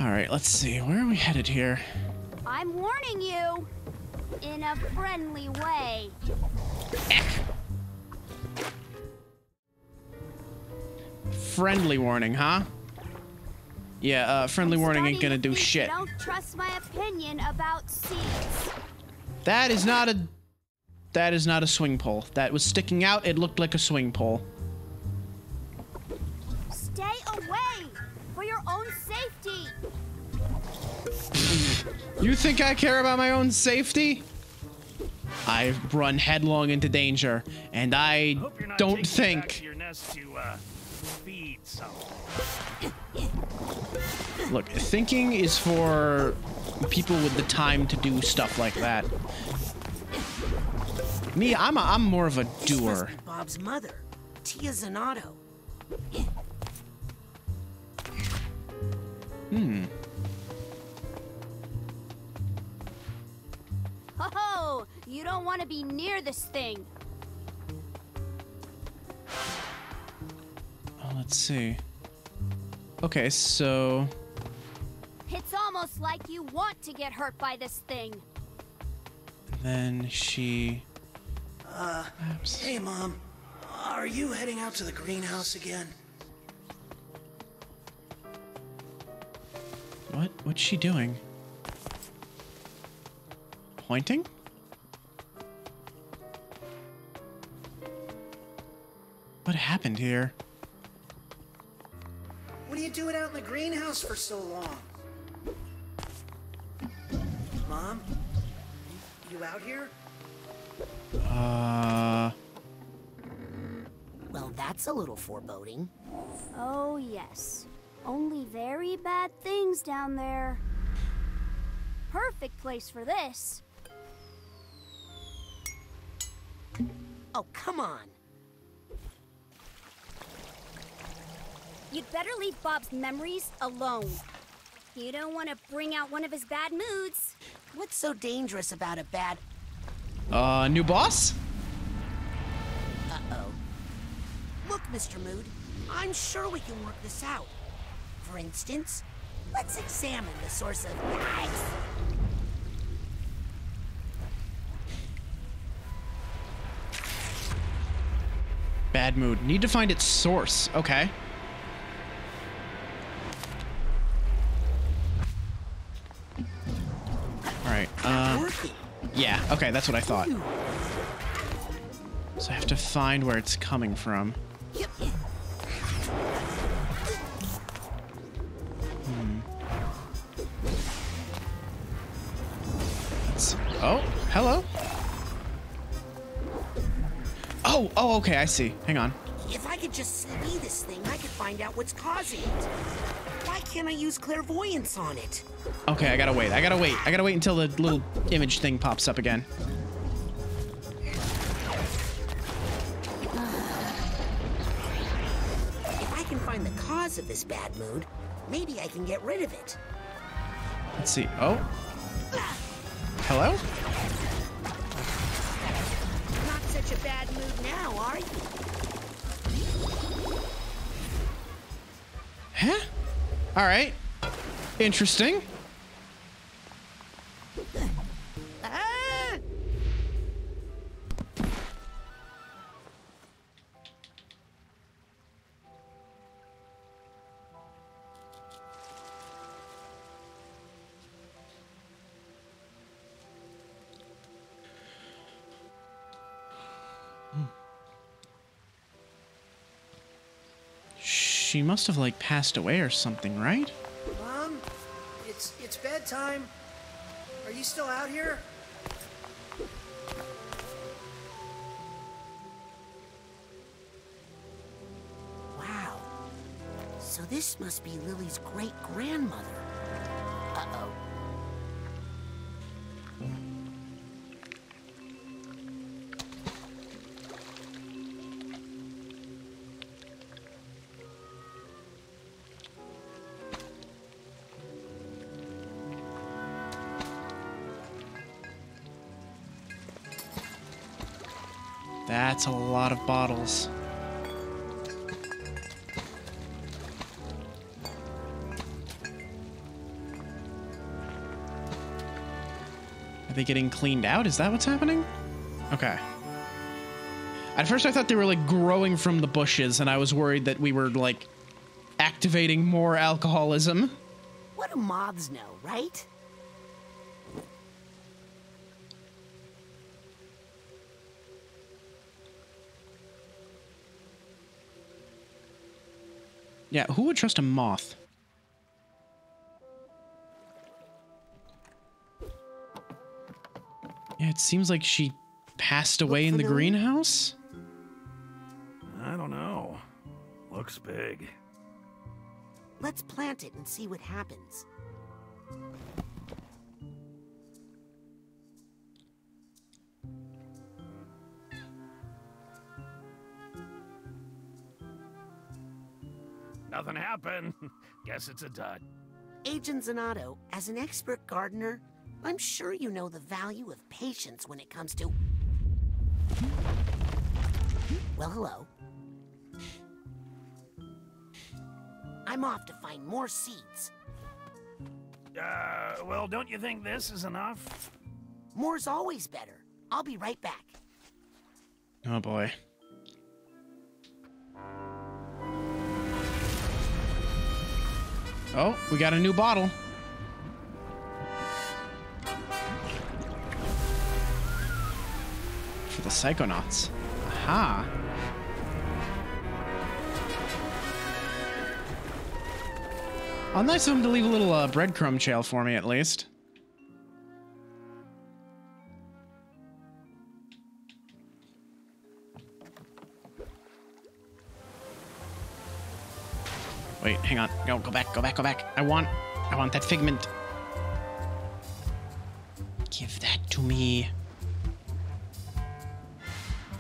All right, let's see. Where are we headed here? I'm warning you in a friendly way. Friendly warning, huh? Yeah, friendly warning ain't gonna do shit. Don't trust my opinion about seeds. That is not a swing pole. That was sticking out. It looked like a swing pole. Stay away for your own safety. You think I care about my own safety? I've run headlong into danger, and I don't think. Back to your nest to feed something. Look, thinking is for people with the time to do stuff like that. Me, I'm more of a doer. This must be Bob's mother, Tia Zanotto. Ho-ho! You don't want to be near this thing. Oh, let's see. Okay, so It's almost like you want to get hurt by this thing. then she. Hey, Mom. Are you heading out to the greenhouse again? What's she doing? Pointing? What happened here? What are you doing out in the greenhouse for so long? Mom? You out here? Well, that's a little foreboding. Oh, yes. Only very bad things down there. Perfect place for this. Oh, come on. You'd better leave Bob's memories alone. You don't want to bring out one of his bad moods. What's so dangerous about a bad... New boss? Uh-oh. Look, Mr. Mood, I'm sure we can work this out. For instance, let's examine the source of ice. Bad mood. Need to find its source. Okay. Alright, yeah, okay, that's what I thought. So I have to find where it's coming from. Oh, hello. Oh, okay, I see. Hang on. If I could just see this thing, I could find out what's causing it. Why can't I use clairvoyance on it? Okay, I gotta wait. I gotta wait until the little image thing pops up again. cause of this bad mood. Maybe I can get rid of it. Let's see. Oh. Hello? Not such a bad mood now, are you? Huh? All right. Interesting. She must have, like, passed away or something, right? Mom, it's bedtime. Are you still out here? Wow. So this must be Lily's great-grandmother. Uh-oh. That's a lot of bottles. Are they getting cleaned out? Is that what's happening? Okay. At first I thought they were like growing from the bushes and I was worried that we were like activating more alcoholism. What do moths know, right? Yeah, who would trust a moth? Yeah, it seems like she passed away in the greenhouse. I don't know. Looks big. Let's plant it and see what happens. Nothing happened. Guess it's a dud. Agent Zanotto, as an expert gardener, I'm sure you know the value of patience when it comes to... Well, hello. I'm off to find more seeds. Well, don't you think this is enough? More's always better. I'll be right back. Oh boy. Oh, we got a new bottle. For the Psychonauts. Aha. Oh, nice of him to leave a little breadcrumb trail for me, at least. Wait, hang on. Go back, go back, go back. I want that figment. Give that to me.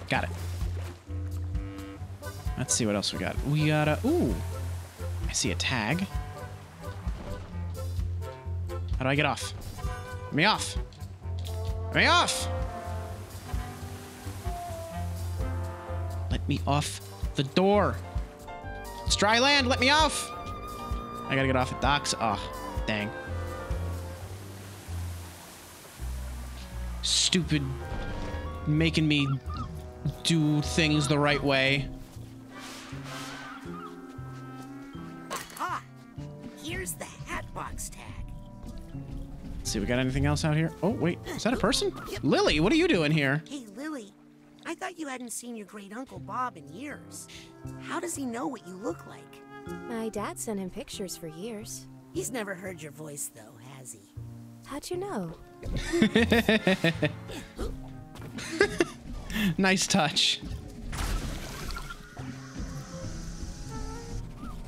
Got it. Let's see what else we got. We got a... Ooh. I see a tag. How do I get off? Let me off. Let me off! Let me off the door. It's dry land. Let me off. I gotta get off at docks. Oh, dang. Stupid. Making me do things the right way. Aha! Here's the Hatbox tag. Let's see, we got anything else out here? Oh, wait. Is that a person? Lily, what are you doing here? Hey, Lily. I thought you hadn't seen your great-uncle Bob in years. How does he know what you look like? My dad sent him pictures for years. He's never heard your voice, though, has he? How'd you know? Nice touch.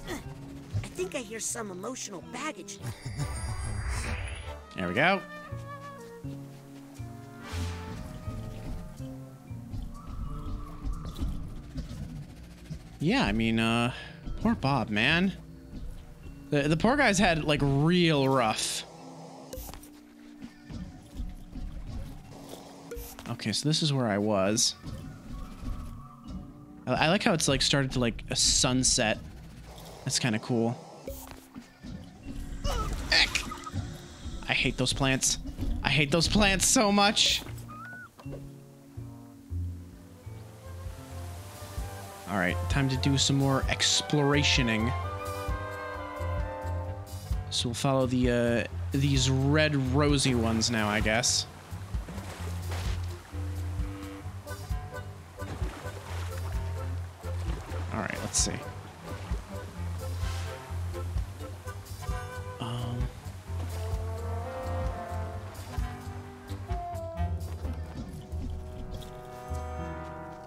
I think I hear some emotional baggage. There we go. Yeah, I mean, poor Bob, man. The poor guy's had like real rough. Okay, so this is where I was. I like how it's like started to like a sunset. That's kind of cool. Eck! I hate those plants. I hate those plants so much. All right, time to do some more explorationing. So we'll follow the these red rosy ones now, I guess. All right, let's see.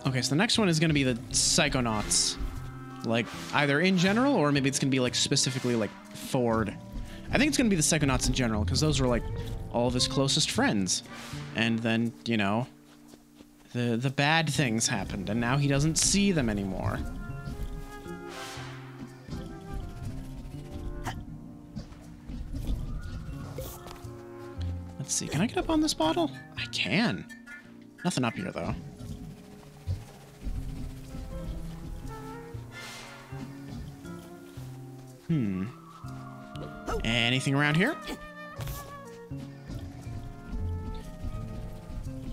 Okay, so the next one is going to be the Psychonauts. Like, either in general, or maybe it's going to be, like, specifically, like, Ford. I think it's going to be the Psychonauts in general, because those were, like, all of his closest friends. And then, you know, the bad things happened, and now he doesn't see them anymore. Let's see, can I get up on this bottle? I can. Nothing up here, though. Anything around here?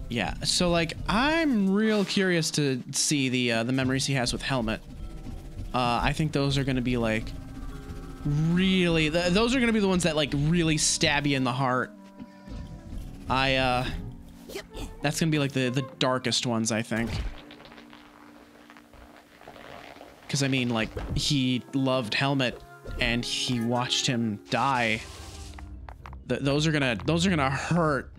Yeah, so like I'm real curious to see the memories he has with Helmet. I think those are going to be like really those are going to be the ones that like really stab you in the heart. That's going to be like the darkest ones, I think. Cuz I mean like he loved Helmet and he watched him die. Those are gonna hurt.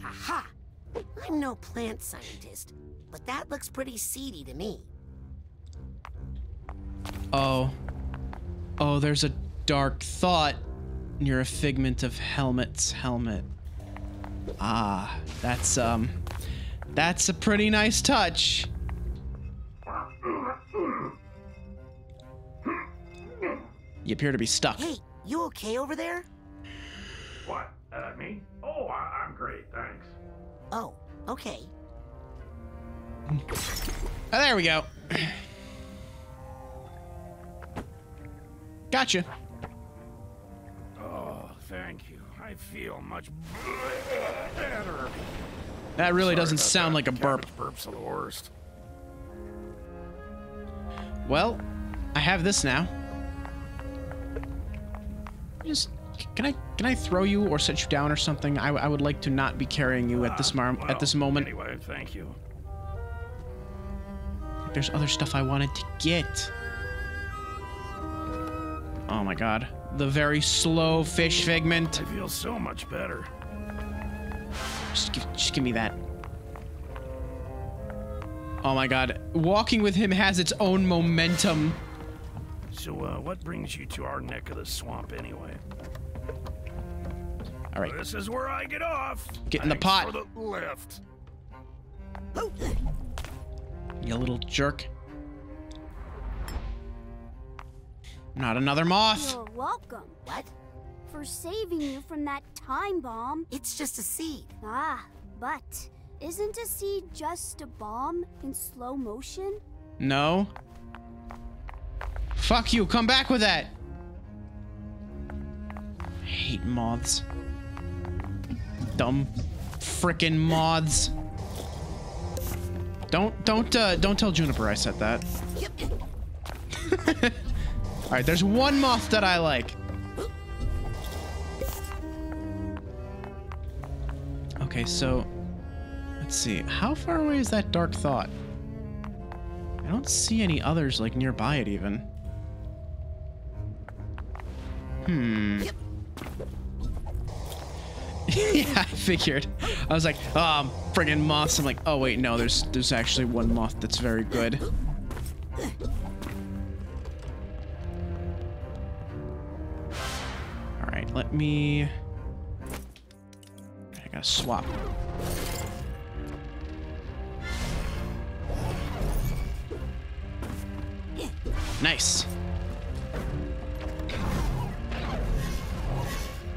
Aha! I'm no plant scientist, but that looks pretty seedy to me. Oh, there's a dark thought. You're a figment of Helmet's helmet. Ah, that's a pretty nice touch. You appear to be stuck. Hey, you okay over there? What? Me? Oh, I'm great, thanks. Oh, okay. Oh, there we go. Gotcha. Oh, thank you. I feel much better. That really doesn't sound like a burp. Burps are the worst. Well, I have this now. Just can I throw you or set you down or something? I would like to not be carrying you at this moment. Anyway, thank you. There's other stuff I wanted to get. Oh my god, the very slow fish figment. I feel so much better. Just give me that. Oh my god, walking with him has its own momentum. So, what brings you to our neck of the swamp anyway? All right. This is where I get off. Get in the pot. For the lift. You little jerk. Not another moth. You're welcome. What? For saving you from that time bomb. It's just a seed. Ah, but isn't a seed just a bomb in slow motion? No. Fuck you, come back with that. I hate moths. Dumb frickin' moths. Don't tell Juniper I said that. All right, there's one moth that I like. Okay, so let's see. How far away is that dark thought? I don't see any others like nearby it even. Yeah, I figured. I was like, friggin' moths. I'm like, oh wait, no, there's actually one moth that's very good. All right, let me. I gotta swap. Nice.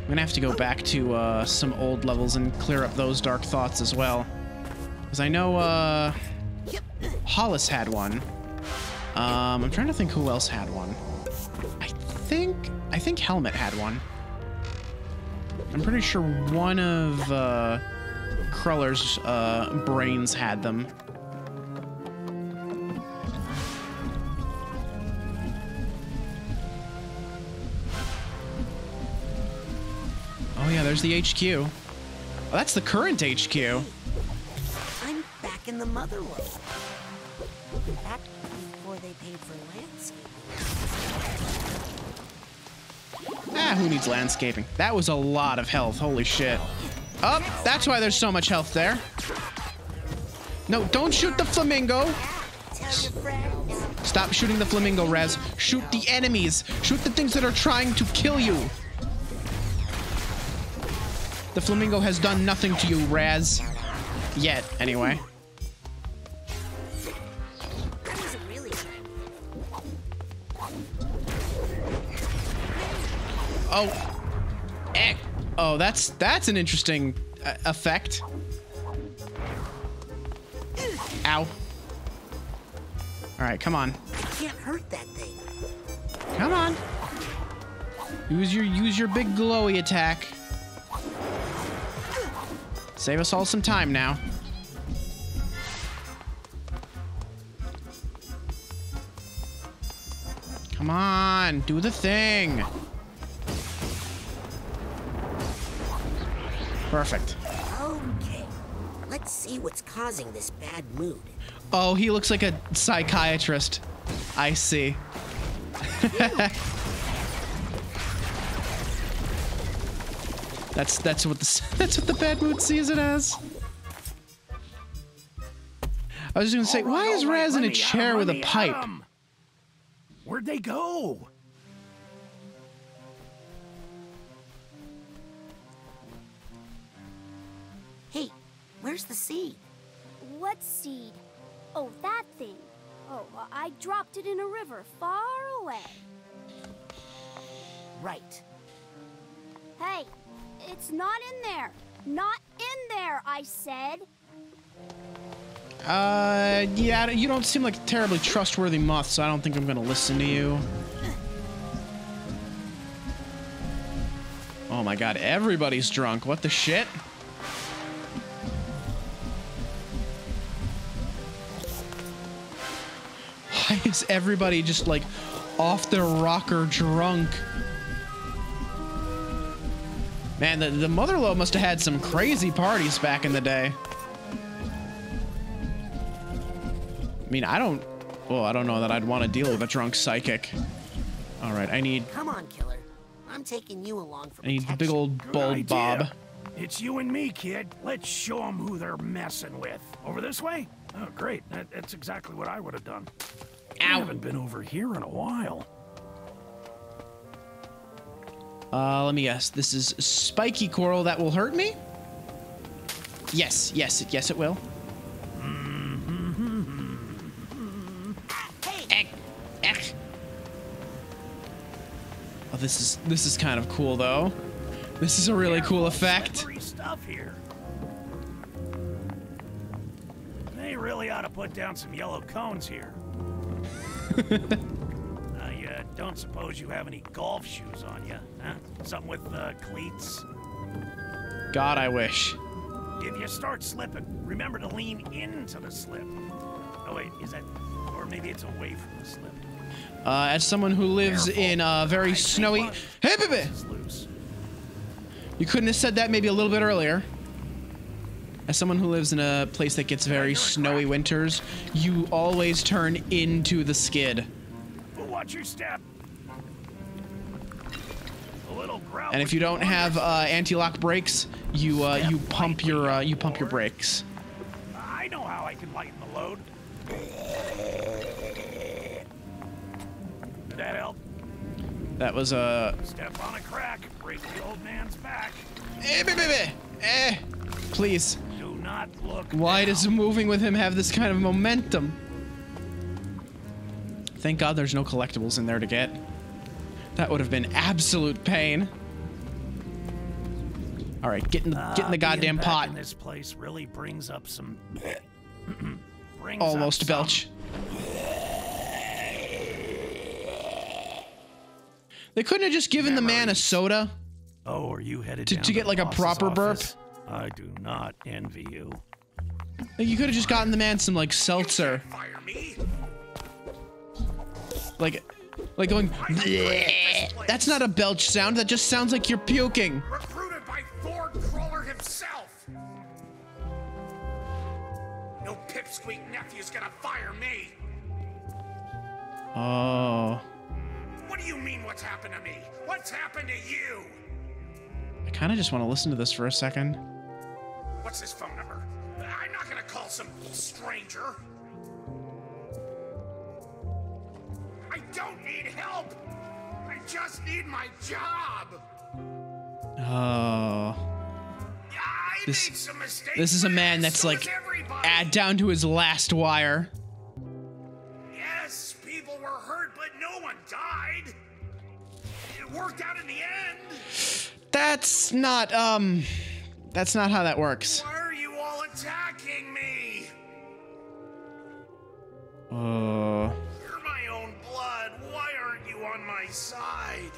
I'm gonna have to go back to some old levels and clear up those dark thoughts as well. Because I know Hollis had one. I'm trying to think who else had one. I think Helmet had one. I'm pretty sure one of Kruller's brains had them. Oh yeah, there's the HQ. Oh, that's the current HQ. I'm back in the mother world. Back before they paid for landscaping. Ah, who needs landscaping? That was a lot of health. Holy shit. Oh, that's why there's so much health there. No, don't shoot the flamingo. Stop shooting the flamingo, Raz. Shoot the enemies. Shoot the things that are trying to kill you. The flamingo has done nothing to you, Raz. Yet, anyway. Oh. Eh. Oh, that's an interesting effect. Ow. All right, come on. Can't hurt that thing. Come on. Use your big glowy attack. Save us all some time now. Come on, do the thing. Perfect. Okay, let's see what's causing this bad mood. Oh, he looks like a psychiatrist. I see. That's what the bad mood sees it as. I was just gonna say, why is Raz in a chair with a pipe? Where'd they go? Hey, where's the seed? What seed? Oh, that thing. Oh, I dropped it in a river far away. Right. Hey, it's not in there. Not in there, I said. Yeah, you don't seem like a terribly trustworthy moth, so I don't think I'm gonna listen to you. Oh my god, everybody's drunk. What the shit? Why is everybody just like off their rocker drunk? Man, the Motherlode must have had some crazy parties back in the day. I mean, I don't know that I'd want to deal with a drunk psychic. All right, I need... Come on, killer. I'm taking you along for I need the big old bulb bob. It's you and me, kid. Let's show them who they're messing with. Over this way? Oh, great. That's exactly what I would have done. I haven't been over here in a while. Let me guess. This is spiky coral that will hurt me? Yes, it will. Oh, this is kind of cool though. This is a really cool effect. Stuff here. They really ought to put down some yellow cones here. I don't suppose you have any golf shoes on you, huh? Something with cleats? God, I wish. If you start slipping, remember to lean into the slip. Oh wait, is that... or maybe it's away from the slip. As someone who lives in a very snowy... Hey, baby! You couldn't have said that maybe a little bit earlier. As someone who lives in a place that gets very snowy winters, you always turn into the skid. Watch your step. And if you don't have anti-lock brakes, you pump your brakes. I know how I can lighten the load. Did that help? That was a... Step on a crack, break the old man's back. Hey, baby! Please. Do not look Why down. does moving with him have this kind of momentum? Thank God there's no collectibles in there to get. That would have been absolute pain. All right, get in the goddamn pot. This place really brings up some. Almost belch. They couldn't have just given the man a soda. Oh, are you headed to get like a proper burp? I do not envy you. Like, you could have just gotten the man some like seltzer. Fire me. Like going. Bleh. That's not a belch sound. That just sounds like you're puking. Recruited by Ford Crawler himself. No pipsqueak nephew's gonna fire me. Oh. What do you mean? What's happened to me? What's happened to you? I kind of just want to listen to this for a second. What's his phone number? I'm not gonna call some stranger. I don't need help. I just need my job. Oh. This is a man that's like down to his last wire. Yes, people were hurt, but no one died. It worked out in the end. That's not how that works. Why are you all attacking me? You're my own blood. Why aren't you on my side?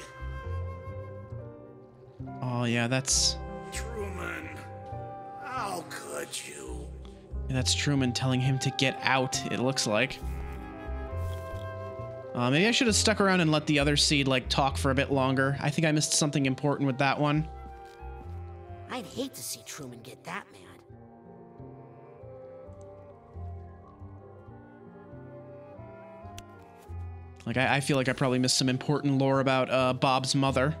Oh yeah, that's Truman. How could you? That's Truman telling him to get out, it looks like. Maybe I should have stuck around and let the other seed, like, talk for a bit longer. I think I missed something important with that one. I'd hate to see Truman get that mad. Like, I feel like I probably missed some important lore about Bob's mother.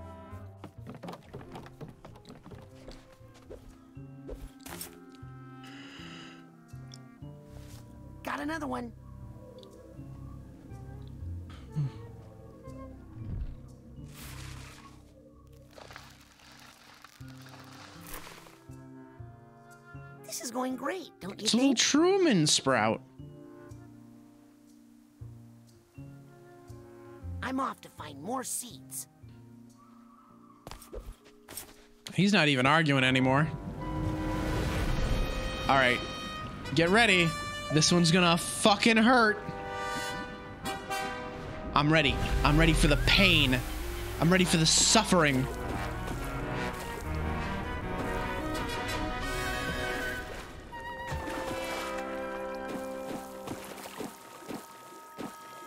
Got another one. This is going great, don't you think? It's a little Truman sprout. I'm off to find more seeds. He's not even arguing anymore. All right, get ready. This one's gonna fucking hurt. I'm ready. I'm ready for the pain. I'm ready for the suffering.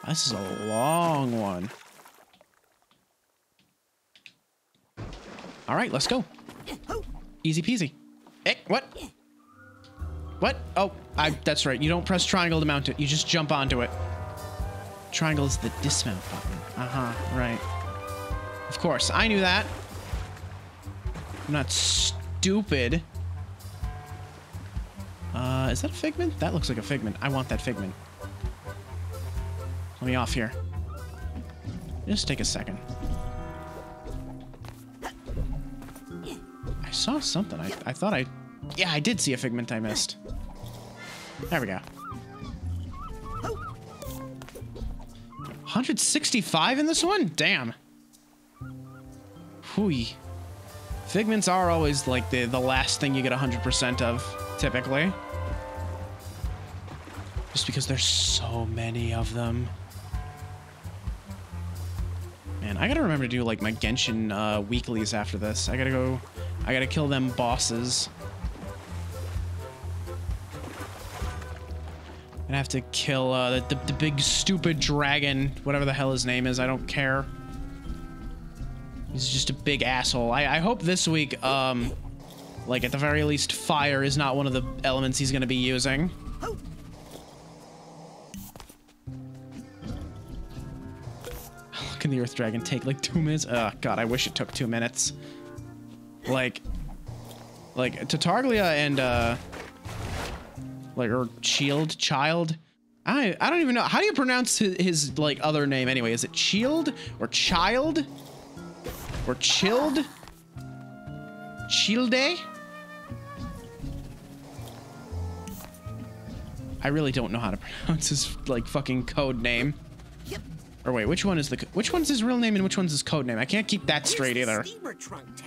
This is a long one. All right, let's go. Easy peasy. Eh, what? What? Oh, that's right. You don't press triangle to mount it. You just jump onto it. Triangle is the dismount button. Uh-huh, right. Of course, I knew that. I'm not stupid. Is that a figment? That looks like a figment. I want that figment. Let me off here. Just take a second. I saw something. I thought I... Yeah, I did see a figment I missed. There we go. 165 in this one? Damn. Hooey. Figments are always like the last thing you get 100% of, typically. Just because there's so many of them. Man, I gotta remember to do like my Genshin weeklies after this. I gotta kill them bosses. I have to kill the big stupid dragon, whatever the hell his name is. I don't care. He's just a big asshole. I hope this week, like at the very least, fire is not one of the elements he's gonna be using. Can the Earth Dragon take like 2 minutes? Oh god, I wish it took 2 minutes. Like Tartaglia and or Child. I don't even know. How do you pronounce his like other name anyway? Is it Shield or Child or Chilled? Childe? I really don't know how to pronounce his like fucking code name. Or wait, which one's his real name and which one's his code name? I can't keep that straight either. Steamer trunk tag.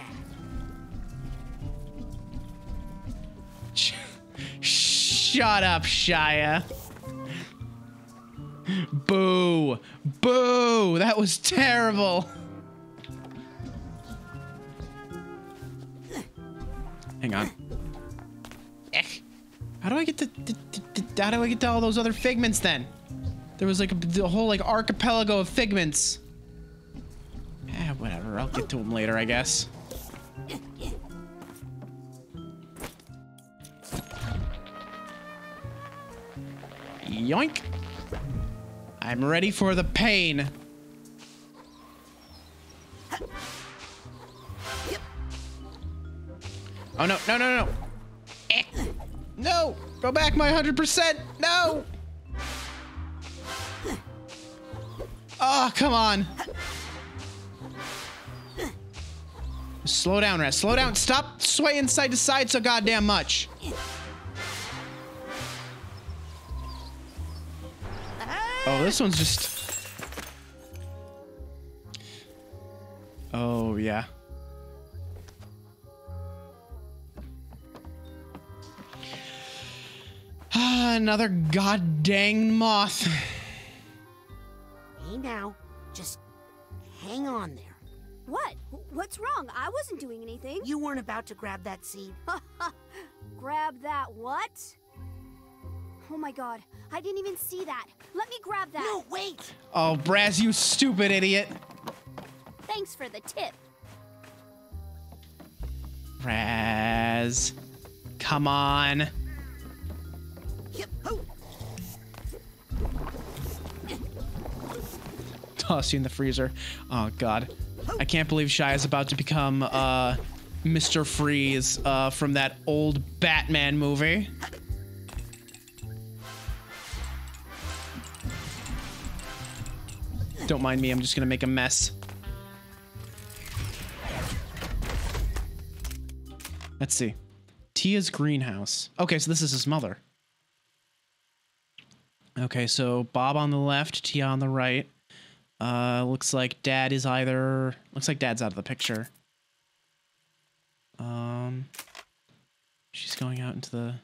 Shut up, Shia. Boo. Boo. That was terrible. Hang on. How do I get to all those other figments then? There was like a whole like archipelago of figments. Whatever. I'll get to them later, I guess. Yoink. I'm ready for the pain. Oh, no, no, no, no. No, go back my 100%. No. Oh, come on. Slow down, Raz. Slow down. Stop swaying side to side so goddamn much. Oh, this one's just... Oh, yeah. Another goddamn moth. Hey now, just hang on there. What? What's wrong? I wasn't doing anything. You weren't about to grab that seed. Grab that what? Oh my god, I didn't even see that. Let me grab that. No, wait. Oh, Braz, you stupid idiot. Thanks for the tip. Braz, come on. Toss you in the freezer. Oh god, I can't believe Shia is about to become Mr. Freeze from that old Batman movie. Don't mind me, I'm just gonna make a mess. Let's see. Tia's greenhouse. Okay, so this is his mother. Okay, so Bob on the left, Tia on the right. Looks like Dad is either... Looks like Dad's out of the picture. She's going out into the...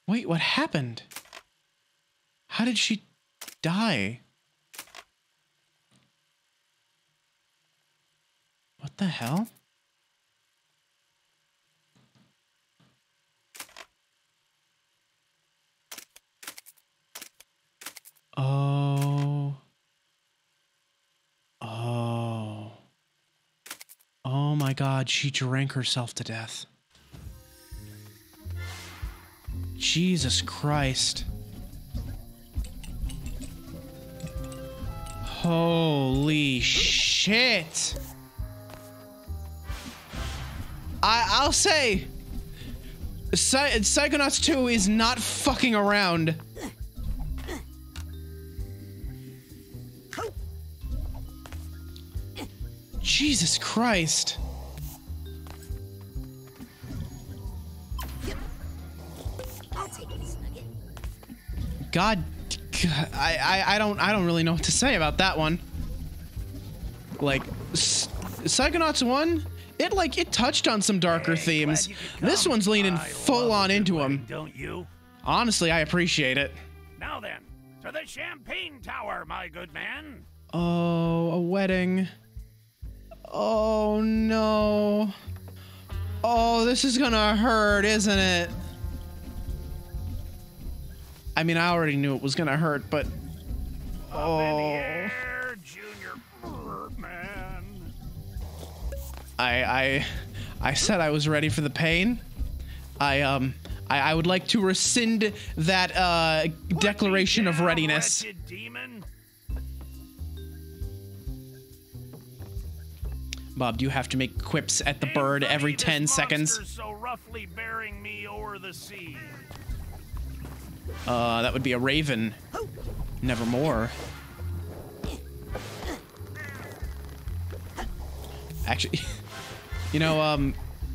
Wait, what happened? How did she die? What the hell? Oh. Oh. Oh my god, she drank herself to death. Jesus Christ. Holy shit. I'll say Psychonauts 2 is not fucking around. Jesus Christ. I'll take this nugget. God, I don't really know what to say about that one. Like, Psychonauts 1, it touched on some darker themes. This one's leaning full on into them. Don't you? Honestly, I appreciate it. Now then, to the Champagne Tower, my good man. Oh, a wedding. Oh no. Oh, this is gonna hurt, isn't it? I mean, I already knew it was gonna hurt, but... Oh. Up in the air, Junior man. I said I was ready for the pain. I would like to rescind that declaration of readiness. Demon? Bob, do you have to make quips at the bird every 10 seconds? So roughly bearing me o'er the sea. That would be a raven. Nevermore. Actually, you know,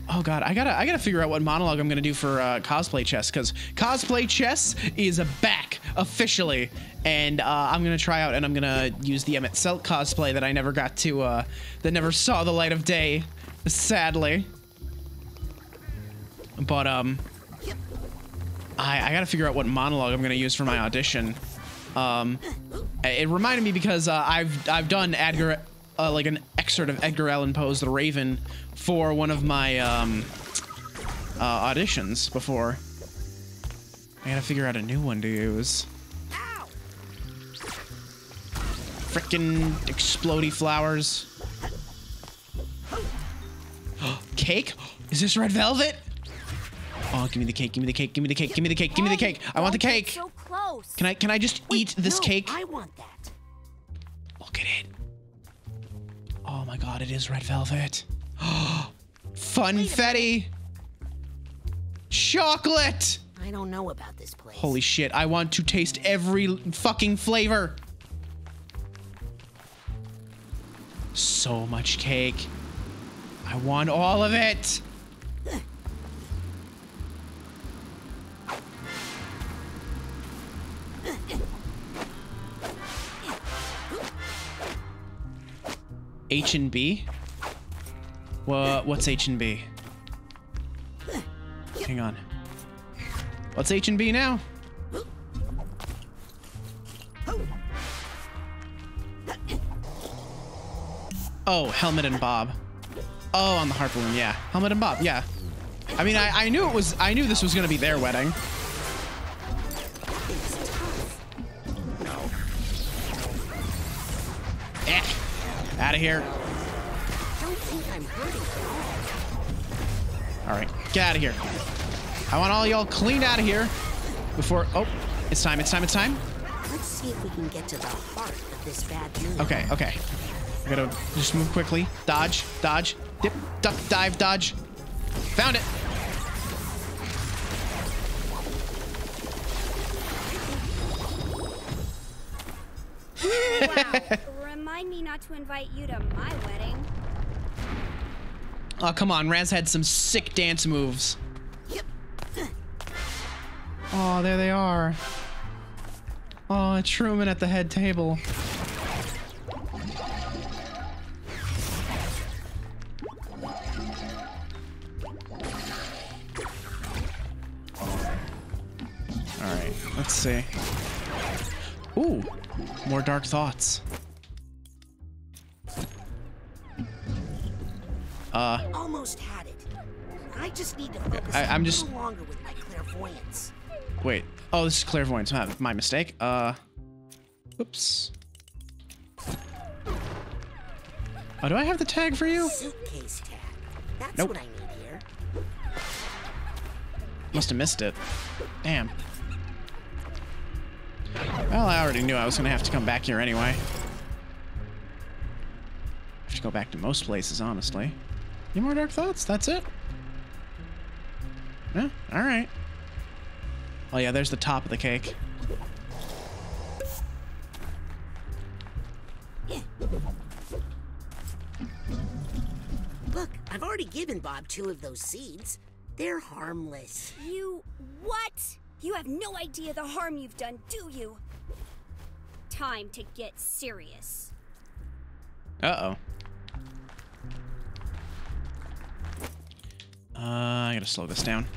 oh god, I gotta figure out what monologue I'm gonna do for cosplay chess, because cosplay chess is back officially. And I'm gonna try out, and I'm gonna use the Emmett Selt cosplay that I never got to, that never saw the light of day, sadly. But I gotta figure out what monologue I'm gonna use for my audition. It reminded me because I've done Edgar, like an excerpt of Edgar Allan Poe's The Raven for one of my auditions before. I gotta figure out a new one to use. Frickin' explodey flowers. Cake? Is this red velvet? Oh, give me the cake, give me the cake, give me the cake, give me the cake, give me the cake. I want the cake. So close. Can I just eat this cake? I want that. Look at it. Oh my god, it is red velvet. Funfetti. Chocolate. I don't know about this place. Holy shit, I want to taste every fucking flavor. So much cake. I want all of it. H&B? What's H&B? Hang on. What's H&B now? Oh, Helmet and Bob. Oh, on the harp balloon, yeah. Helmet and Bob, yeah. I mean, I knew this was gonna be their wedding. Out of here. All right, get out of here. I want all y'all cleaned out of here before. Oh, it's time. It's time. It's time. Let's see if we can get to the heart of this bad news. Okay. Okay. I gotta just move quickly. Dodge. Dodge. Dip. Duck. Dive. Dodge. Found it. Wow. Remind me not to invite you to my wedding. Oh, come on. Raz had some sick dance moves. Oh, there they are. Oh, it's Truman at the head table. Alright, let's see. Ooh, more dark thoughts. Almost had it. I just need to focus I'm just... a little longer with my clairvoyance. Wait. Oh, this is clairvoyance. My mistake. Oops. Oh, do I have the tag for you? Suitcase tag. That's Nope. what I need here. Must have missed it. Damn. Well, I already knew I was gonna have to come back here anyway. I have to go back to most places, honestly. Any more dark thoughts? That's it? Yeah, alright. Oh yeah, there's the top of the cake. Look, I've already given Bob 2 of those seeds. They're harmless. You what? You have no idea the harm you've done, do you? Time to get serious. Uh-oh. I gotta slow this down.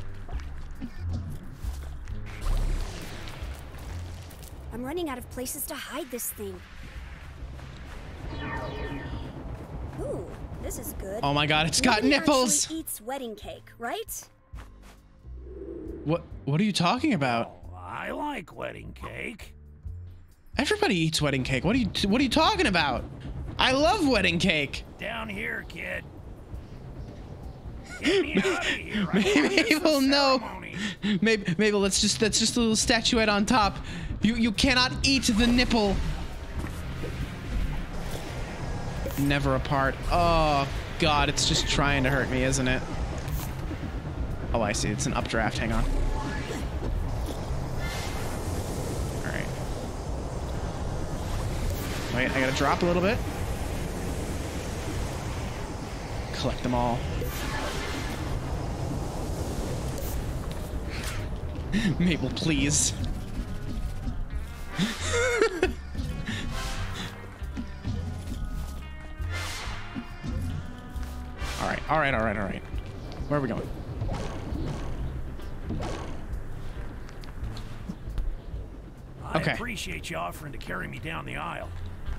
I'm running out of places to hide this thing. Ooh, this is good. Oh my god, it's got Nobody nipples! actually eats wedding cake, right? What are you talking about? I like wedding cake. Everybody eats wedding cake. What are you talking about? I love wedding cake. Down here, kid. Get me out of here. Mabel, no. Mabel, that's just a little statuette on top. You cannot eat the nipple. Never apart. Oh god, it's just trying to hurt me, isn't it? Oh, I see. It's an updraft. Hang on. All right. Wait, I gotta drop a little bit. Collect them all. All right. Where are we going? I Okay. appreciate you offering to carry me down the aisle.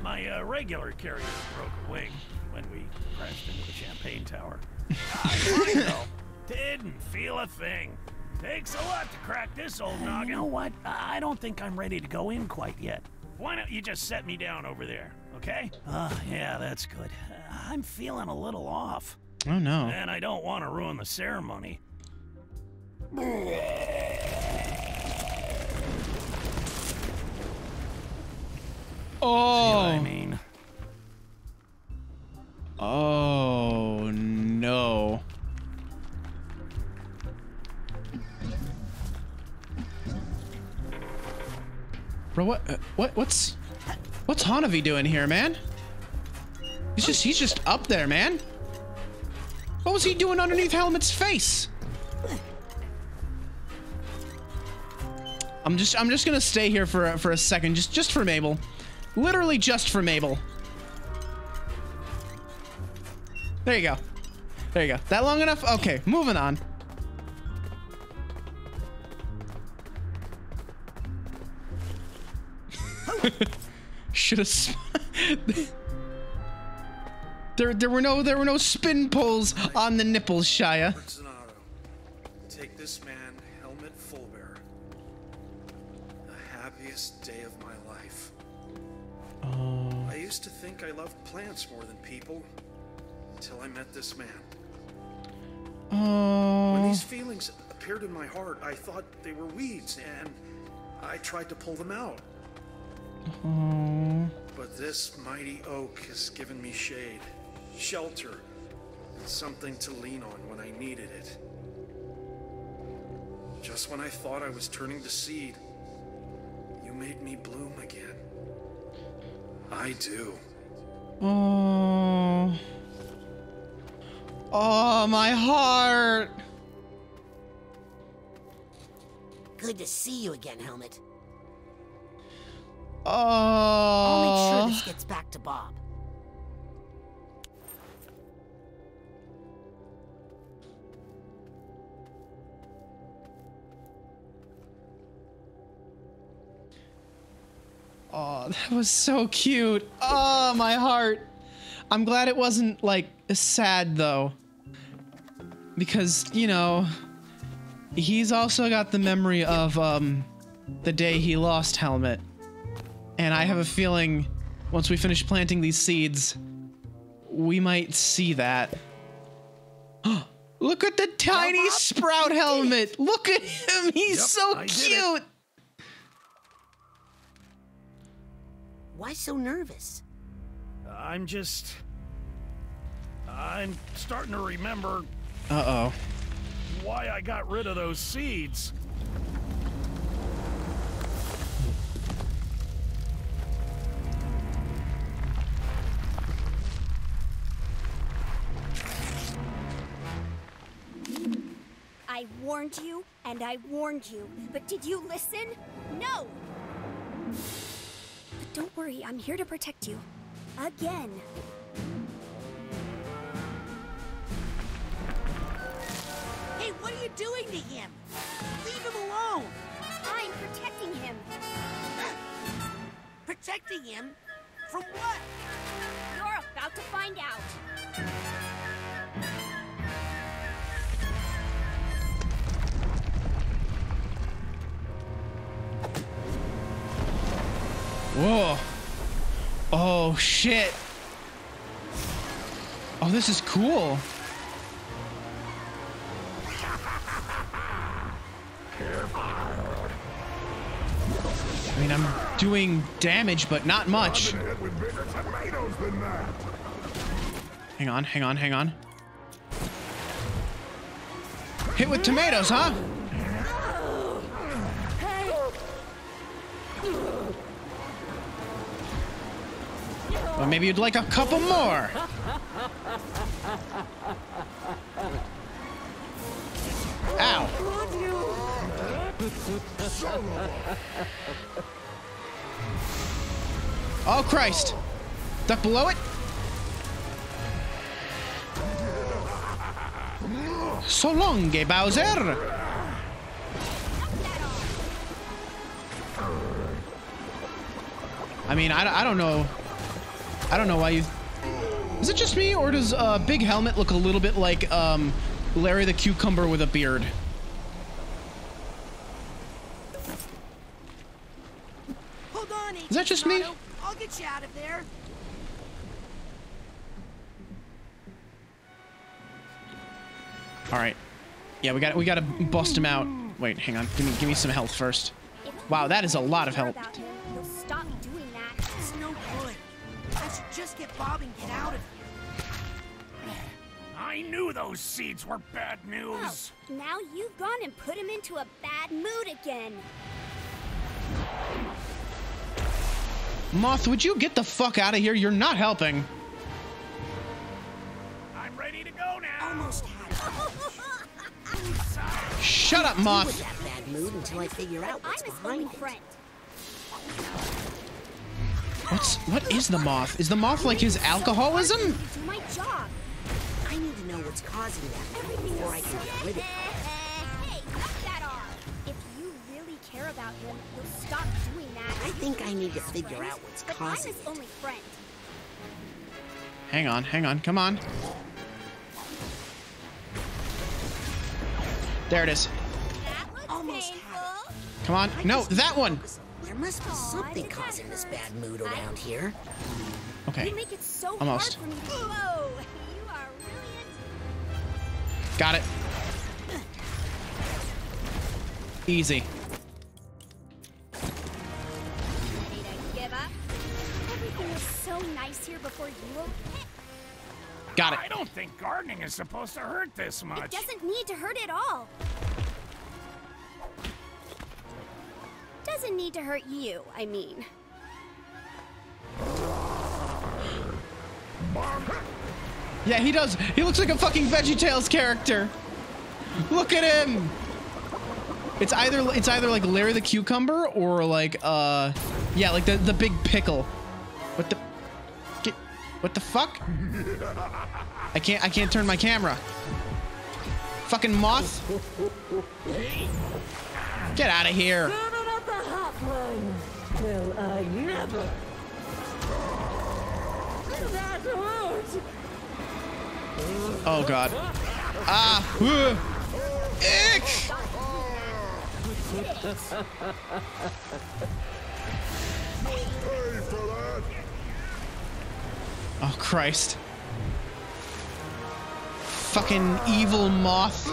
My regular carrier broke a wing when we crashed into the champagne tower. I know. Didn't feel a thing. Takes a lot to crack this old noggin. You know what? I don't think I'm ready to go in quite yet. Why don't you just set me down over there, okay? Yeah, that's good. I'm feeling a little off. Oh, no. And I don't want to ruin the ceremony. Oh. See what I mean? Oh, no. Bro, what's Hanavi doing here, man? He's just up there, man. What was he doing underneath Helmet's face? I'm just gonna stay here for a second, just for Mabel. Literally just for Mabel. There you go. There you go. That long enough? Okay, moving on. Should have. There were no spin pulls on the nipples, Shia. Take this man, Helmet Fullbearer. The happiest day of my life. Oh. I used to think I loved plants more than people until I met this man. Oh. When these feelings appeared in my heart, I thought they were weeds, and I tried to pull them out. Oh. But this mighty oak has given me shade, shelter, and something to lean on when I needed it. Just when I thought I was turning to seed, you made me bloom again. I do. Oh. Oh, my heart. Good to see you again, Helmet. Oh. I'll make sure this gets back to Bob. Oh, that was so cute. Oh, my heart. I'm glad it wasn't, like, sad, though. Because, you know, he's also got the memory of, the day he lost Helmet. And I have a feeling, once we finish planting these seeds, we might see that. Look at the tiny sprout Helmet! Look at him! He's so cute! Why so nervous? I'm starting to remember Uh-oh. why I got rid of those seeds. I warned you, and I warned you, but did you listen? No! But don't worry, I'm here to protect you. Again. Hey, what are you doing to him? Leave him alone! I'm protecting him. Protecting him? From what? You're about to find out. Whoa. Oh, shit. Oh, this is cool. I mean, I'm doing damage, but not much. Hang on, hang on, hang on. Hit with tomatoes, huh? Well, maybe you'd like a couple more. Ow. Oh, Christ. Duck below it? So long, Bowser. I mean, I don't know. I don't know why you... Is it just me, or does Big Helmet look a little bit like Larry the Cucumber with a beard? Hold on, Is that just me? I'll get you out of there. All right. Yeah, we gotta bust him out. Wait, hang on. Give me some health first. Wow, that is a lot of help. Stop doing that. It's no good. I should just get Bob and get out of here. I knew those seeds were bad news. Well, now you've gone and put him into a bad mood again. Moth, would you get the fuck out of here? You're not helping. I'm ready to go now. Almost had it. Shut up, Moth. That bad mood until I figure out what's behind it. What is the Moth? Is the Moth like his alcoholism? Do my job. I need to know what's causing that before I can get rid of it. Hey, cut that off. If you really care about him, you'll stop doing that. I think I need to figure out what's causing it. I'm his only friend. Hang on, come on. There it is. Almost had it. Come on. No, that one. There must be something causing this bad mood around here. Okay. You make it so Almost. hard for me to... Whoa, you are brilliant. Got it. Easy. Ready to give up? Everything was so nice here before you. Got it. I don't think gardening is supposed to hurt this much. It doesn't need to hurt at all. Doesn't need to hurt you, I mean. Yeah, he does. He looks like a fucking VeggieTales character. Look at him. It's either like Larry the Cucumber or like yeah, like the big pickle. What the fuck? I can't turn my camera. Fucking Moth. Get out of here. Will I never? That hurts. Oh god. Ah. Ick. Oh Christ. Fucking evil Moth.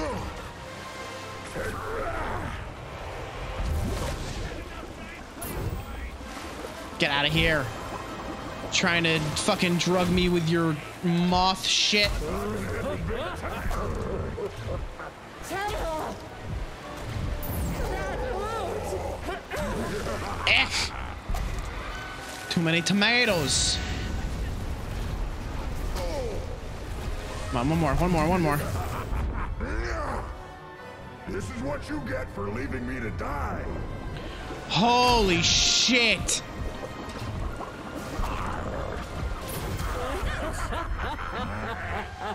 Get out of here. Trying to fucking drug me with your moth shit. Too many tomatoes. Come on, one more. This is what you get for leaving me to die. Holy shit.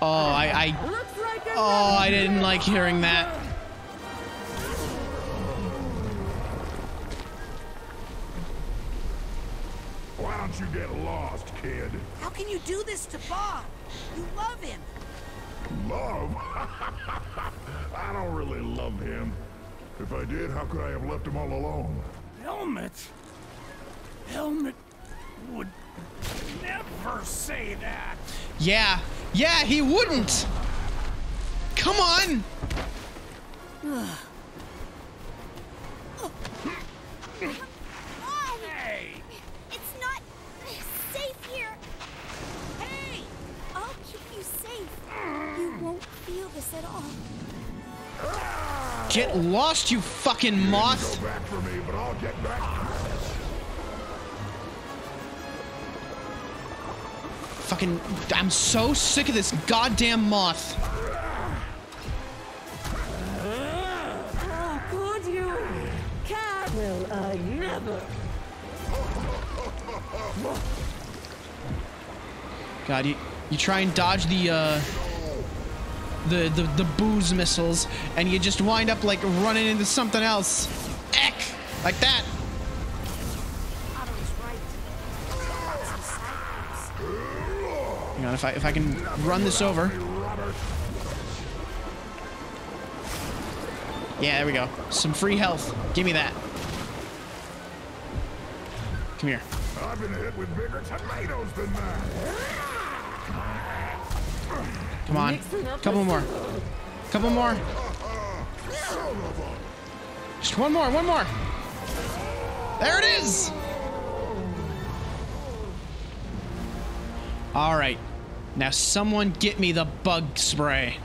Oh, I didn't like hearing that. Why don't you get lost, kid? How can you do this to Bob? You love him. Love? I don't really love him. If I did, how could I have left him all alone? Helmet would never say that. Yeah, he wouldn't. Come on. Hey! It's not safe here. Hey! I'll keep you safe. You won't feel this at all. Get lost, you fucking moth. Go back for me, but I'll get back. Fucking, I'm so sick of this goddamn moth. How could you? Cat will I never. God, you try and dodge the the booze missiles, and you just wind up like running into something else. Eck! Like that. Hang on, if I can run this over. Yeah, there we go. Some free health. Give me that. Come here. I've been hit with bigger tomatoes than that. Come on. Couple more. Couple more. Just one more. One more. There it is. All right. Now someone get me the bug spray.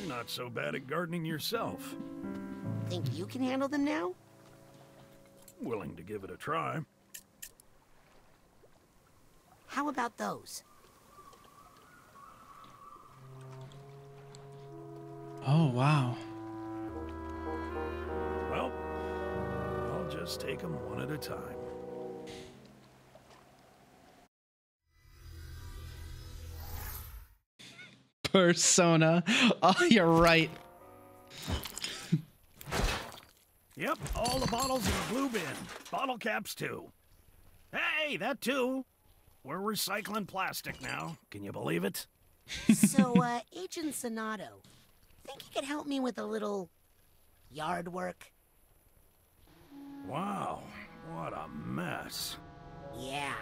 Not so bad at gardening yourself. Think you can handle them now? Willing to give it a try. How about those? Oh, wow. Well, I'll just take them one at a time. Persona. Oh, you're right. Yep, all the bottles in the blue bin. Bottle caps, too. Hey, that too. We're recycling plastic now. Can you believe it? So, Agent Sonato, think you could help me with a little yard work? Wow, what a mess. Yeah.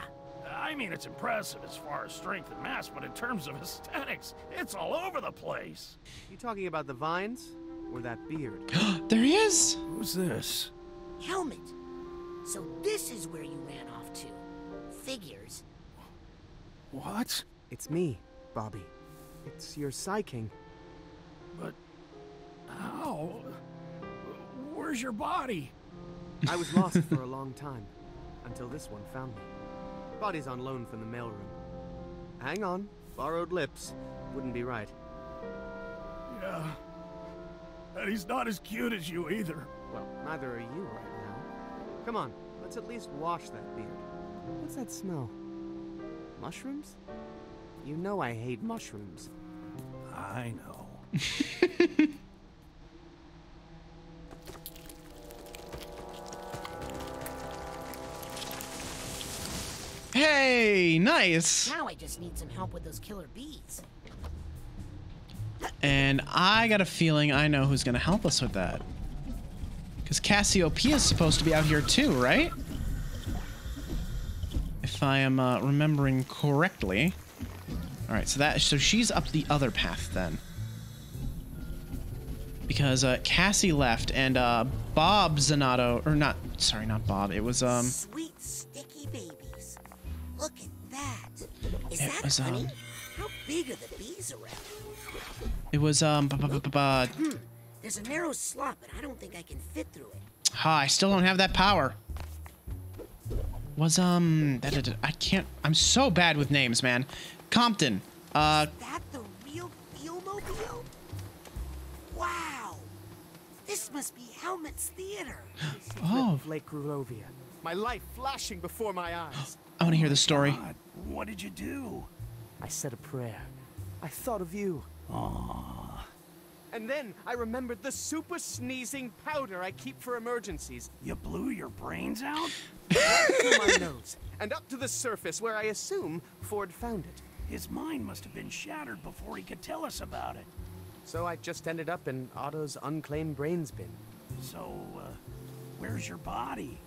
I mean, it's impressive as far as strength and mass, but in terms of aesthetics, it's all over the place. You talking about the vines? Or that beard? There he is! Who's this? Helmet. So this is where you ran off to. Figures. What? It's me, Bobby. It's your Psy-King. But how? Where's your body? I was lost for a long time, until this one found me. Body's on loan from the mailroom. Hang on, borrowed lips. Wouldn't be right. Yeah. And he's not as cute as you either. Well, neither are you right now. Come on, let's at least wash that beard. What's that smell? Mushrooms? You know I hate mushrooms. I know. Hey, nice. Now I just need some help with those killer bees. And I got a feeling I know who's gonna help us with that. Because Cassiopeia is supposed to be out here too, right? If I am remembering correctly. All right, so she's up the other path then. Because Cassie left and Bob Zanato, or not, sorry, not Bob. It was Sweet sticky babies. Look at that. Is that honey? How big are the bees around? It was There's a narrow slot, but I don't think I can fit through it. I still don't have that power. Was I can't. I'm so bad with names, man. Compton. Is that the real Feel-Mobile? Wow. This must be Helmet's theater. Oh. Lake Grulovia. My life flashing before my eyes. I want to hear the story. God, what did you do? I said a prayer. I thought of you. Aww. And then I remembered the super sneezing powder I keep for emergencies. You blew your brains out? Right through my nose, and up to the surface where I assume Ford found it. His mind must have been shattered before he could tell us about it. So I just ended up in Otto's unclaimed brains bin. So, where's your body?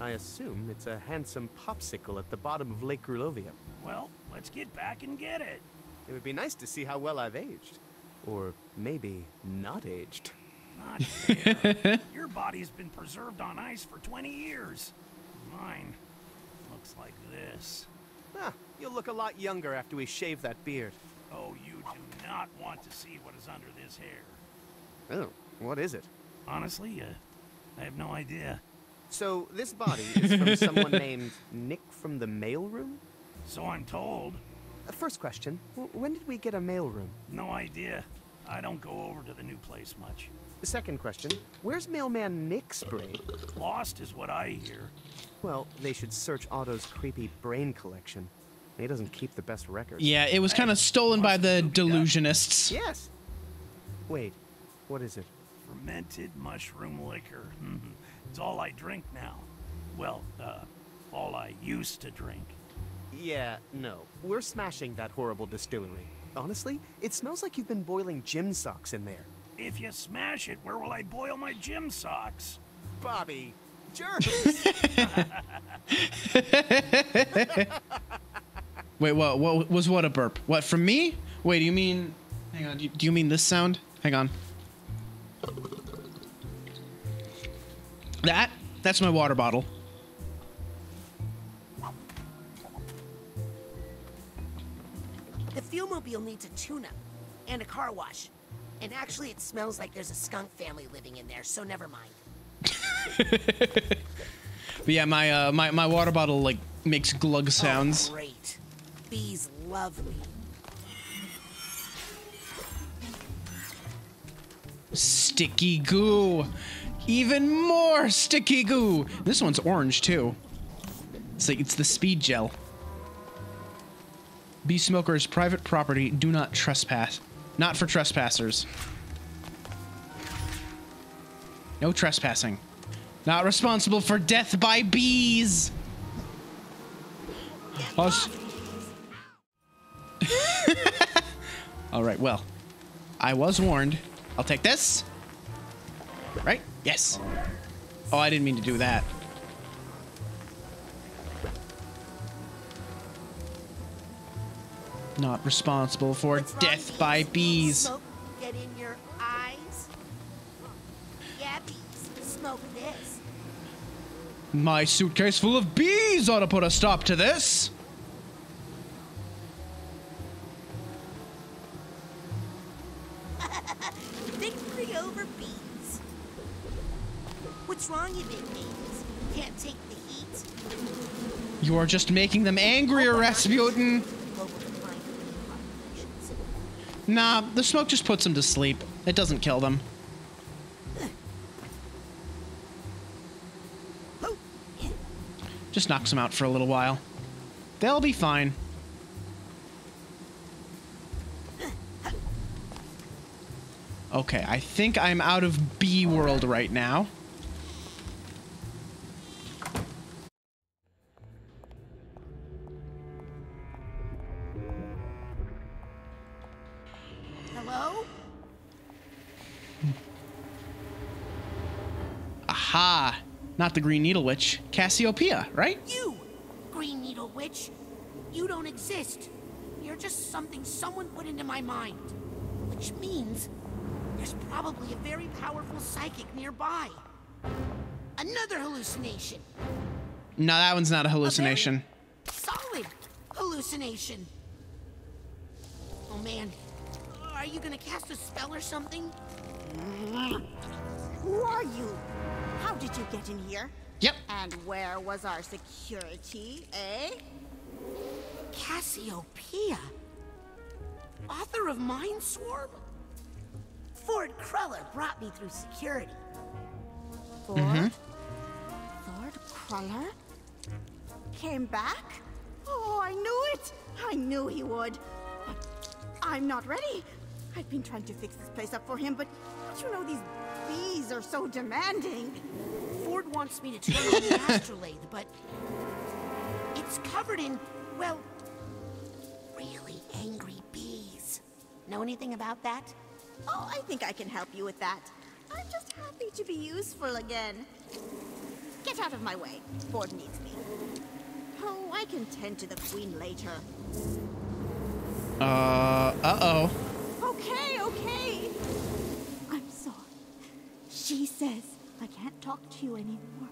I assume it's a handsome popsicle at the bottom of Lake Grulovia. Well, let's get back and get it. It would be nice to see how well I've aged. Or maybe not aged. Not fair. Your body's been preserved on ice for 20 years. Mine looks like this. Ah, you'll look a lot younger after we shave that beard. Oh, you do not want to see what is under this hair. Oh, what is it? Honestly, I have no idea. So this body is from someone named Nick from the mailroom? So I'm told. First question, when did we get a mailroom? No idea. I don't go over to the new place much. Second question, where's mailman Nick's brain? Lost is what I hear. Well, they should search Otto's creepy brain collection. He doesn't keep the best records. Yeah, it was kind of stolen by the delusionists. Yes. Wait, what is it? Fermented mushroom liquor. It's all I drink now. Well, all I used to drink. Yeah, no. We're smashing that horrible distillery. Honestly, it smells like you've been boiling gym socks in there. If you smash it, where will I boil my gym socks? Bobby, germs! Wait, what was what a burp? What, from me? Wait, do you mean... Hang on, do you mean this sound? Hang on. That's my water bottle. The fuelmobile needs a tune-up and a car wash. And actually, it smells like there's a skunk family living in there, so never mind. But yeah, my water bottle like makes glug sounds. Oh, great. Bees love me. Sticky goo. Even more sticky goo. This one's orange too. It's like it's the speed gel. Bee smokers, private property, do not trespass. Not for trespassers. No trespassing. Not responsible for death by bees. All right, well, I was warned. I'll take this. Right? Yes. Oh, I didn't mean to do that. Not responsible for death by bees. Smoke get in your eyes? Yeah, bees. Smoke this. My suitcase full of bees ought to put a stop to this. Victory over bees. What's wrong, you big bees? Can't take the heat? You are just making them angrier, Rasputin. Nah, the smoke just puts them to sleep. It doesn't kill them. Just knocks them out for a little while. They'll be fine. Okay, I think I'm out of bee world right now. Hello? Aha! Not the Green Needle Witch. Cassiopeia, right? You, Green Needle Witch. You don't exist. You're just something someone put into my mind. Which means there's probably a very powerful psychic nearby. Another hallucination. No, that one's not a hallucination. Solid hallucination. Oh man, are you gonna cast a spell or something? Who are you? How did you get in here? Yep. And where was our security, eh? Cassiopeia? Author of Mindswarm? Ford Cruller brought me through security. Ford Cruller? Came back? Oh, I knew it! I knew he would. But I'm not ready. I've been trying to fix this place up for him, but don't you know these bees are so demanding? Ford wants me to turn on the astrolabe, but it's covered in, well, really angry bees. Know anything about that? Oh, I think I can help you with that. I'm just happy to be useful again. Get out of my way. Ford needs me. Oh, I can tend to the queen later. Uh-oh. Okay. I'm sorry. She says I can't talk to you anymore.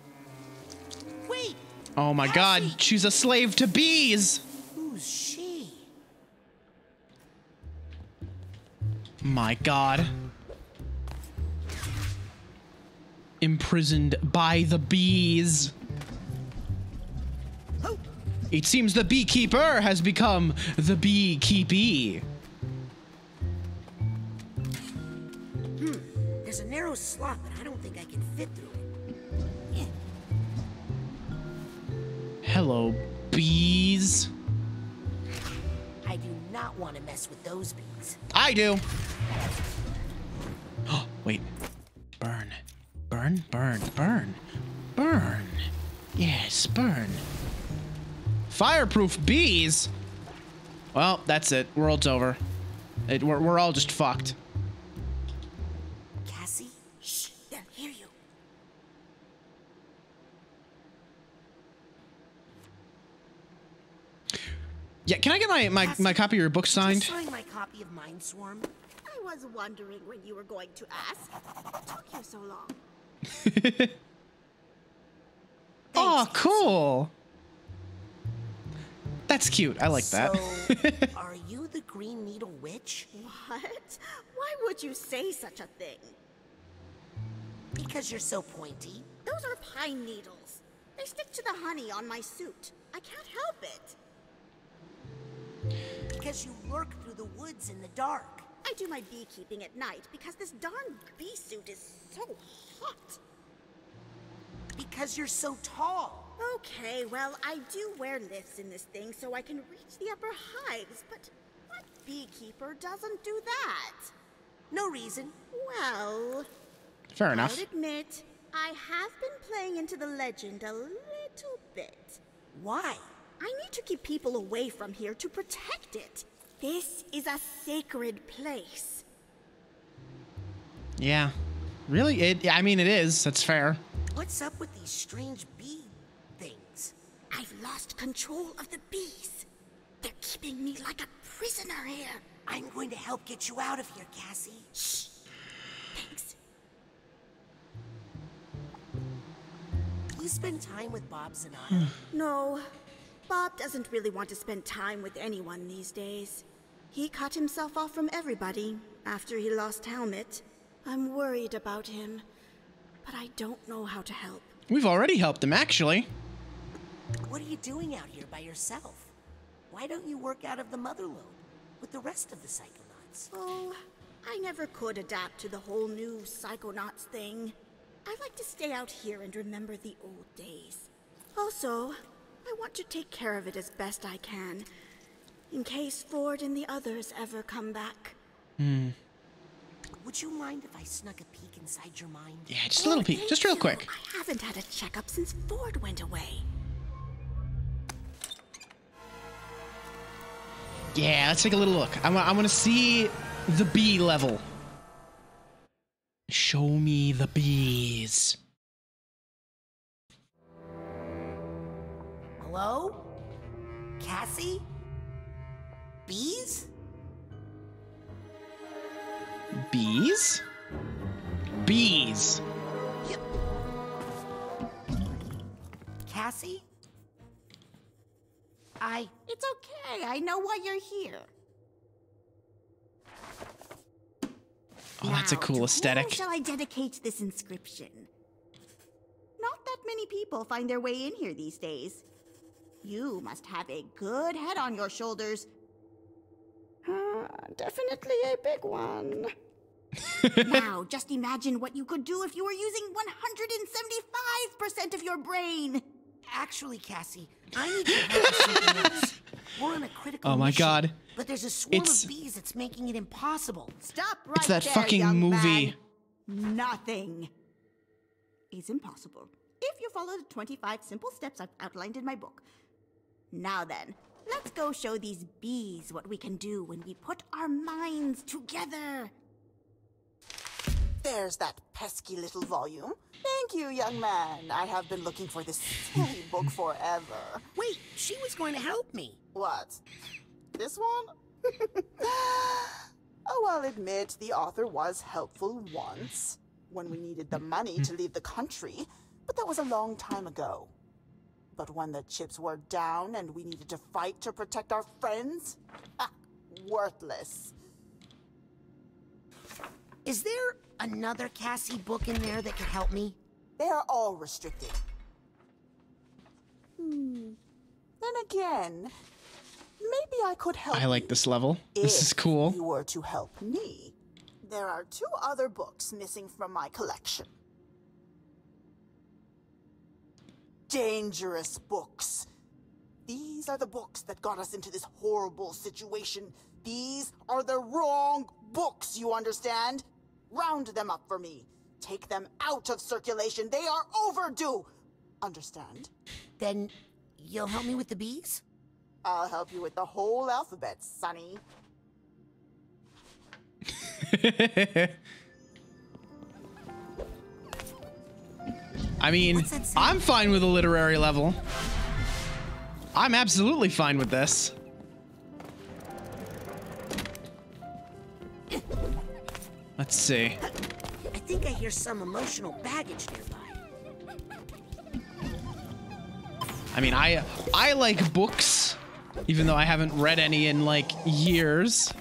Wait! Oh my god, she's a slave to bees! Who's she? My god. imprisoned by the bees. It seems the beekeeper has become the beekeepee. There's a narrow slot, but I don't think I can fit through it. Hello, bees. I do not want to mess with those bees. I do. Oh, wait. Burn. Burn, burn, burn. Burn. Yes, burn. Fireproof bees? Well, that's it. World's over. We're all just fucked. Cassie? Shh, they'll hear you. Yeah, can I get my copy of your book signed? Sign my copy of Mindswarm. I was wondering when you were going to ask. What took you so long? Oh, cool. That's cute. I like that. Are you the Green Needle Witch? What? Why would you say such a thing? Because you're so pointy. Those are pine needles. They stick to the honey on my suit. I can't help it. Because you lurk through the woods in the dark. I do my beekeeping at night because this darn bee suit is so hot. Because you're so tall. Okay, well, I do wear lifts in this thing so I can reach the upper hives, but what beekeeper doesn't do that? No reason. Well, fair enough. I'll admit, I have been playing into the legend a little bit. Why? I need to keep people away from here to protect it. This is a sacred place. Yeah. Really? I mean, it is. That's fair. What's up with these strange bee things? I've lost control of the bees. They're keeping me like a prisoner here. I'm going to help get you out of here, Cassie. Shh. Thanks. You spend time with Bob Zanotto? No. Bob doesn't really want to spend time with anyone these days. He cut himself off from everybody after he lost Helmet. I'm worried about him, but I don't know how to help. We've already helped him, actually. What are you doing out here by yourself? Why don't you work out of the Motherlode with the rest of the Psychonauts? Oh, I never could adapt to the whole new Psychonauts thing. I like to stay out here and remember the old days. Also, I want to take care of it as best I can, in case Ford and the others ever come back. Would you mind if I snuck a peek inside your mind? Yeah, just a little peek. Just real quick. I haven't had a checkup since Ford went away. Yeah, let's take a little look. I want to see the bee level. Show me the bees. Hello? Cassie? Bees? Bees? Bees. Yep. Cassie? It's okay. I know why you're here. Oh, that's a cool aesthetic. Who shall I dedicate this inscription? Not that many people find their way in here these days. You must have a good head on your shoulders. Definitely a big one. Now, just imagine what you could do if you were using 175% of your brain. Actually, Cassie, I need your help with something else. We're on a critical mission, God. But there's a swarm of bees that's making it impossible. Stop right It's that there, fucking young movie. Man. Nothing is impossible if you follow the 25 simple steps I've outlined in my book. Now then, let's go show these bees what we can do when we put our minds together. There's that pesky little volume. Thank you, young man. I have been looking for this silly book forever. Wait, she was going to help me. What? This one? Oh, I'll admit the author was helpful once, when we needed the money to leave the country, but that was a long time ago. But when the chips were down and we needed to fight to protect our friends? Worthless. Is there another Cassie book in there that could help me? They are all restricted. Then again, maybe I could help I like this level. This is cool. if you were to help me. There are 2 other books missing from my collection. Dangerous books. These are the books that got us into this horrible situation. These are the wrong books, you understand? Round them up for me. Take them out of circulation. They are overdue. Understand? Then you'll help me with the bees? I'll help you with the whole alphabet, Sonny. I mean, I'm fine with a literary level. I'm absolutely fine with this. Let's see. I think I hear some emotional baggage nearby. I mean, I like books, even though I haven't read any in like years.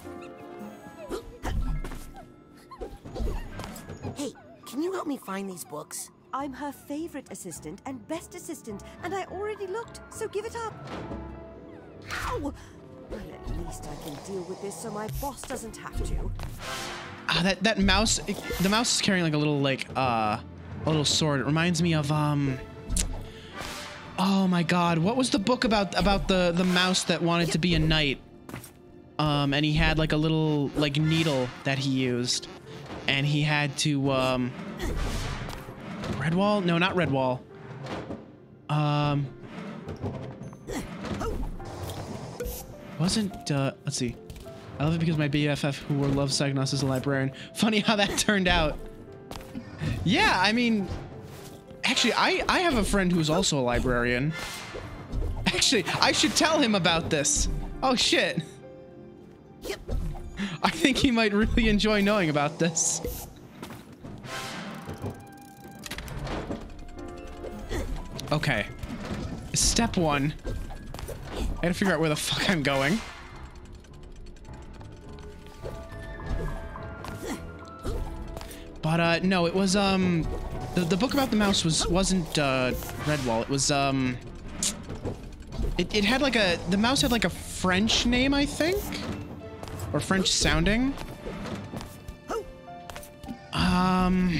Hey, can you help me find these books? I'm her favorite assistant and best assistant, and I already looked, so give it up. Ow! Well, at least I can deal with this so my boss doesn't have to. Ah, that mouse, the mouse is carrying like a little sword. It reminds me of oh my god, what was the book about the mouse that wanted to be a knight? And he had like a little like needle that he used, and he had to Redwall? No, not Redwall. Wasn't let's see. I love it because my BFF who loves Psychonauts is a librarian. Funny how that turned out. Yeah, I mean, actually, I have a friend who's also a librarian. Actually, I should tell him about this. Oh shit. I think he might really enjoy knowing about this. Okay. Step 1. I gotta figure out where the fuck I'm going. But no, it was the book about the mouse wasn't Redwall. It was it had like the mouse had like a French name, I think, or French sounding. God,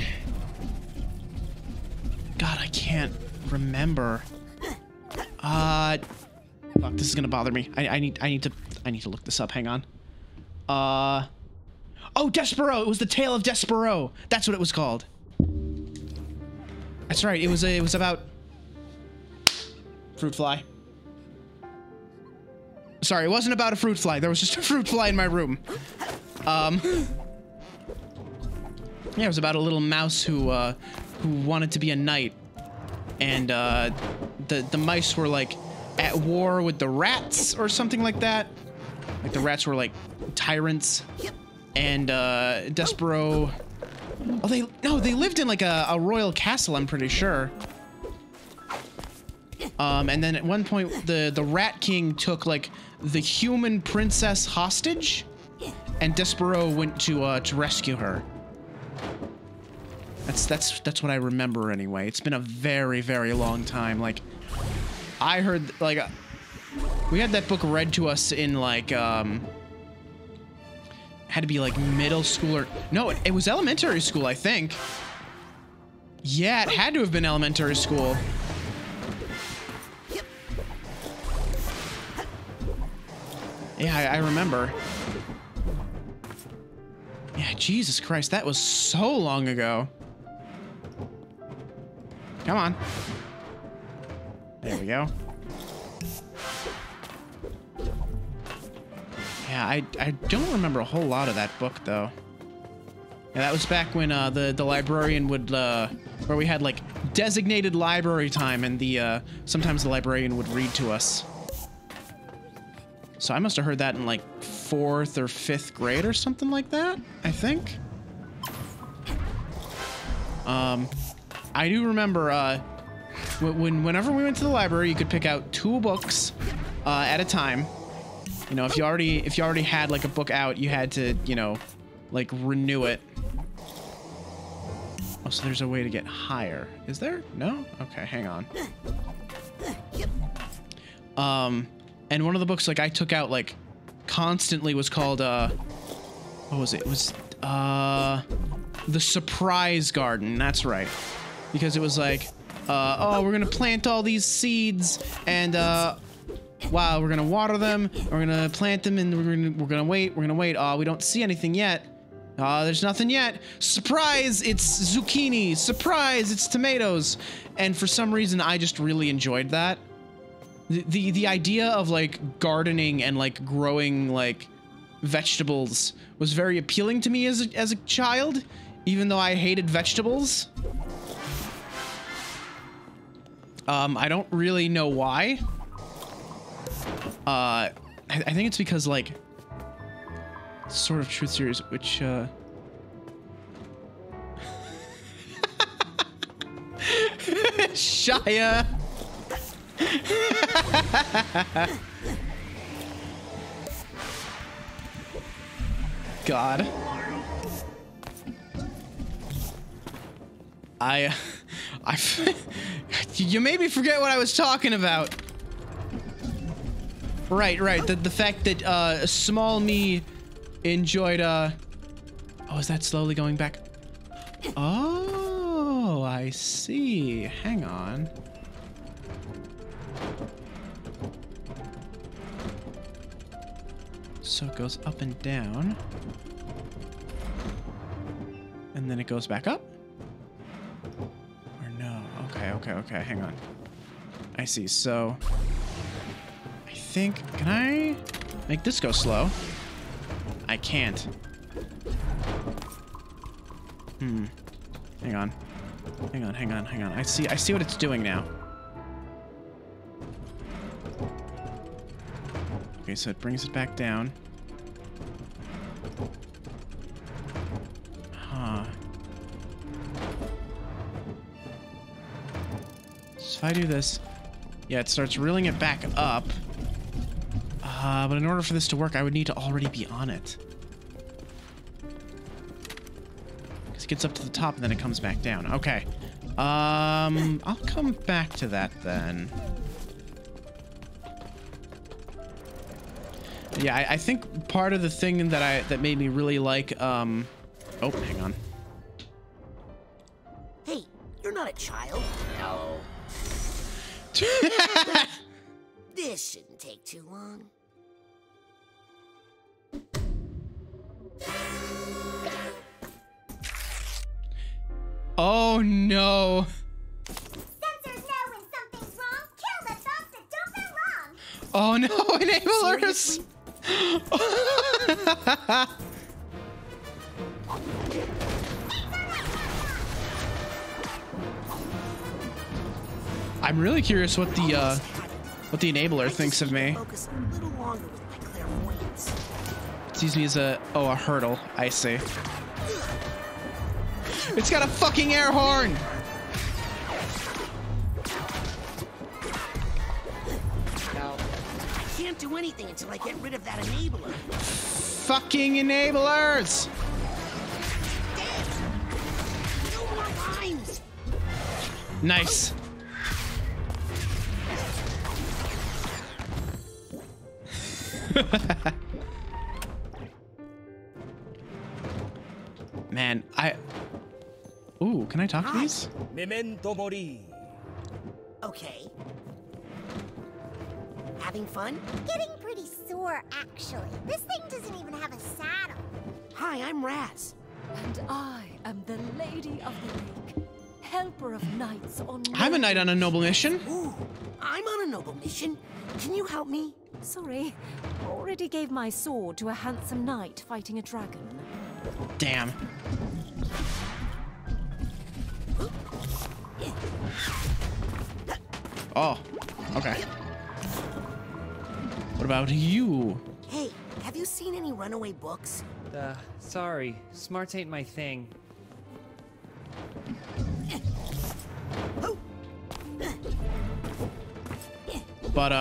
I can't remember. Fuck, this is gonna bother me. I need to look this up. Hang on. Oh, Despero! It was the Tale of Despero. That's what it was called. That's right. It was about fruit fly. Sorry, it wasn't about a fruit fly. There was just a fruit fly in my room. Yeah, it was about a little mouse who wanted to be a knight, and the mice were like at war with the rats or something like that. Like the rats were like tyrants. And Despero, they lived in like a royal castle, I'm pretty sure. And then at one point the Rat King took like the human princess hostage, and Despero went to rescue her. That's what I remember anyway. It's been a very, very long time. Like, I heard like we had that book read to us in like had to be like middle school or no, it was elementary school, I think. Yeah, it had to have been elementary school. Yeah, I remember. Yeah, Jesus Christ, that was so long ago. Come on. There we go. Yeah, I don't remember a whole lot of that book, though. Yeah, that was back when the librarian would, where we had, like, designated library time, and the, sometimes the librarian would read to us. So I must have heard that in, like, 4th or 5th grade or something like that, I think. I do remember, whenever we went to the library, you could pick out 2 books, at a time. You know, if you already had like a book out, you had to, you know, like renew it. Oh, so there's a way to get higher. Is there? No? Okay, hang on. And one of the books like I took out like constantly was called what was it? It was The Surprise Garden. That's right. Because it was like oh, we're gonna plant all these seeds and wow, we're gonna water them, we're gonna plant them, and we're gonna wait. Oh, we don't see anything yet. There's nothing yet. Surprise, it's zucchini. Surprise, it's tomatoes. And for some reason, I just really enjoyed that. The idea of like gardening and like growing like vegetables was very appealing to me as a child, even though I hated vegetables. I don't really know why. I think it's because like sort of truth series, which Shia. God. You made me forget what I was talking about. Right. The fact that small me enjoyed oh, is that slowly going back? Oh, I see. Hang on. So it goes up and down. And then it goes back up? Or no? Okay, hang on. I see, so I think, can I make this go slow? I can't. Hang on. I see what it's doing now. Okay, so it brings it back down. Huh. So if I do this, yeah, it starts reeling it back up. But in order for this to work, I would need to already be on it. Because it gets up to the top and then it comes back down. Okay. I'll come back to that then. Yeah, I think part of the thing that made me really like oh, hang on. Hey, you're not a child. No. This shouldn't take too long. Oh no. Sensors know when something's wrong. Kill the thoughts that don't belong. Oh no, enablers! I'm really curious what the enabler thinks of me. Focus a little longer with my clairvoyance. It sees me as a hurdle. I see. It's got a fucking air horn! I can't do anything until I get rid of that enabler. Fucking enablers! No more lines. Nice. Man, ooh, can I talk to these? Memento mori. Okay. Having fun? Getting pretty sore, actually. This thing doesn't even have a saddle. Hi, I'm Raz. And I am the Lady of the Lake, helper of knights on... I'm a knight on a noble mission. Ooh, I'm on a noble mission. Can you help me? Sorry, already gave my sword to a handsome knight fighting a dragon. Damn. Oh, okay. What about you? Hey, have you seen any runaway books? Sorry. Smarts ain't my thing. But,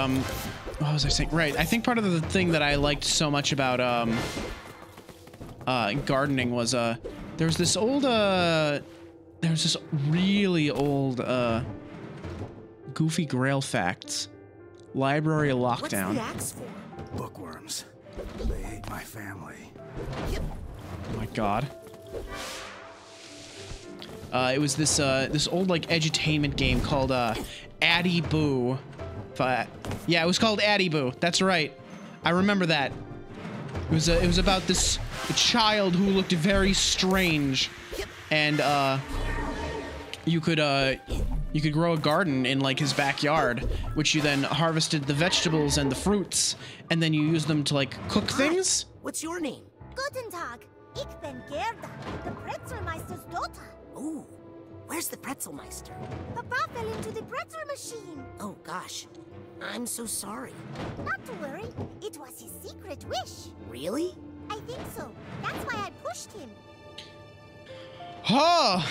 what was I saying? Right, I think part of the thing that I liked so much about, gardening was, there was this old, there's this really old, goofy Grail facts. Library lockdown. What's the axe for? Bookworms. They ate my family. Oh my god. It was this this old like edutainment game called Addy Boo. Yeah, it was called Addy Boo. That's right. I remember that. It was about this child who looked very strange, and you could grow a garden in like his backyard, which you then harvested the vegetables and the fruits, and then you used them to like cook things. What's your name? Guten Tag. Ich bin Gerda, the Pretzelmeister's daughter. Ooh, where's the Pretzelmeister? Papa fell into the pretzel machine. Oh gosh, I'm so sorry. Not to worry, it was his secret wish. Really? I think so. That's why I pushed him. Oh.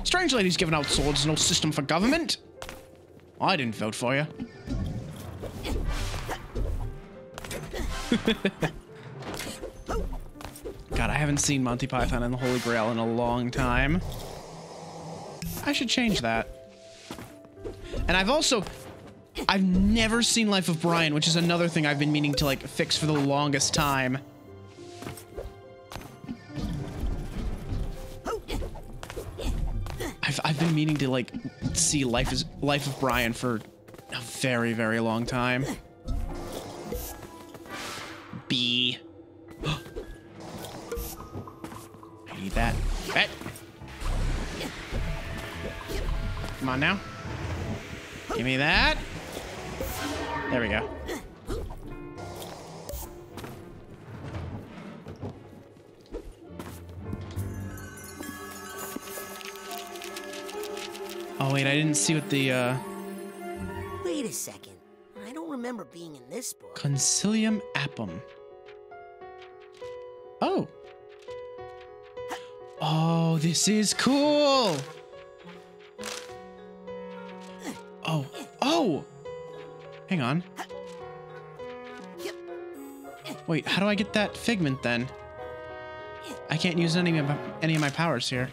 Strange lady's giving out swords, no system for government. I didn't vote for you. God, I haven't seen Monty Python and the Holy Grail in a long time. I should change that. And I've never seen Life of Brian, which is another thing I've been meaning to like fix for the longest time. I've been meaning to like see Life of Brian for a very, very long time. B. I need that. Bet. Come on now. Give me that. There we go. Oh wait, I didn't see what the Wait a second. I don't remember being in this book. Concilium Appum. Oh. Oh, this is cool. Oh. Oh. Hang on. Wait, how do I get that figment then? I can't use any of my powers here.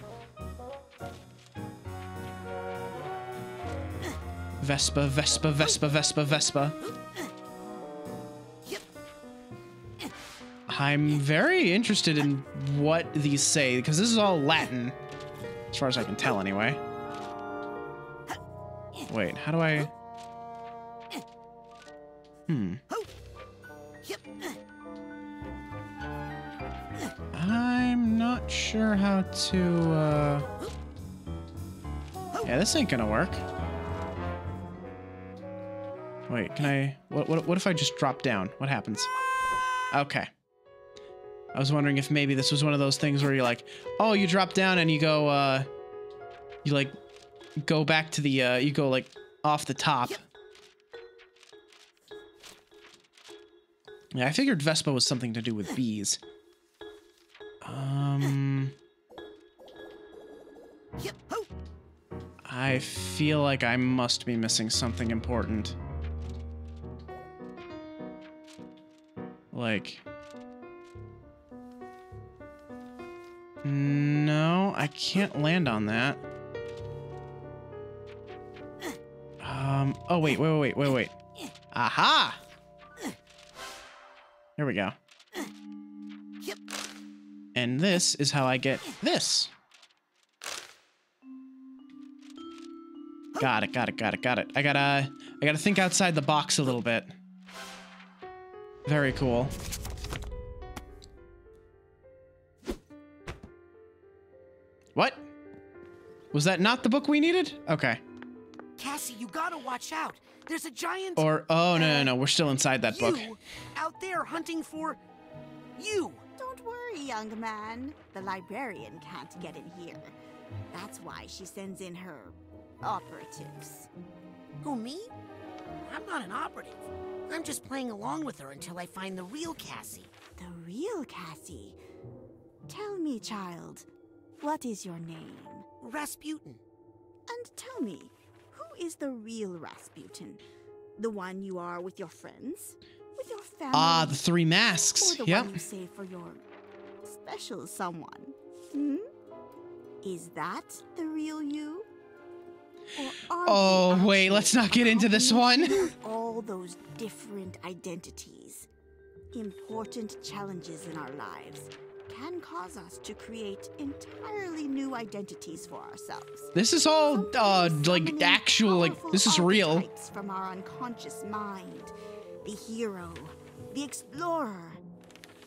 Vespa, Vespa, Vespa, Vespa, Vespa. I'm very interested in what these say, because this is all Latin. As far as I can tell, anyway. Wait, how do I... I'm not sure how to, Yeah, this ain't gonna work. Wait, can I... What if I just drop down? What happens? Okay. I was wondering if maybe this was one of those things where you're like, oh, you drop down and you go, you like, go back to the, you go like off the top. Yeah, I figured Vespa was something to do with bees. I feel like I must be missing something important. Like... No, I can't land on that. Oh, wait. Aha! Here we go. And this is how I get this. Got it. I gotta think outside the box a little bit. Very cool. What? Was that not the book we needed? Okay. Cassie, you gotta watch out. There's a giant... Or, oh, no. We're still inside that book. Out there hunting for... you. Don't worry, young man. The librarian can't get in here. That's why she sends in her operatives. Who, me? I'm not an operative. I'm just playing along with her until I find the real Cassie. The real Cassie? Tell me, child, what is your name? Rasputin. And tell me, who is the real Rasputin? The one you are with your friends? With your family? Ah, the three masks. Or the one you save for your special someone. Hmm? Is that the real you? Or are Oh, wait, let's not get into this one. all those different identities? Important challenges in our lives can cause us to create entirely new identities for ourselves. This is all, like, actual, like, this is real. Archetypes from our unconscious mind. The hero, the explorer,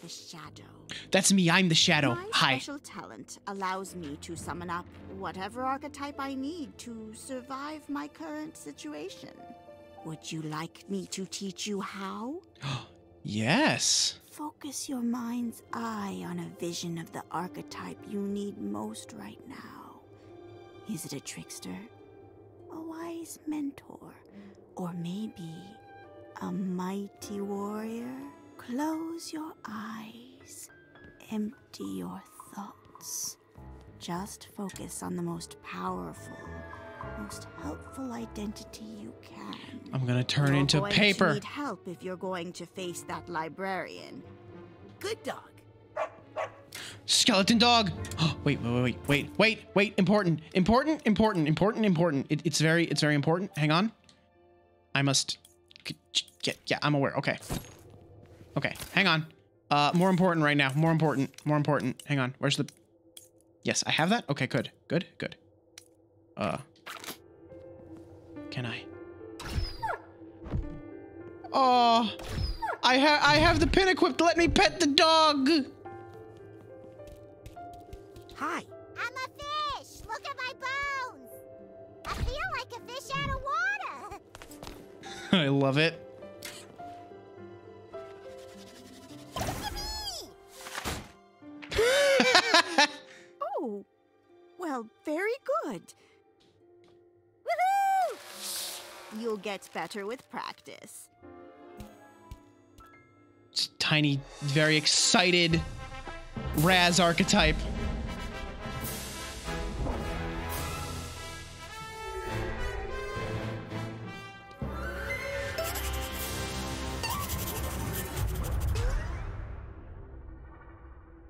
the shadow. That's me, I'm the shadow. My Hi. special talent allows me to summon up whatever archetype I need to survive my current situation. Would you like me to teach you how? Yes. Focus your mind's eye on a vision of the archetype you need most right now. Is it a trickster, a wise mentor, or maybe a mighty warrior? Close your eyes. Empty your thoughts. Just focus on the most powerful, most helpful identity you can. I'm gonna turn You're into going paper. To need help if you're going to face that librarian. Good dog. Skeleton dog. Wait. Important. It's very important. Hang on. I must get. Yeah, I'm aware. Okay. Hang on. More important right now. More important. Hang on. Where's the? Yes, I have that. Okay, good. Can I? Oh, I have the pin equipped. Let me pet the dog. Hi. I'm a fish! Look at my bones! I feel like a fish out of water! I love it. Oh, well, very good. Woohoo! You'll get better with practice. Tiny, very excited Raz archetype.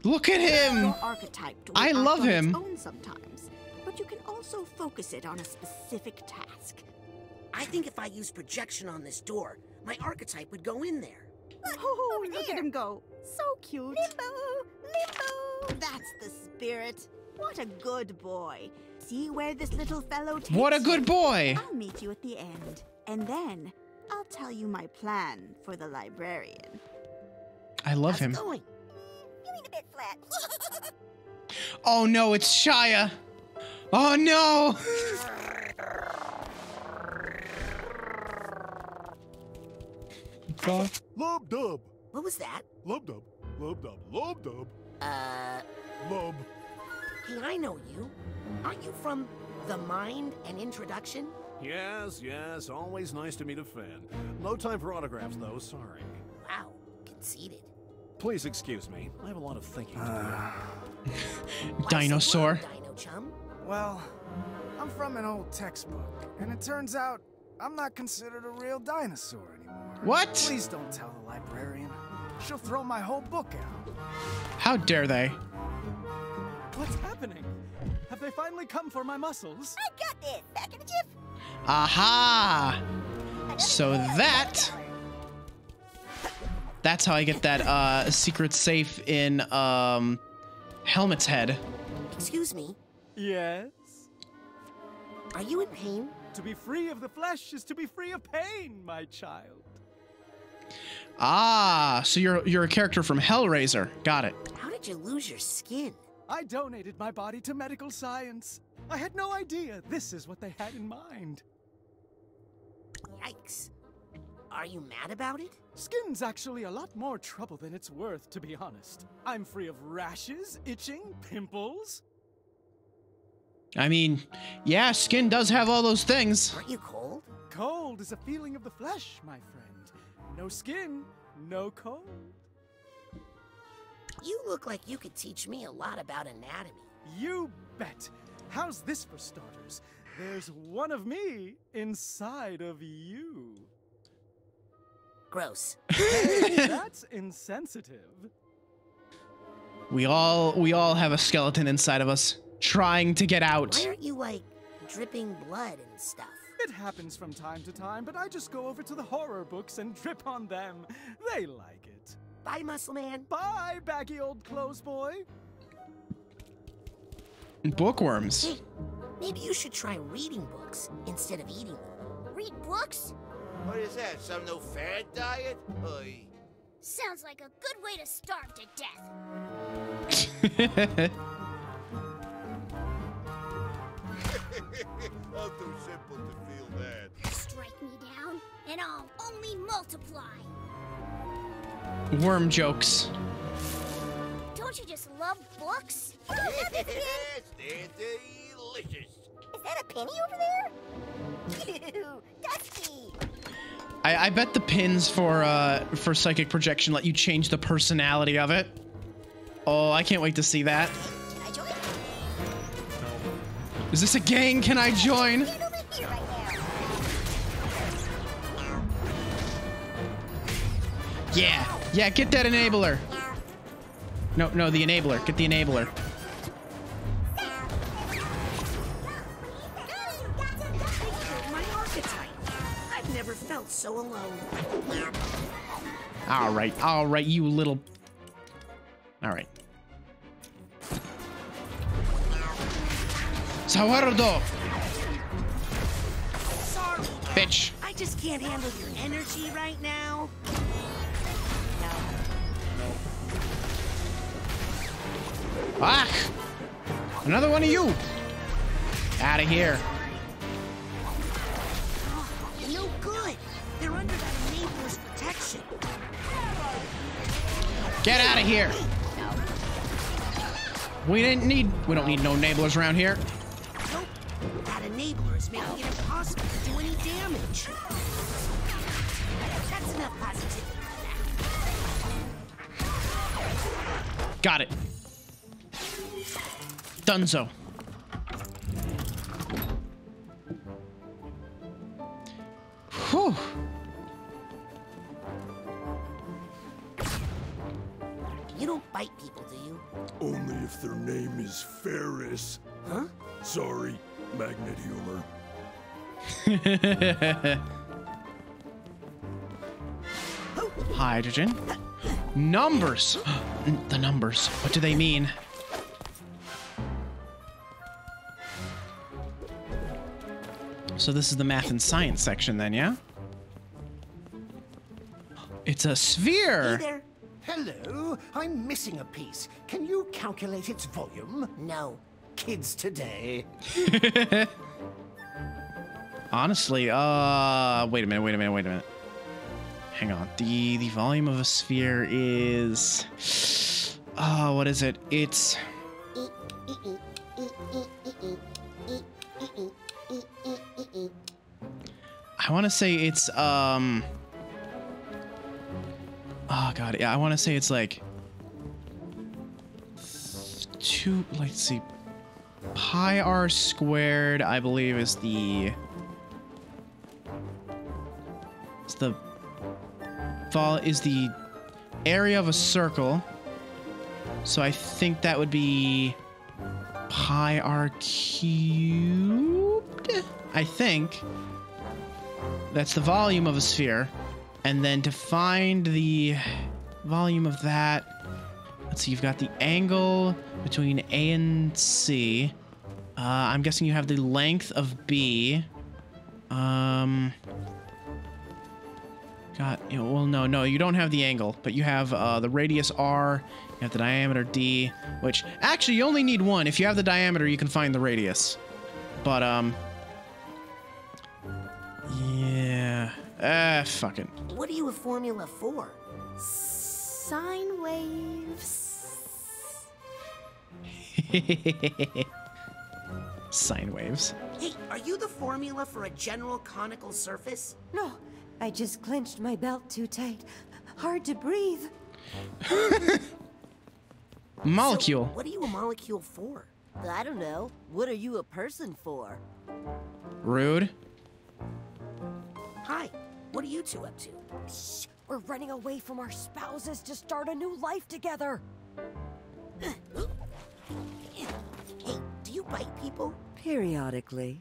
Look at him! Your archetype will I act love on him. its own sometimes, but you can also focus it on a specific task. I think if I use projection on this door, my archetype would go in there. Oh, look at him go. So cute. Limbo! That's the spirit. What a good boy. See where this little fellow takes What a good boy! I'll meet you at the end, and then I'll tell you my plan for the librarian. I love How's him. it going? Feeling a bit flat. Oh no, it's Shia. Oh no! Lub dub. What was that? Lub dub. Lub dub. Lub dub. Lub. Hey, I know you. Aren't you from The Mind and Introduction? Yes, always nice to meet a fan. No time for autographs, though, sorry. Wow, conceited. Please excuse me. I have a lot of thinking to do. Dinosaur. Dino chum. Well, I'm from an old textbook, and it turns out I'm not considered a real dinosaur anymore. What? Please don't tell the librarian. She'll throw my whole book out. How dare they? What's happening? Have they finally come for my muscles? I got this! Back in the jiff! Aha! So that's how I get that secret safe in Helmet's head. Excuse me. Yes? Are you in pain? To be free of the flesh is to be free of pain, my child. Ah, so you're a character from Hellraiser. Got it. How did you lose your skin? I donated my body to medical science. I had no idea this is what they had in mind. Yikes. Are you mad about it? Skin's actually a lot more trouble than it's worth, to be honest. I'm free of rashes, itching, pimples. I mean, yeah, skin does have all those things. Aren't you cold? Cold is a feeling of the flesh, my friend. No skin, no cold. You look like you could teach me a lot about anatomy. You bet. How's this for starters? There's one of me inside of you. Gross. Hey, that's insensitive. We all have a skeleton inside of us trying to get out. Why aren't you, like, dripping blood and stuff? It happens from time to time, but I just go over to the horror books and drip on them. They like it. Bye, Muscle Man. Bye, baggy old clothes boy. Bookworms. Hey, maybe you should try reading books instead of eating them. Read books? What is that, some new fad diet? Oy. Sounds like a good way to starve to death. All too simple to feel that. Strike me down, and I'll only multiply. Worm jokes. Don't you just love books? Yes, they're delicious. Is that a penny over there? Ew, dusty. I bet the pins for psychic projection let you change the personality of it. Oh, I can't wait to see that. Can I join? Is this a gang? Can I join? Get over here right now. Yeah, get that enabler. No, the enabler. Get the enabler. My archetype. I've never felt so alone. All right, you little. All right. Sourdough. Sorry. Bitch. I just can't handle your energy right now. Ah! Another one of you. Out of here. Oh, no good. They're under that enabler's protection. Get out of here. We don't need no enablers around here. Nope. That enabler is making it impossible to do any damage. That's enough positivity. Got it. Dunzo. Whew. You don't bite people, do you? Only if their name is Ferris. Huh? Sorry, magnet humor. Hydrogen. Numbers. The numbers. What do they mean? So this is the math and science section then, yeah? It's a sphere. Hey there. Hello, I'm missing a piece. Can you calculate its volume? No. Kids today. Honestly, wait a minute. Hang on. The volume of a sphere is what is it? It's I want to say it's oh god, yeah, I want to say it's like let's see, pi r squared, I believe, is the area of a circle. So I think that would be pi r cubed. I think that's the volume of a sphere. And then to find the volume of that, let's see, you've got the angle between A and C. I'm guessing you have the length of B. No, you don't have the angle, but you have the radius R, you have the diameter D, which actually you only need one. If you have the diameter, you can find the radius. But, yeah. Fuck it. What are you a formula for? Sine waves. Sine waves. Hey, are you the formula for a general conical surface? No, I just clenched my belt too tight. Hard to breathe. Molecule. So, what are you a molecule for? I don't know. What are you a person for? Rude. Hi, what are you two up to? Shh, we're running away from our spouses to start a new life together. Hey, do you bite people? Periodically.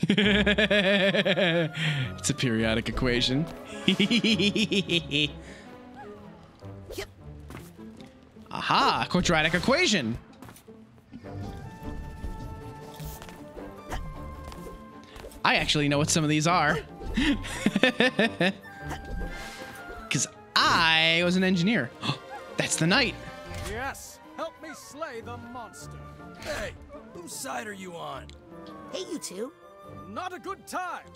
It's a periodic equation. Aha! Quadratic equation! I actually know what some of these are. Because I was an engineer. That's the knight. Yes, help me slay the monster. Hey, whose side are you on? Hey, you two. Not a good time.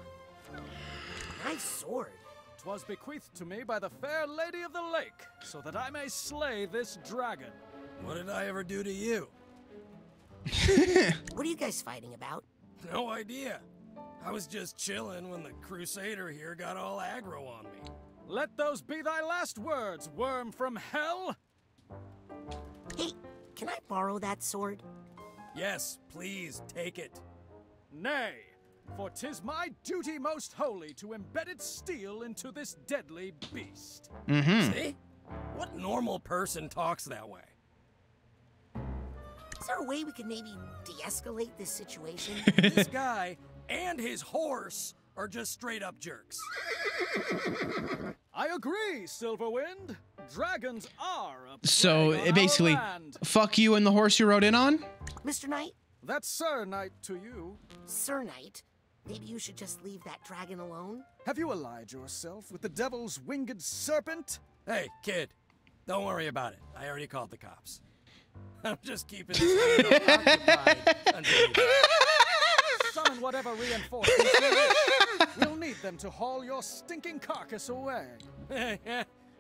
Nice sword. 'Twas bequeathed to me by the fair lady of the lake, so that I may slay this dragon. What did I ever do to you? What are you guys fighting about? No idea. I was just chilling when the crusader here got all aggro on me. Let those be thy last words, worm from hell. Hey, can I borrow that sword? Yes, please, take it. Nay, for 'tis my duty most holy to embed its steel into this deadly beast. See? What normal person talks that way? Is there a way we could maybe de-escalate this situation? This guy and his horse are just straight up jerks. I agree, Silverwind. Dragons are a So plague on it basically, our land. fuck you and the horse you rode in on? Mr. Knight? That's Sir Knight to you. Sir Knight, maybe you should just leave that dragon alone? Have you allied yourself with the devil's winged serpent? Hey, kid, don't worry about it. I already called the cops. I'm just keeping this handle occupied until you Summon whatever reinforcements there is. We'll need them to haul your stinking carcass away.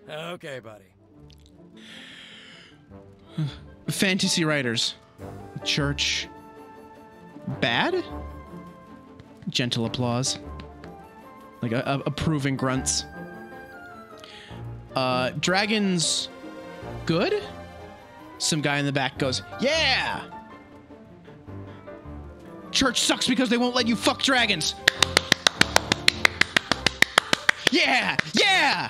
Okay, buddy. Fantasy writers. Church. Bad? Gentle applause. Like approving grunts. Dragons. Good? Some guy in the back goes, yeah! Church sucks because they won't let you fuck dragons. Yeah! Yeah!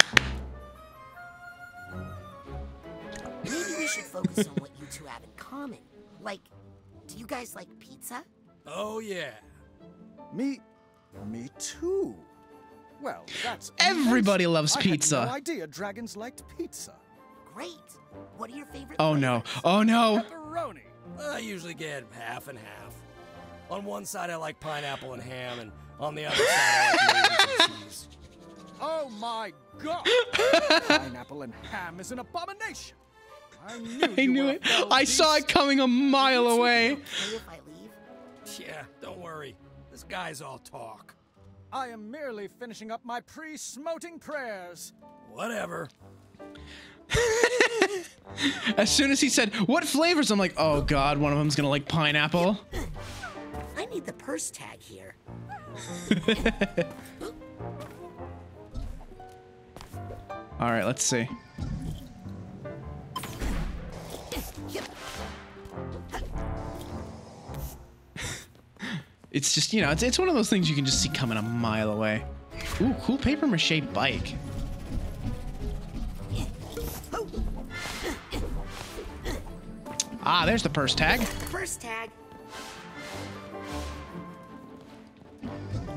Maybe we should focus on what you two have in common. Like, do you guys like pizza? Oh, yeah. Me too. Well, that's Everybody amazing. loves pizza. I had no idea dragons liked pizza. Great. What are your favorite Oh no. Oh no. Pepperoni. I usually get half and half. On one side I like pineapple and ham, and on the other side I like raisins and cheese. Oh my god! Pineapple and ham is an abomination. I knew it. I saw it coming a mile away. Okay if I leave? Yeah, don't worry. This guy's all talk. I am merely finishing up my pre-smoting prayers. Whatever. As soon as he said, what flavors? I'm like, oh god, one of them's gonna like pineapple. I need the purse tag here. All right, let's see. It's just, you know, it's one of those things you can just see coming a mile away. Ooh, cool paper mache bike. Ah, there's the purse tag. Purse tag.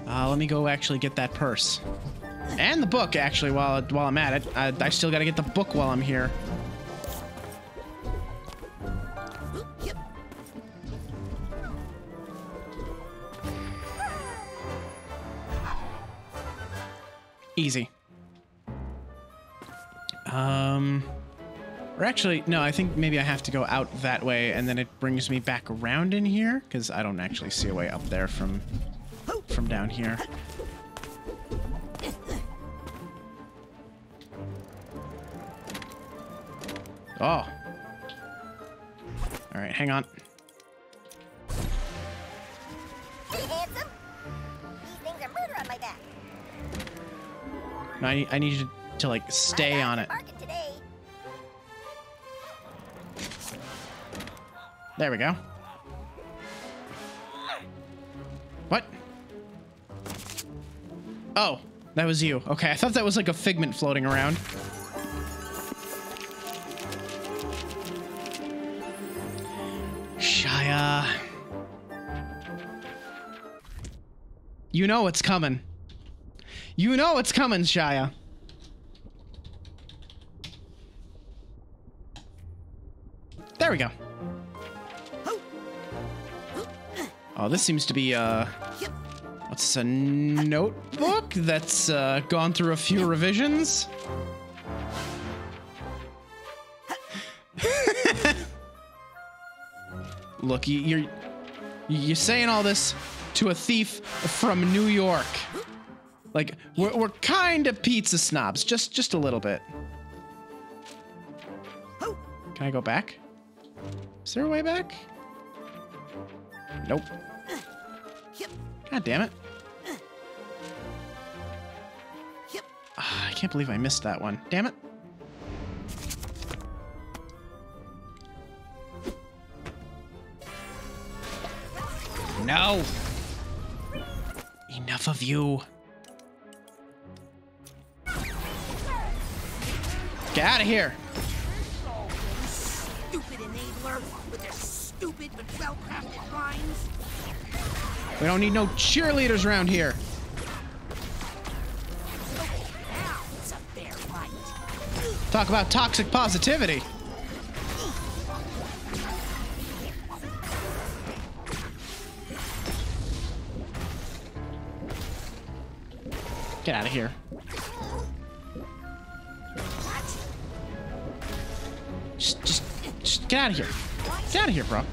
Let me go actually get that purse. And the book, actually, while I'm at it. I still gotta get the book while I'm here. Easy. Or actually, no, I think maybe I have to go out that way, and then it brings me back around in here, because I don't actually see a way up there from down here. Oh. All right, hang on. Hey, handsome. These things are murder on my back. No, I need you to like stay on it. Today. There we go. What? Oh, that was you. Okay, I thought that was like a figment floating around. You know it's coming. You know it's coming, Shia. There we go. Oh, this seems to be, what's this, a notebook that's, gone through a few revisions? Look, you're saying all this to a thief from New York. Like, we're kind of pizza snobs, just a little bit. Can I go back? Is there a way back? Nope. God damn it. I can't believe I missed that one. Damn it. No. Enough of you. Get out of here. Stupid enabler with their stupid but well-crafted lines. We don't need no cheerleaders around here. Now it's a fair fight. Talk about toxic positivity. Get out of here. Just get out of here. Get out of here, bro.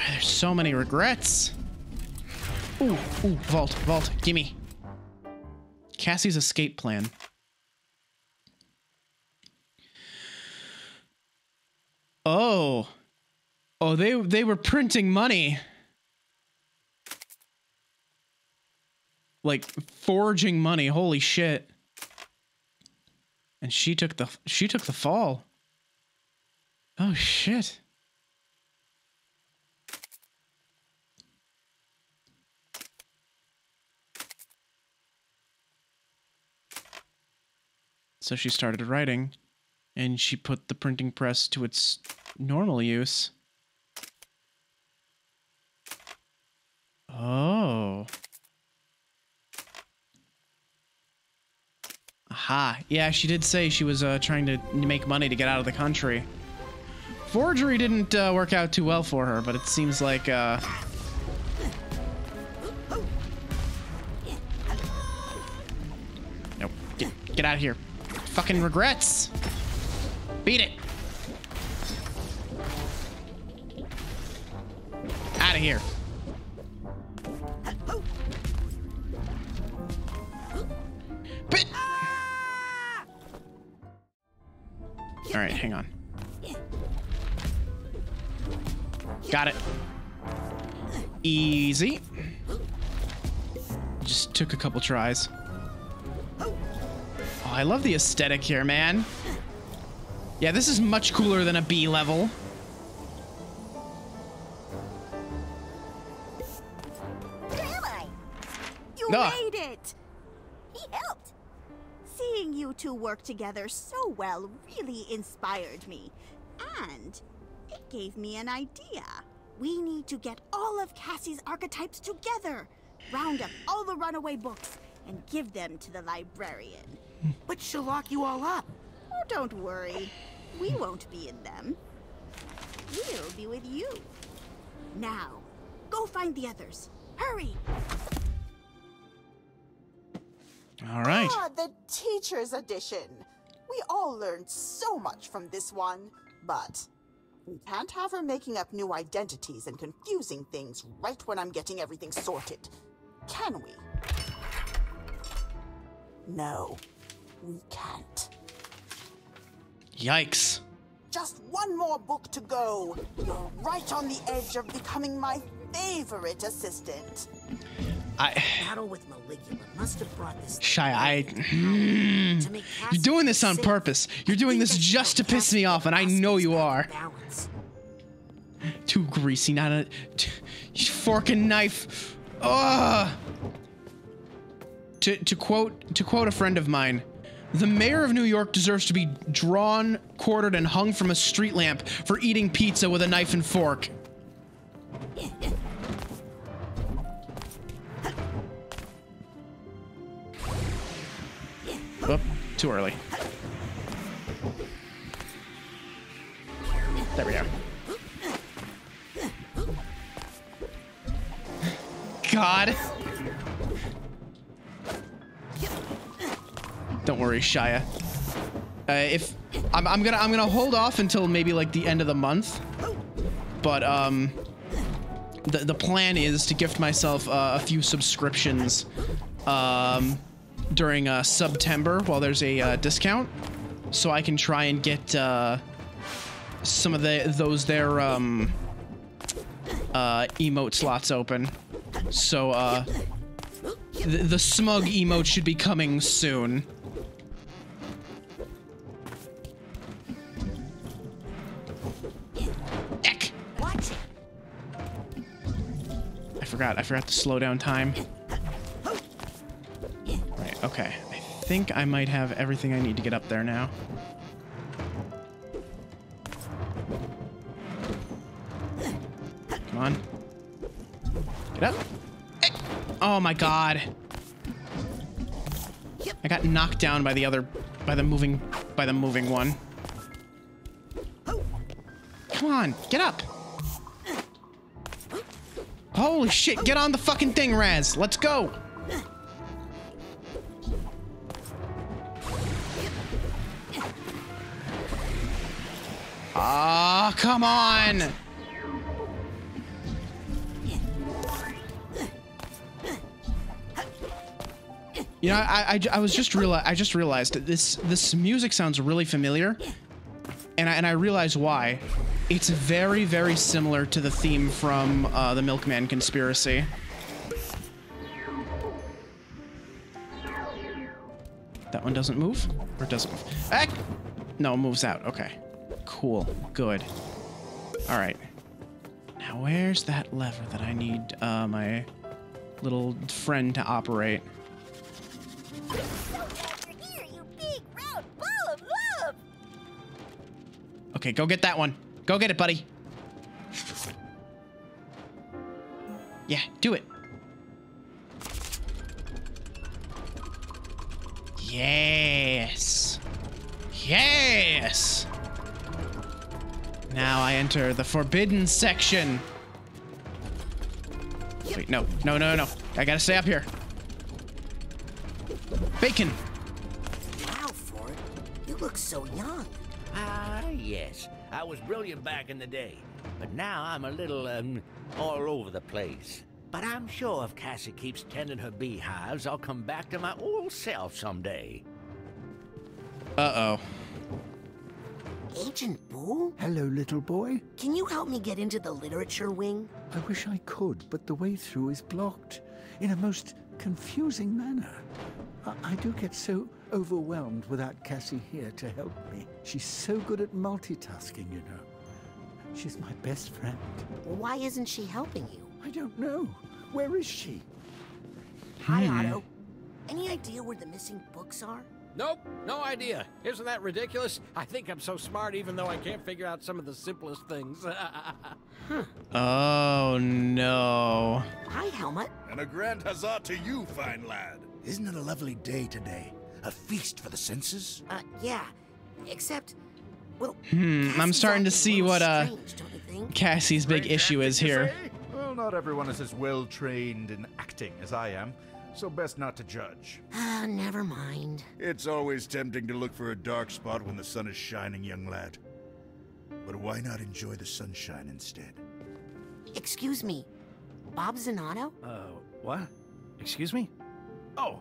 There's so many regrets. Ooh, vault, gimme. Cassie's escape plan. Oh, they were printing money. Like forging money. Holy shit. And she took the fall. Oh shit. So she started writing, and she put the printing press to its normal use. Oh. Aha. Yeah, she did say she was trying to make money to get out of the country. Forgery didn't work out too well for her, but it seems like... Nope. Get out of here. Fucking regrets. Beat it. Out of here. But... All right, hang on. Got it. Easy. Just took a couple tries. Oh, I love the aesthetic here, man. Yeah, this is much cooler than a B level. Where am I? You made it! He helped. Seeing you two work together so well really inspired me. And it gave me an idea. We need to get all of Cassie's archetypes together. Round up all the runaway books and give them to the librarian. But she'll lock you all up. Oh, don't worry. We won't be in them. We'll be with you. Now, go find the others. Hurry! All right. Ah, the teacher's edition. We all learned so much from this one, but we can't have her making up new identities and confusing things right when I'm getting everything sorted. Can we? No, we can't. Yikes. Just one more book to go. You're right on the edge of becoming my favorite assistant. Battle with Maligula must have brought this. Shy, you're doing this on purpose. You're doing this just to piss me off, and I know you are. Too greasy, not a fork and knife. Ugh. To quote a friend of mine, The mayor of New York deserves to be drawn, quartered, and hung from a street lamp for eating pizza with a knife and fork. Oh, too early. There we go. God. Don't worry, Shia. If I'm gonna hold off until maybe like the end of the month, but the plan is to gift myself a few subscriptions during September while there's a discount, so I can try and get some of those emote slots open. So the smug emote should be coming soon. Eck. Watch it. I forgot to slow down time. Right, okay. I think I might have everything I need to get up there now. Come on. Get up. Oh my god. I got knocked down by the moving one. Come on, get up. Holy shit, get on the fucking thing, Raz. Let's go. Ah, come on. You know, I just realized that this music sounds really familiar, and I realize why. It's very, very similar to the theme from the Milkman Conspiracy. That one doesn't move, or it doesn't move? Ah! No, it moves out. Okay, cool, good. All right. Now where's that lever that I need my little friend to operate? Okay, go get that one. Go get it, buddy. Yeah, do it. Yes. Yes. Now I enter the forbidden section. Wait, no. I gotta stay up here. Bacon. Wow, Ford. You look so young. Ah, yes. I was brilliant back in the day. But now I'm a little, all over the place. But I'm sure if Cassie keeps tending her beehives, I'll come back to my old self someday. Uh-oh. Agent Boo? Hello, little boy. Can you help me get into the literature wing? I wish I could, but the way through is blocked in a most confusing manner. I do get so overwhelmed without Cassie here to help me. She's so good at multitasking, you know. She's my best friend. Why isn't she helping you? I don't know. Where is she? Hi, Otto. Any idea where the missing books are? Nope, no idea. Isn't that ridiculous? I think I'm so smart even though I can't figure out some of the simplest things. Oh, no. Hi, Helmut. And a grand huzzah to you, fine lad. Isn't it a lovely day today? A feast for the senses? Yeah. Except, well, I'm starting to see what strange, don't you think? Cassie's big issue is here. Well, not everyone is as well trained in acting as I am, so best not to judge. Never mind. It's always tempting to look for a dark spot when the sun is shining, young lad. But why not enjoy the sunshine instead? Excuse me, Bob Zanato? What? Excuse me? Oh,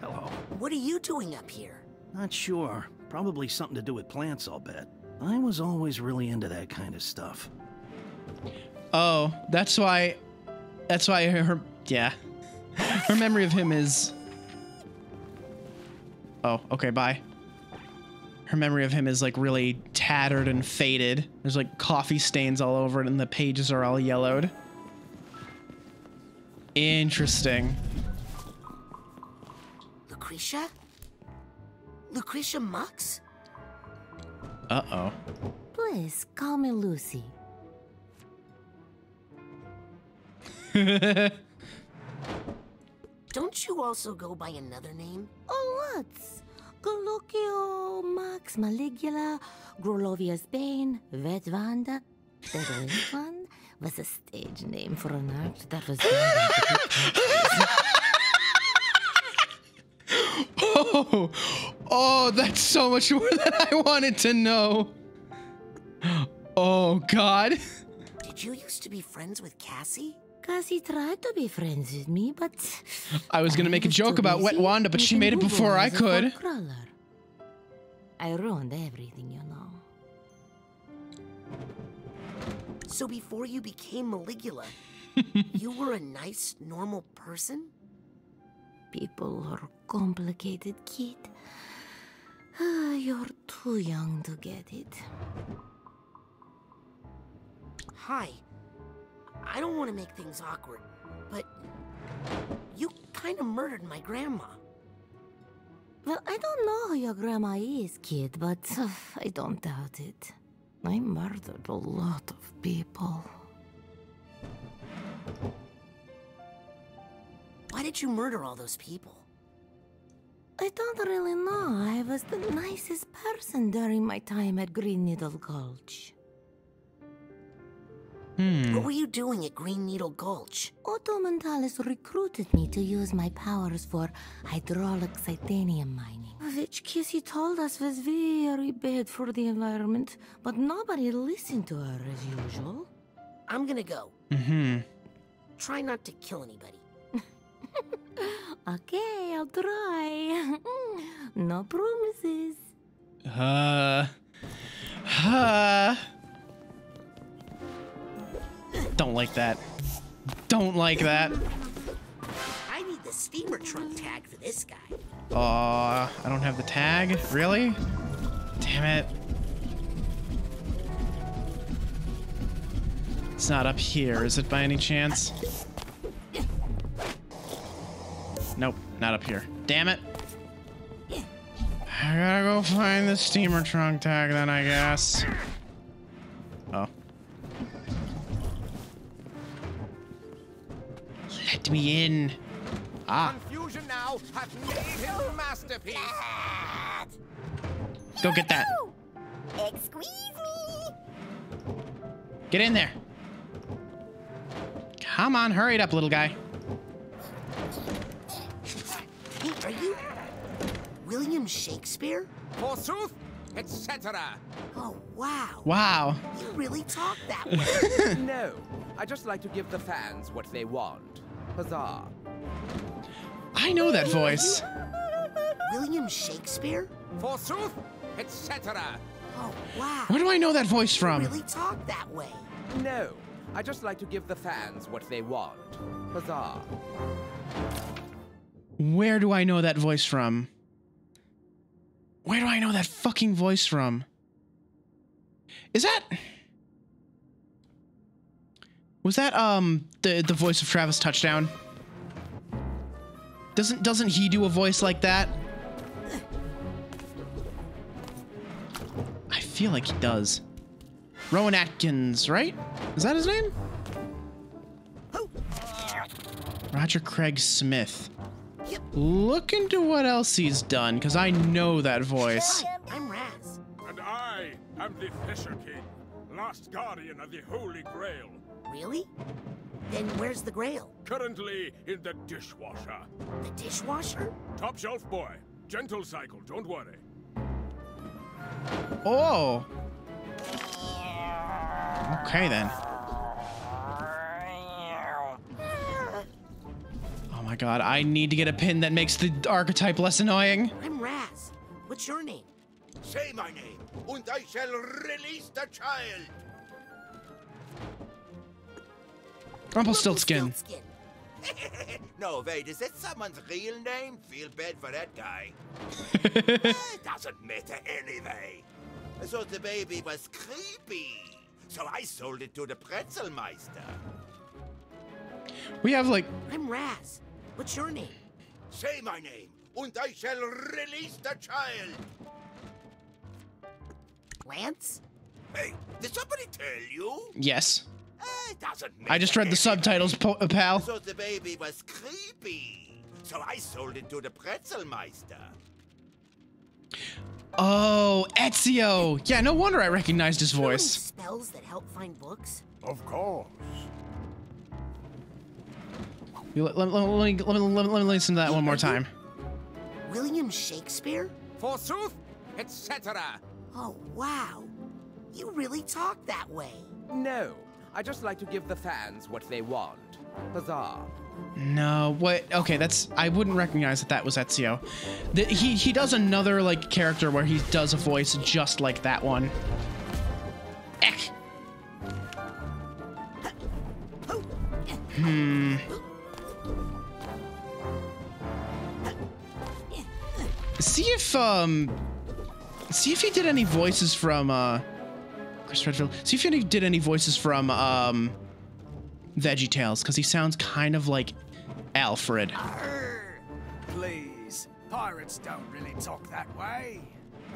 hello. What are you doing up here? Not sure. Probably something to do with plants, I'll bet. I was always really into that kind of stuff. Oh, that's why her memory of him is... Oh, okay, bye. Her memory of him is like really tattered and faded. There's like coffee stains all over it and the pages are all yellowed. Interesting. Lucretia? Lucretia Mux? Uh-oh. Please, call me Lucy. Don't you also go by another name? Oh, what? Colloquio, Max Maligula, Grolovia Spain, Vetvanda. The last one was a stage name for an art that was Oh, that's so much more than I wanted to know. Oh, God. Did you used to be friends with Cassie? Cassie tried to be friends with me, but... I was gonna make a joke about Wet Wanda, but she made it before I could. I ruined everything, you know. So before you became Maligula, you were a nice, normal person? People are complicated, kid. You're too young to get it. Hi. I don't want to make things awkward, but you kind of murdered my grandma. Well, I don't know who your grandma is, kid, but I don't doubt it. I murdered a lot of people. Why did you murder all those people? I don't really know. I was the nicest person during my time at Green Needle Gulch. What were you doing at Green Needle Gulch? Otto Mentalis recruited me to use my powers for hydraulic titanium mining, which Kissy told us was very bad for the environment, but nobody listened to her as usual. I'm gonna go. Try not to kill anybody. Okay, I'll try. No promises. Don't like that. Don't like that. I need the steamer trunk tag for this guy. I don't have the tag? Really? Damn it. It's not up here, is it by any chance? Nope, not up here. Damn it. I gotta go find the steamer trunk tag then, I guess. Oh. Let me in. Ah. Confusion now hath made his masterpiece. Go get that. Excuse me. Get in there. Come on, hurry it up, little guy. Hey, are you William Shakespeare? Forsooth, etc. Oh, wow. Wow. You really talk that way. No, I just like to give the fans what they want. Huzzah. I know that voice. William Shakespeare? Forsooth, etc. Oh, wow. Where do I know that voice from? You really talk that way. No, I just like to give the fans what they want. Huzzah. Where do I know that voice from? Where do I know that fucking voice from? Is that... Was that, the voice of Travis Touchdown? Doesn't he do a voice like that? I feel like he does. Rowan Atkins, right? Is that his name? Roger Craig Smith. Look into what else he's done, because I know that voice. I'm Raz. And I am the Fisher King, last guardian of the Holy Grail. Really? Then where's the Grail? Currently in the dishwasher. The dishwasher? Top shelf boy. Gentle cycle, don't worry. Oh. Okay then. Oh my god, I need to get a pin that makes the archetype less annoying. I'm Raz. What's your name? Say my name, and I shall release the child. Rumpelstiltskin. No, wait, is that someone's real name? Feel bad for that guy. Doesn't matter anyway. I thought the baby was creepy, so I sold it to the Pretzelmeister. We have like... I'm Raz. What's your name? Say my name, and I shall release the child. Lance? Hey, did somebody tell you? Yes. It doesn't I just read the subtitles, pal. So the baby was creepy. So I sold it to the Pretzelmeister. Oh, Ezio. Yeah, no wonder I recognized his voice. Spells that help find books? Of course. Let me listen to that one more time. William Shakespeare? Forsooth, etc. Oh, wow. You really talk that way. No, I just like to give the fans what they want. Huzzah. No, what? Okay, I wouldn't recognize that was Ezio. He does another, like, character where he does a voice just like that one. Eck. See if he did any voices from, Chris Redfield. See if he did any voices from, VeggieTales, because he sounds kind of like Alfred. Please, pirates don't really talk that way.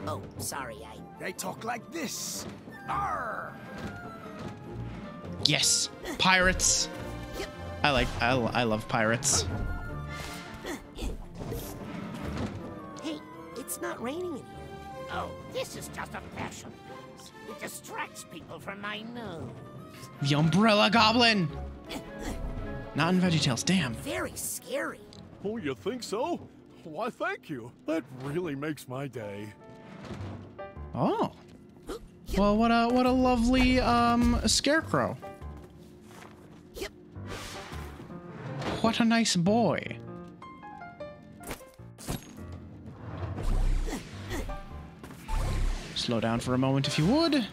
Oh, sorry, They talk like this. Arr! Yes, pirates. I love pirates. Hey, it's not raining in here. Oh, this is just a fashion. It distracts people from my nose. The Umbrella Goblin. Not in VeggieTales, damn. Very scary. Oh, you think so? Why, thank you. That really makes my day. Oh. Well, what a lovely scarecrow. What a nice boy. Slow down for a moment if you would.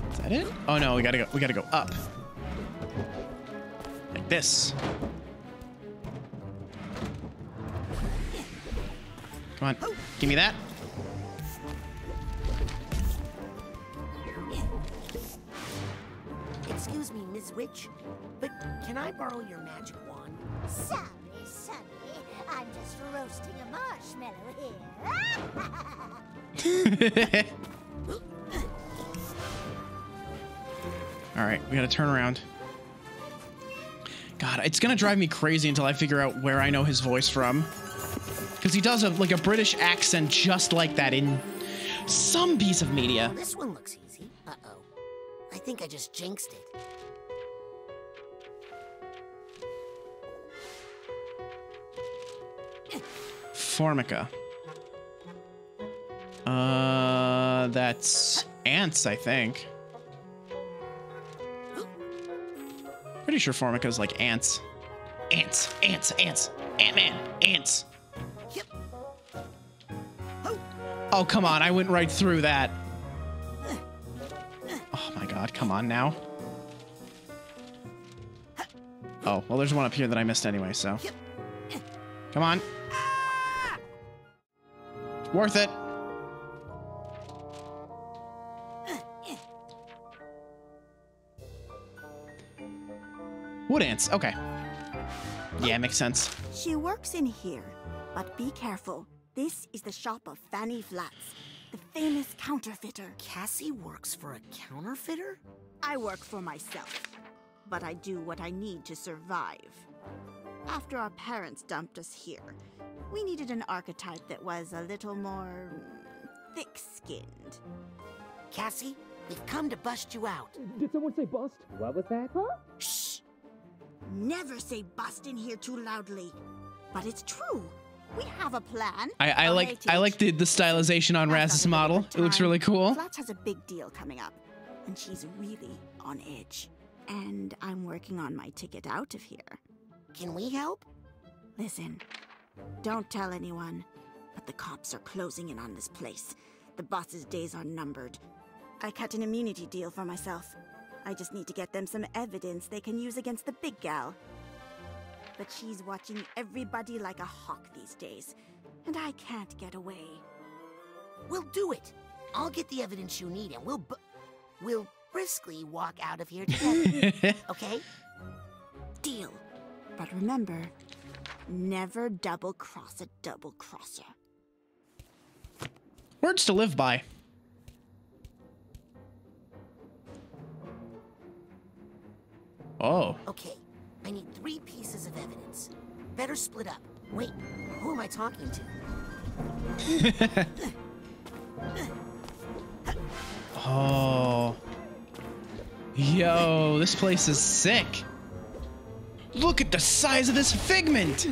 Is that it? Oh no, we gotta go up. Like this. Come on, give me that. Excuse me, Miss Witch, but can I borrow your magic wand? Sorry, Sonny. I'm just roasting a marshmallow here. All right, we gotta turn around. God, it's gonna drive me crazy until I figure out where I know his voice from. Because he does a British accent just like that in some piece of media. Well, this one looks easy. Uh-oh. I think I just jinxed it. Formica. That's ants, I think. Pretty sure Formica's like ants. Ants, ants, ants. Ant-Man, ants. Oh, come on, I went right through that. Oh my god, come on now. Oh, well, there's one up here that I missed anyway, so. Come on. It's worth it. Wood ants, okay. Yeah, makes sense. She works in here, but be careful. This is the shop of Fanny Flats, the famous counterfeiter. Cassie works for a counterfeiter? I work for myself, but I do what I need to survive. After our parents dumped us here, we needed an archetype that was a little more thick-skinned. Cassie, we've come to bust you out. Did someone say bust? What was that? Huh? Shh! Never say bust in here too loudly. But it's true. We have a plan. I like the stylization on Raz's model. It looks really cool. Flats has a big deal coming up, and she's really on edge. And I'm working on my ticket out of here. Can we help? Listen, don't tell anyone, but the cops are closing in on this place. The boss's days are numbered. I cut an immunity deal for myself. I just need to get them some evidence they can use against the big gal. But she's watching everybody like a hawk these days, and I can't get away. We'll do it. I'll get the evidence you need, and we'll briskly walk out of here together. Okay? Deal. But remember, never double-cross a double-crosser. Words to live by. Oh. Okay, I need 3 pieces of evidence. Better split up. Wait, who am I talking to? Oh. Yo, this place is sick. Look at the size of this figment.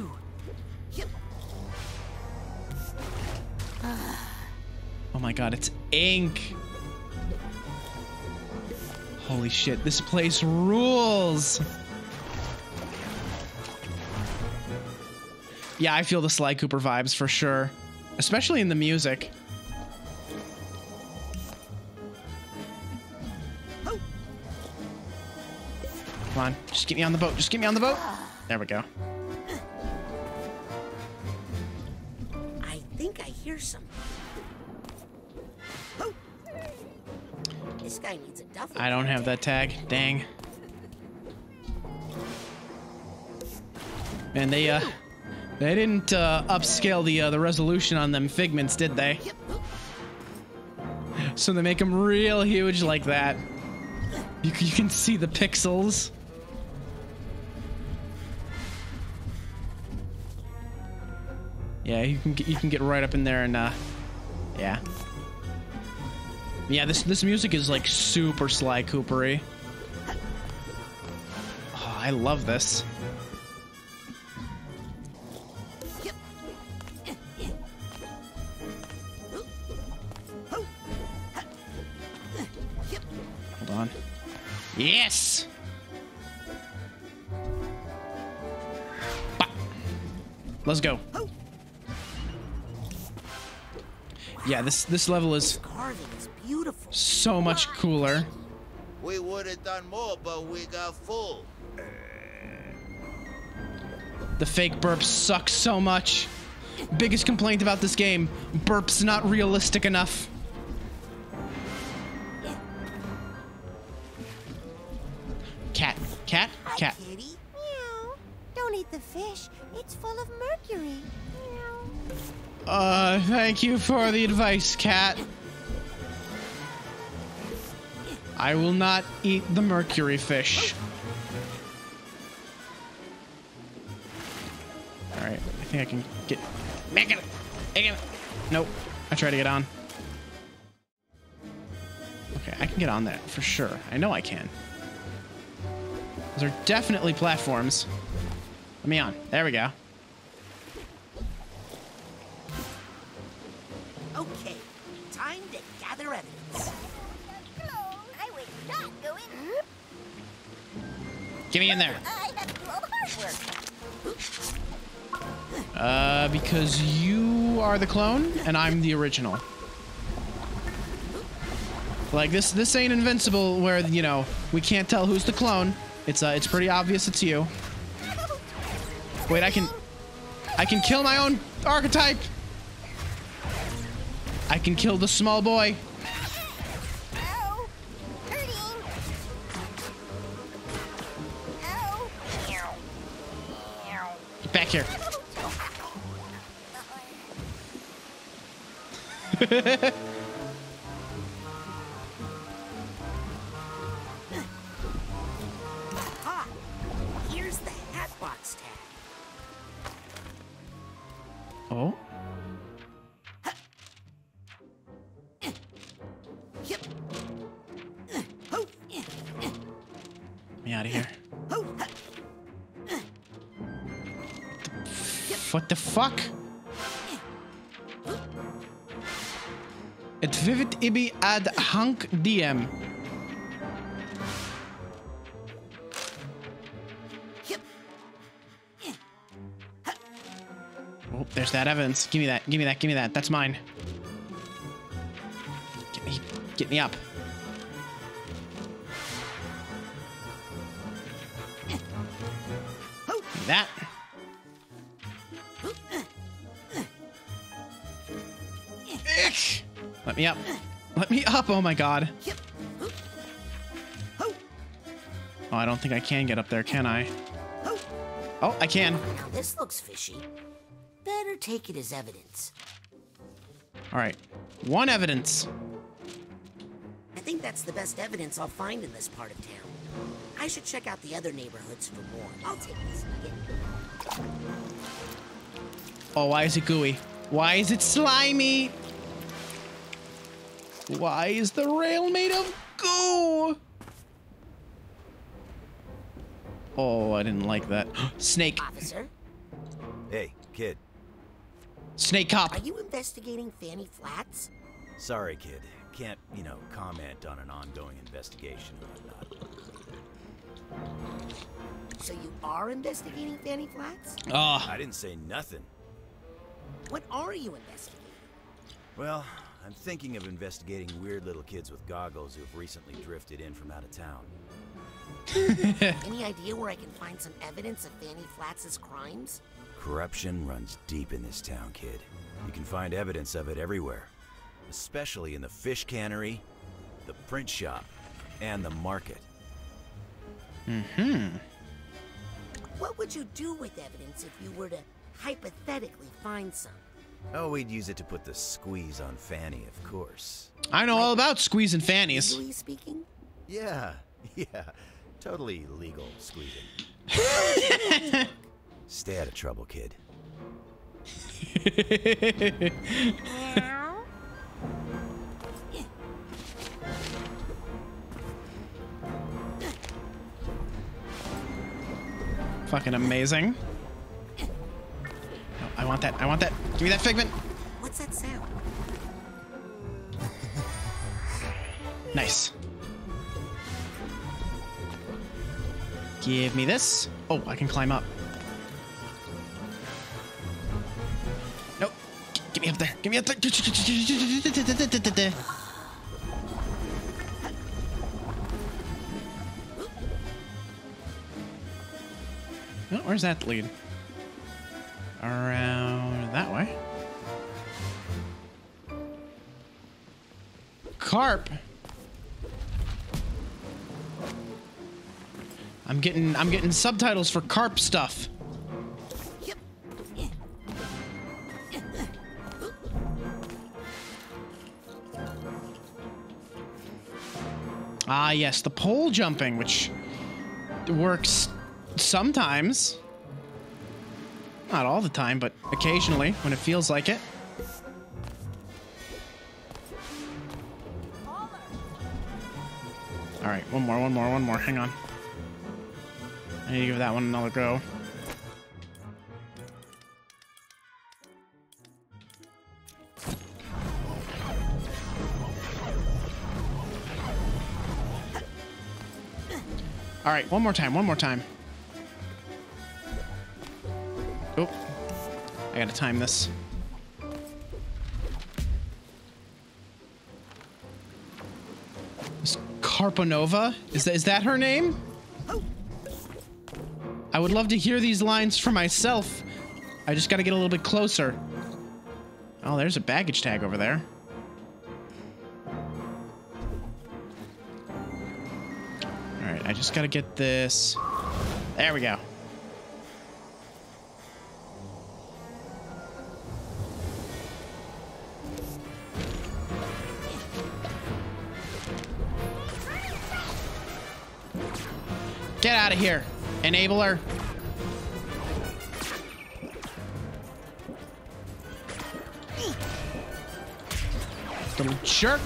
Oh my god, it's ink. Holy shit, this place rules. Yeah, I feel the Sly Cooper vibes for sure, especially in the music. Come on, just get me on the boat. Just get me on the boat. There we go. I think I hear something. This guy needs a duffel. I don't have that tag. Dang. And they didn't upscale the resolution on them figments, did they? So they make them real huge like that. You can see the pixels. Yeah, you can get right up in there and yeah. Yeah, this music is like super Sly Cooper-y. Oh, I love this. Hold on. Yes! Bah. Let's go. Yeah, this level is beautiful. So much cooler. We would have done more, but we got full. The fake burps suck so much. Biggest complaint about this game, burps not realistic enough. Cat. Hi, kitty. Meow. Don't eat the fish. It's full of mercury. Meow. Thank you for the advice, cat. I will not eat the mercury fish. Alright, I think I can get... Nope. I tried to get on. Okay, I can get on that for sure. I know I can. Those are definitely platforms. Let me on. There we go. Okay, time to gather evidence. I would not go in. Get me in there. I have to do all the hard work. Because you are the clone and I'm the original. Like this ain't Invincible where, you know, we can't tell who's the clone. It's pretty obvious it's you. Wait, I can kill my own archetype. I can kill the small boy. Ow. Hurting. Ow. Get back here. Aha! Here's the Hatbox tag. Oh? Get me out of here. What the fuck? Et vivit ibi ad hank diem. Oh, there's that evidence. Give me that. Give me that. Give me that. That's mine. Get me up. Give me that. Let me up. Let me up. Oh my god. Oh, I don't think I can get up there, can I? Oh, I can. Now this looks fishy. Better take it as evidence. All right. One evidence. I think that's the best evidence I'll find in this part of town. I should check out the other neighborhoods for more. I'll take this nugget. Oh, why is it gooey? Why is it slimy? Why is the rail made of goo? Oh, I didn't like that. Snake. Officer? Hey, kid. Snake cop. Are you investigating Fanny Flats? Sorry, kid. Can't, comment on an ongoing investigation and whatnot. So you are investigating Fanny Flats? I didn't say nothing. What are you investigating? Well, I'm thinking of investigating weird little kids with goggles who have recently drifted in from out of town. Any idea where I can find some evidence of Fanny Flats' crimes? Corruption runs deep in this town, kid. You can find evidence of it everywhere. Especially in the fish cannery, the print shop, and the market. Mm-hmm. What would you do with evidence if you were to hypothetically find some? Oh, we'd use it to put the squeeze on Fanny, of course. I know all about squeezing fannies. Legally speaking? Yeah. Totally legal squeezing. Stay out of trouble, kid. Fucking amazing. Oh, I want that. I want that. Give me that figment. What's that sound? Nice. Give me this. Oh, I can climb up. Nope. Get me up there. Get me up there. Oh, where's that lead? Around that way. Carp. I'm getting subtitles for carp stuff. Ah, yes, the pole jumping, which works sometimes. Not all the time, but occasionally when it feels like it. All right, one more. Hang on. I need to give that one another go. All right, one more time. Oh, I gotta time this. Carpanova? Is that her name? I would love to hear these lines for myself. I just gotta get a little bit closer. Oh, there's a baggage tag over there. Alright, I just gotta get this. There we go. Get out of here, enabler. Little jerk.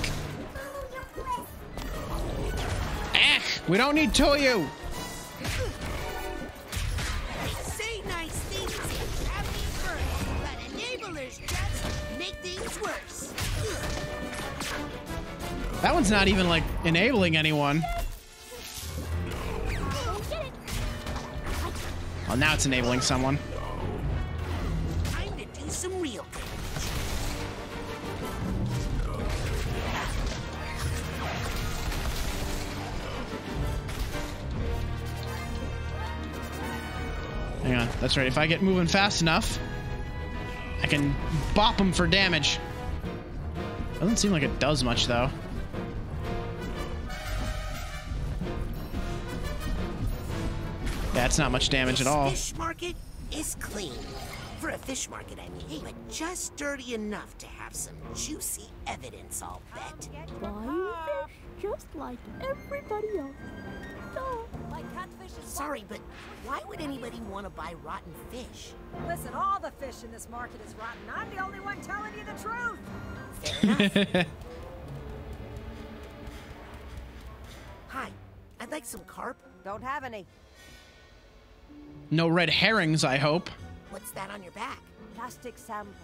We don't need two of you. Say nice things and have me first, but enablers just make things worse. That one's not even like enabling anyone. Well, now it's enabling someone. Time to do some real damage. Hang on, that's right. If I get moving fast enough, I can bop them for damage. Doesn't seem like it does much, though. That's not much damage at all. This fish market is clean. For a fish market, I mean, but just dirty enough to have some juicy evidence, I'll bet. Buying fish just like everybody else. Sorry, but why would anybody want to buy rotten fish? Listen, all the fish in this market is rotten. I'm the only one telling you the truth. Fair enough. Hi, I'd like some carp. Don't have any. No red herrings, I hope. What's that on your back? Plastic samples.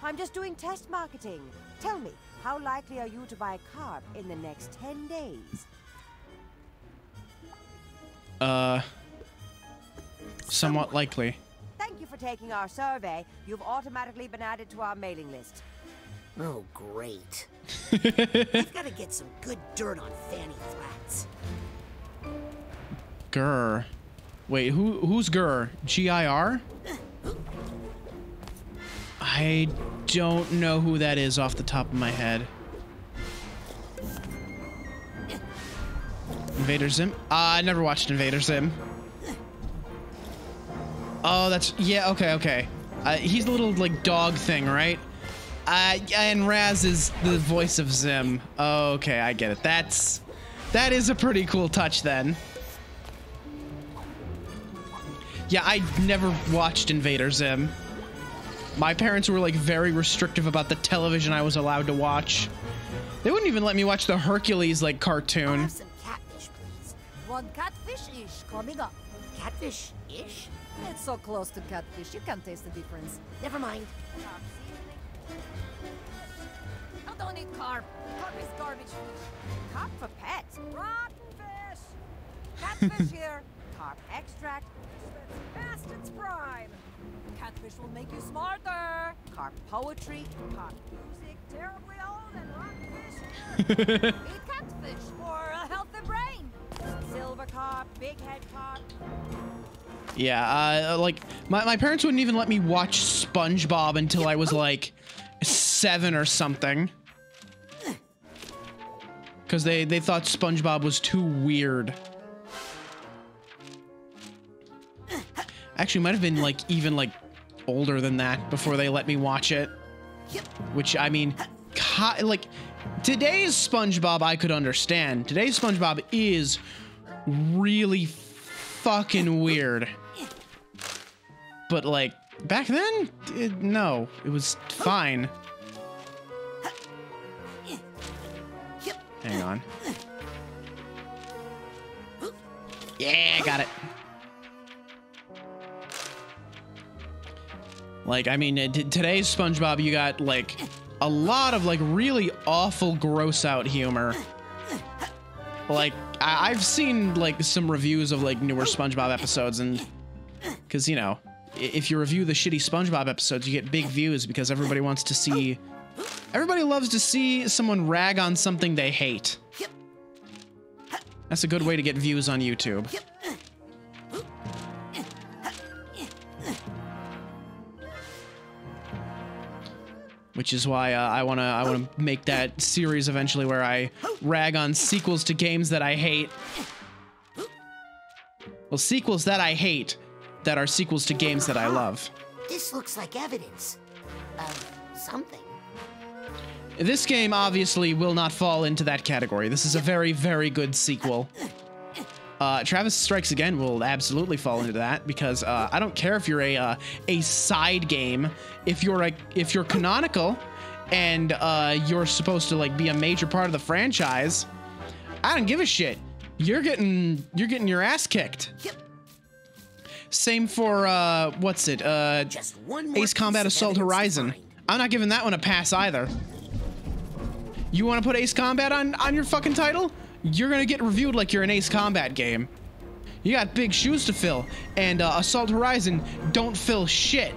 I'm just doing test marketing. Tell me, how likely are you to buy carp in the next 10 days? Somewhat likely. Thank you for taking our survey. You've automatically been added to our mailing list. Oh, great. I've got to get some good dirt on Fanny Flats. Grr. Wait, who's Grr? G-I-R? I don't know who that is off the top of my head. Invader Zim? I never watched Invader Zim. Oh, that's... Yeah, okay. He's the little, like, dog thing, right? And Raz is the voice of Zim. Okay, I get it. That is a pretty cool touch, then. Yeah, I never watched Invader Zim. My parents were, like, very restrictive about the television I was allowed to watch. They wouldn't even let me watch the Hercules, like, cartoon. Some catfish, please. One catfish-ish coming up. Catfish-ish? It's so close to catfish, you can't taste the difference. Never mind. I don't eat carp. Carp is garbage. Carp for pets. Rotten fish. Catfish here. Carp extract. Past its prime. Catfish will make you smarter. Carp poetry. Carp music, terribly old and rotten fish here. Eat catfish for a healthy brain. Silver carp, big head carp. Yeah, like, my parents wouldn't even let me watch SpongeBob until I was, like, 7 or something. Because they thought SpongeBob was too weird. Actually, might have been, like, even, like, older than that before they let me watch it. Which, I mean, like, today's SpongeBob I could understand. Today's SpongeBob is really fucking weird. But, like, back then, no, it was fine. Hang on. Yeah, got it. Like, I mean, today's SpongeBob, you got, like, a lot of, like, really awful, gross-out humor. Like, I've seen, like, some reviews of, like, newer SpongeBob episodes, and... Because, you know, if you review the shitty SpongeBob episodes, you get big views because everybody wants to see... Everybody loves to see someone rag on something they hate. That's a good way to get views on YouTube. Which is why I wanna make that series eventually where I rag on sequels to games that I hate. Well, sequels that I hate that are sequels to games that I love. This looks like evidence of something. This game obviously will not fall into that category. This is a very, very good sequel. Travis Strikes Again will absolutely fall into that because I don't care if you're a side game. If you're canonical and you're supposed to like be a major part of the franchise, I don't give a shit. You're getting your ass kicked. Same for what's it? Just one more Ace Combat Assault Horizon. I'm not giving that one a pass either. You want to put Ace Combat on your fucking title? You're gonna get reviewed like you're an Ace Combat game. You got big shoes to fill, and Assault Horizon don't fill shit.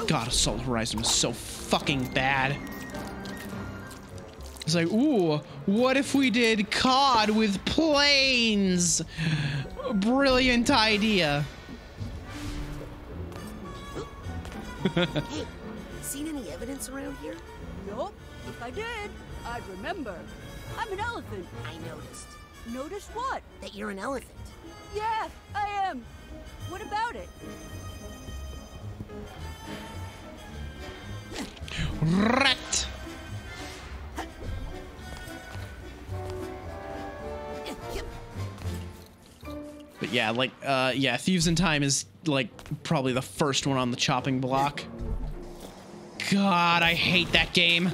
God, Assault Horizon was so fucking bad. It's like, ooh, what if we did COD with planes? Brilliant idea. Hey, seen any evidence around here? Nope. If I did, I'd remember. I'm an elephant. I noticed. Notice what? That you're an elephant. Yeah, I am. What about it? Right. But yeah, like, yeah, Thieves in Time is, like, probably the first one on the chopping block. God, I hate that game.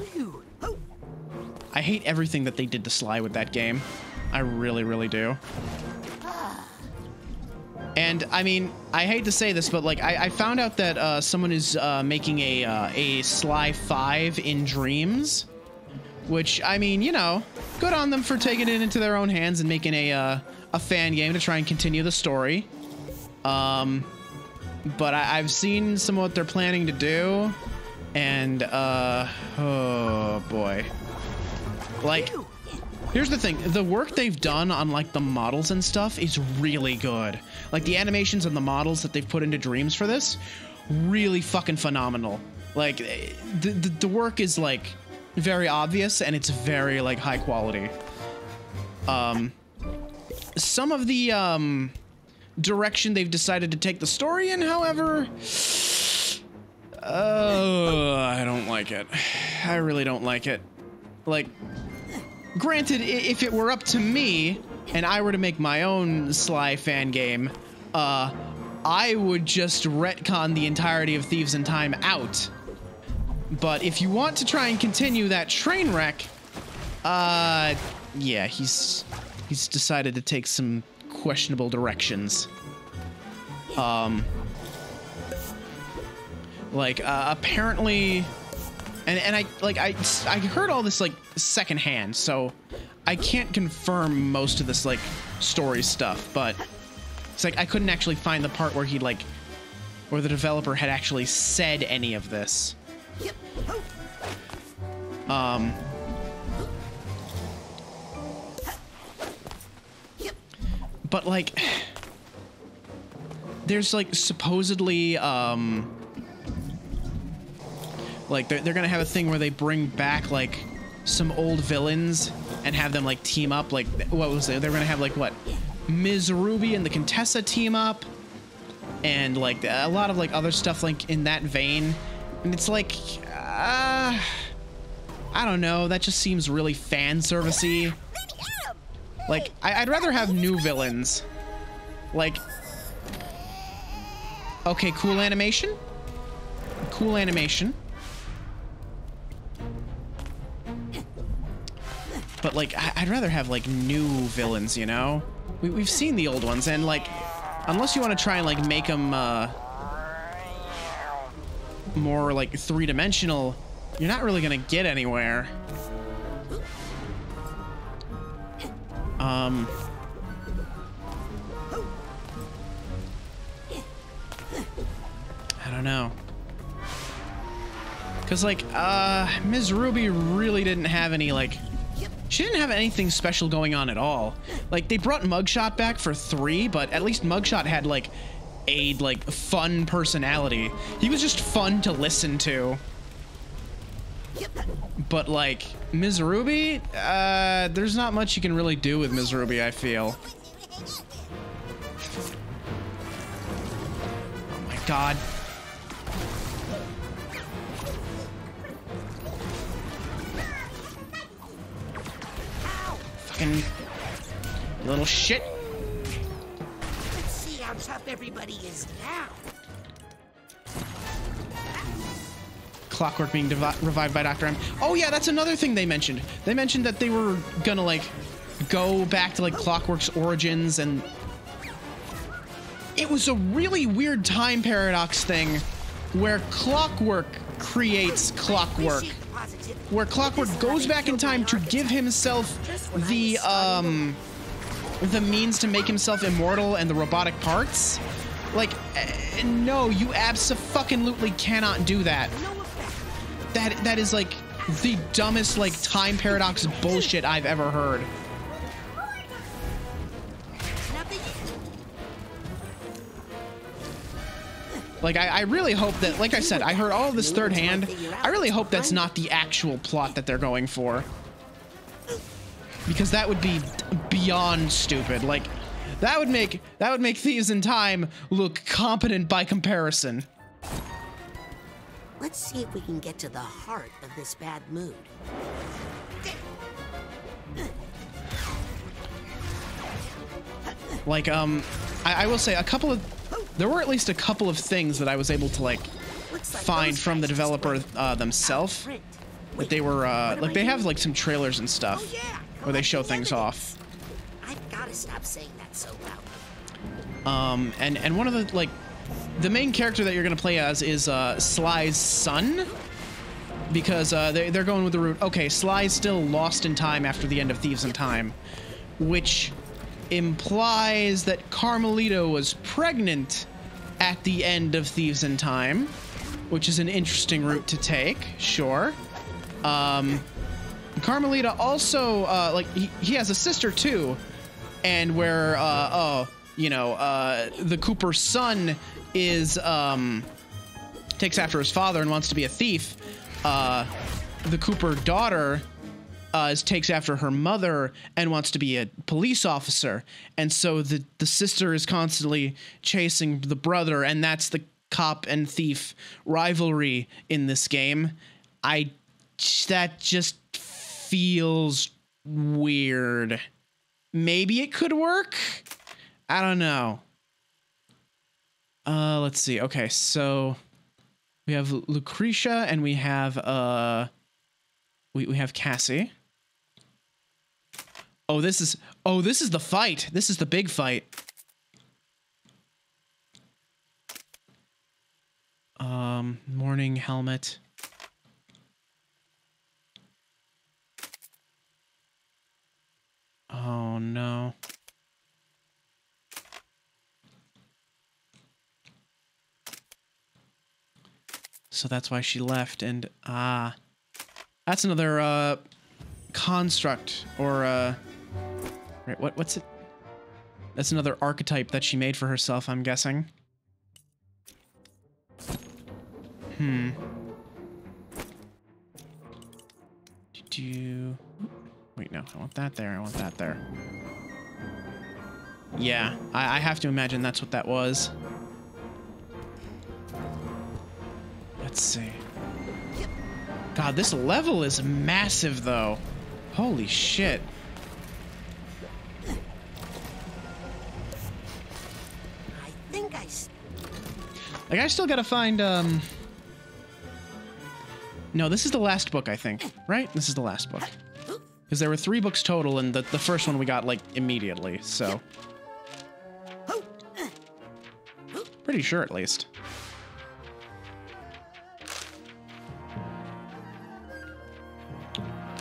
I hate everything that they did to Sly with that game. I really, really do. And, I mean, I hate to say this, but, like, I found out that someone is making a Sly 5 in Dreams. Which, I mean, you know, good on them for taking it into their own hands and making a fan game to try and continue the story. But I've seen some of what they're planning to do, and oh boy. Like, here's the thing, the work they've done on like the models and stuff is really good. Like the animations and the models that they've put into Dreams for this, really fucking phenomenal. Like the work is like very obvious and it's very like high quality. Some of the direction they've decided to take the story in, however, I don't like it. I really don't like it. Like, granted, if it were up to me and I were to make my own Sly fan game, I would just retcon the entirety of Thieves in Time out. But if you want to try and continue that train wreck, yeah, he's decided to take some questionable directions. Like, apparently, and I heard all this like secondhand, so I can't confirm most of this like story stuff, but it's like I couldn't actually find the part where he like, where the developer had actually said any of this. But like, there's like supposedly like they're gonna have a thing where they bring back like some old villains and have them like team up. Like, what was it? They're gonna have like what, Ms. Ruby and the Contessa team up, and like a lot of like other stuff like in that vein. And it's like, I don't know. That just seems really fan servicey. Like, I'd rather have new villains. Like, okay, cool animation. Cool animation. But like, I'd rather have like new villains, you know? We've seen the old ones, and like, unless you want to try and like make them more like three-dimensional, you're not really gonna get anywhere. I don't know. Cause like, Ms. Ruby really didn't have any like, she didn't have anything special going on at all. Like, they brought Mugshot back for 3, but at least Mugshot had like a like fun personality. He was just fun to listen to. But like, Ms. Ruby, there's not much you can really do with Ms. Ruby, I feel. Oh my god. Fucking little shit. Let's see how tough everybody is now. Clockwork being revived by Dr. M. Oh yeah, that's another thing they mentioned. They mentioned that they were gonna like go back to like Clockwork's origins, and it was a really weird time paradox thing where Clockwork creates Clockwork, where Clockwork goes back in time to give himself the means to make himself immortal and the robotic parts. Like, no, you abso-fucking-lutely cannot do that. That is like the dumbest like time paradox bullshit I've ever heard. Like, I really hope that, like I said, I heard all of this third hand. I really hope that's not the actual plot that they're going for. because that would be beyond stupid. Like, that would make Thieves in Time look competent by comparison. Let's see if we can get to the heart of this bad mood. Like, I will say there were at least a couple of things that I was able to, like, find from the developer themselves. That they were, like, they have, like, some trailers and stuff where they show things off. I've got to stop saying that so loud. And one of the, like, the main character that you're gonna play as is Sly's son, because they're going with the route. Okay, Sly's still lost in time after the end of Thieves in Time, which implies that Carmelita was pregnant at the end of Thieves in Time, which is an interesting route to take. Sure. Carmelita also like he has a sister too, and where the Cooper's son is takes after his father and wants to be a thief. The Cooper daughter takes after her mother and wants to be a police officer, and so the sister is constantly chasing the brother, and that's the cop and thief rivalry in this game. That just feels weird. Maybe it could work? I don't know. Let's see. Okay, so we have Lucretia and we have we have Cassie. Oh, this is the fight. This is the big fight. Morning helmet. Oh no. So that's why she left, and that's another construct, or right, what's it? That's another archetype that she made for herself, I'm guessing. Did you? Wait, no, I want that there. I want that there. Yeah, I have to imagine that's what that was. Let's see. God, this level is massive, though. Holy shit. I think Like, I still gotta find, No, this is the last book, I think. Right? This is the last book. Because there were 3 books total, and the first one we got, like, immediately, so... Pretty sure, at least.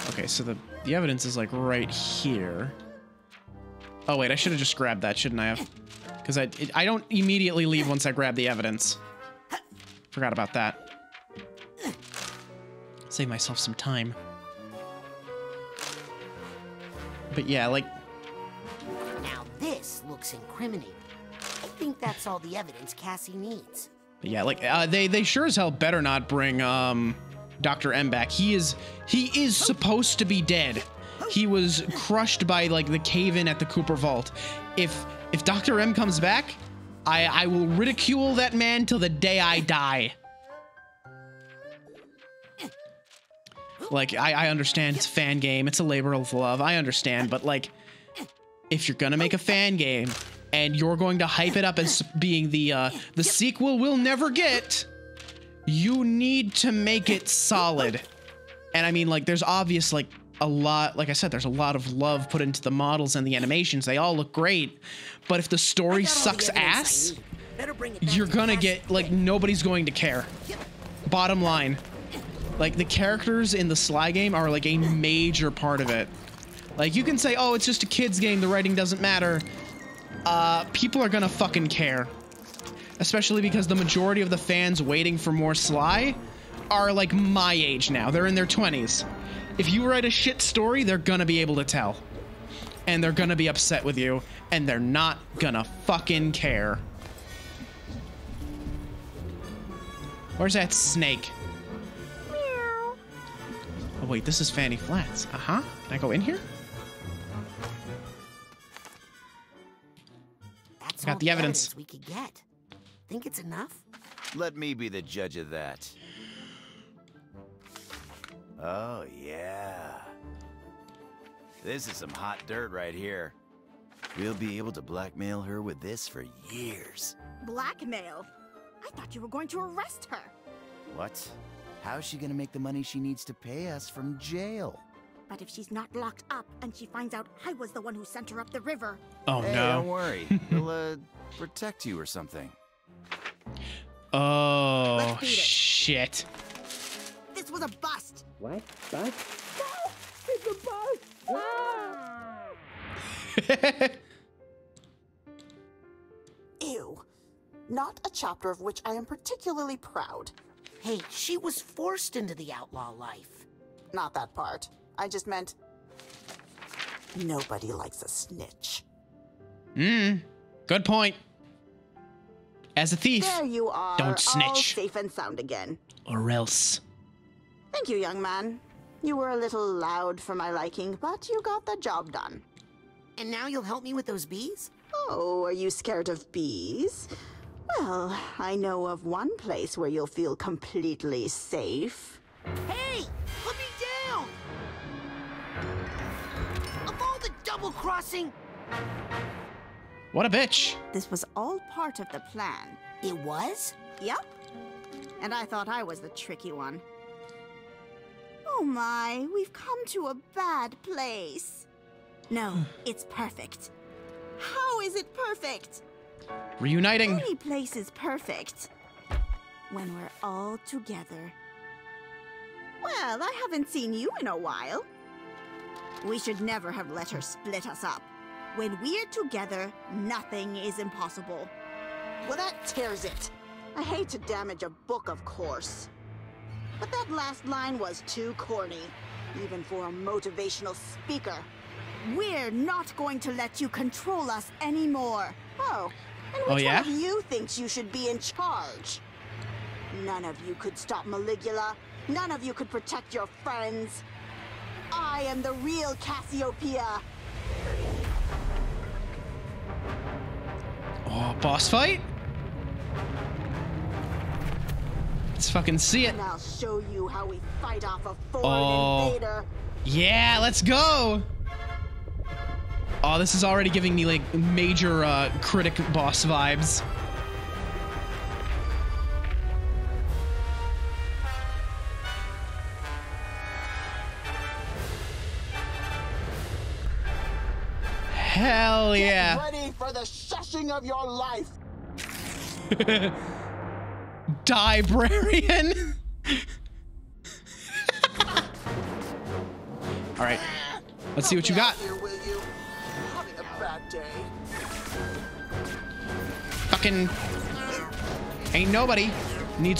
Okay, so the evidence is, like, right here. Oh, wait, I should have just grabbed that, shouldn't I have? Because I don't immediately leave once I grab the evidence. Forgot about that. Save myself some time. But yeah, like... Now this looks incriminating. I think that's all the evidence Cassie needs. But yeah, like, they sure as hell better not bring, Dr. M back. He is supposed to be dead. He was crushed by, like, the cave-in at the Cooper Vault. If Dr. M comes back, I will ridicule that man till the day I die. Like, I understand it's a fan game. It's a labor of love. I understand. But, like, if you're gonna make a fan game and you're going to hype it up as being the sequel we'll never get, you need to make it solid. And I mean, like, there's obvious, like, a lot, like I said, there's a lot of love put into the models and the animations. They all look great. But if the story sucks ass, you're gonna get, like, nobody's going to care. Bottom line. Like, the characters in the Sly game are, like, a major part of it. Like, you can say, oh, it's just a kid's game, the writing doesn't matter. People are gonna fucking care. Especially because the majority of the fans waiting for more Sly are, like, my age now. They're in their 20s. If you write a shit story, they're gonna be able to tell. And they're gonna be upset with you, and they're not gonna fucking care. Where's that snake? Meow. Oh, wait, this is Fanny Flats. Uh-huh. Can I go in here? That's Got all the evidence. we could get. Think it's enough? Let me be the judge of that. Oh, yeah. This is some hot dirt right here. We'll be able to blackmail her with this for years. Blackmail? I thought you were going to arrest her. What? How's she gonna make the money she needs to pay us from jail? But if she's not locked up and she finds out I was the one who sent her up the river... Oh, hey, no. Don't worry. We'll, protect you or something. Oh, shit. This was a bust. What? Bust? No! It's a bust! Ah! Ew. Not a chapter of which I am particularly proud. Hey, she was forced into the outlaw life. Not that part. I just meant... nobody likes a snitch. Good point. As a thief, There you are, don't all snitch. safe and sound again. Or else. Thank you, young man. You were a little loud for my liking, but you got the job done. And now you'll help me with those bees? Oh, are you scared of bees? Well, I know of one place where you'll feel completely safe. Hey! Put me down! Of all the double-crossing... What a bitch. This was all part of the plan. It was? Yep. And I thought I was the tricky one. Oh my, we've come to a bad place. No, it's perfect. How is it perfect? Reuniting. Any place is perfect. When we're all together. Well, I haven't seen you in a while. We should never have let her split us up. When we're together, nothing is impossible. Well, that tears it. I hate to damage a book, of course. But that last line was too corny, even for a motivational speaker. We're not going to let you control us anymore. Oh, and which one of you thinks you should be in charge? None of you could stop Maligula. None of you could protect your friends. I am the real Cassiopeia. Oh, boss fight? Let's fucking see it. And I'll show you how we fight off a foreign invader. Yeah, let's go. Oh, this is already giving me like major critic boss vibes. Hell yeah. Get ready for the shushing of your life. Librarian. All right, let's see what you got. Here, will you? Having a bad day. Fucking ain't nobody need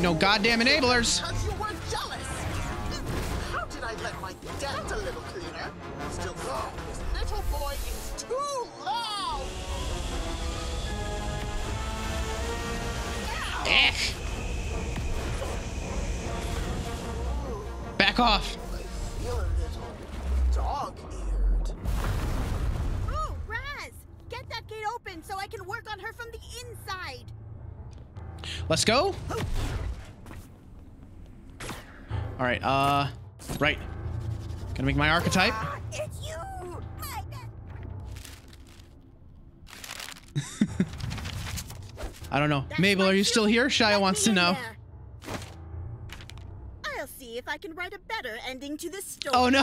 no goddamn enablers. Because you were jealous. How did I let my dent a little cleaner? Still though, this little boy is too loud. Eh. Back off. I feel a little dog-eared. Oh, Raz! Get that gate open so I can work on her from the inside. Let's go. All right, right. Gonna make my archetype. It's you! I don't know. Mabel, are you still here? Shia wants to know. I'll see if I can write a better ending to this story. Oh no!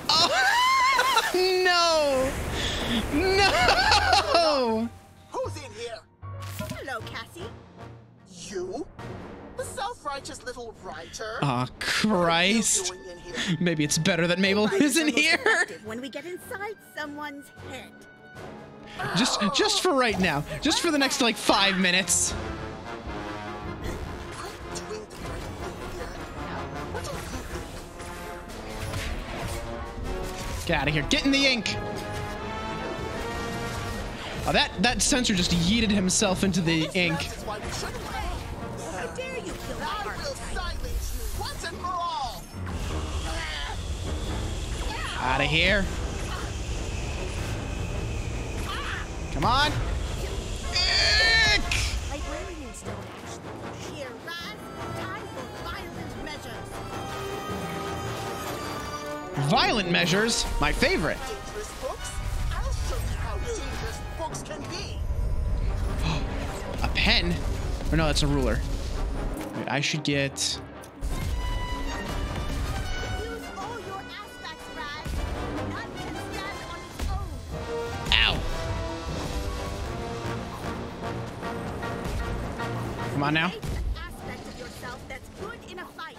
Oh no! No! Who's in here? Hello, Cassie. You? The self-righteous little writer? Oh, Christ. Maybe it's better that Mabel isn't here. When we get inside someone's head. Just for right now. Just for the next, like, 5 minutes. Get out of here. Get in the ink. Oh, that sensor just yeeted himself into the ink. How dare you kill my I will silence you once and for all. Out of here. Come on. Librarians don't actually. Here, Raz. Time for violent measures. Violent measures? My favorite. Dangerous books? I'll show you how dangerous books can be. A pen? Or no, that's a ruler. Wait, I should get... Use all your aspects, Raz. None can stand on its own. Ow! Come on now. Create an aspect of yourself that's good in a fight.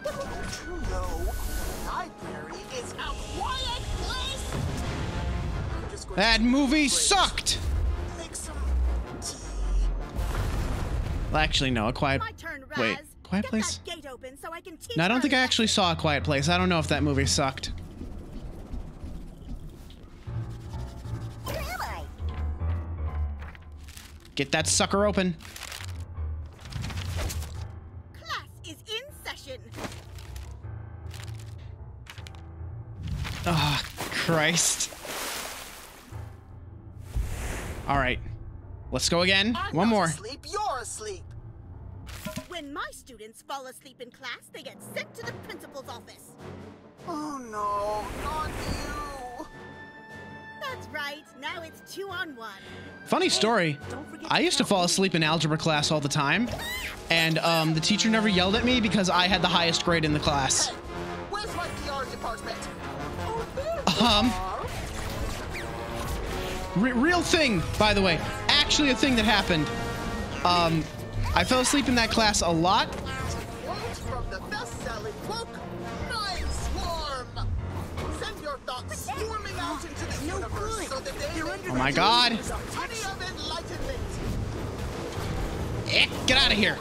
Don't you know? The library is a quiet place. I'm just going That to movie sucked! make some tea. Well, actually, no. A quiet... My turn, Raz. Wait. Quiet Get Place? that gate open so I can teach No, I don't her think a I actually saw A Quiet Place. I don't know if that movie sucked. Where am I? Get that sucker open. Class is in session. Oh, Christ. All right. Let's go again. One more. Asleep, you're asleep. When my students fall asleep in class, they get sent to the principal's office. Oh no, not you. That's right. Now it's 2-on-1. Funny story. I used to fall asleep in algebra class all the time, and the teacher never yelled at me because I had the highest grade in the class. Where's my PR department? Real thing, by the way. Actually a thing that happened. I fell asleep in that class a lot. Quote from the best-selling book, Mind Swarm. Send your thoughts swarming out into the universe so that they Oh my God. a honey of enlightenment. Get out of here.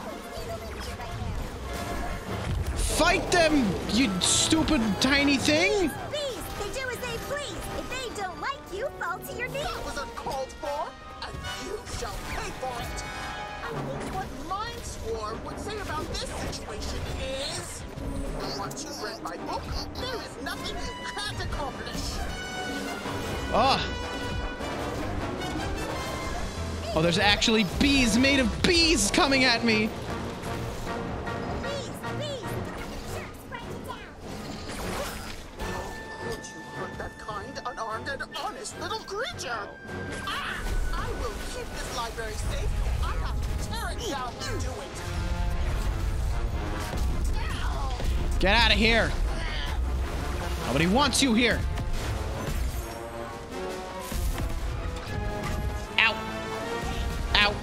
Fight them, you stupid tiny thing. Bees, they do as they please. If they don't like you, fall to your knees. That was uncalled for, and you shall pay for it. I think what Mind Swarm would say about this situation is, once you've read my book, there is nothing you can't accomplish. Oh, there's actually bees made of bees coming at me. Would you hurt that kind, unarmed, and honest little creature? Ah! I will keep this library safe. I have to tear it down to do it. Get out of here. Nobody wants you here. Ow. Ow.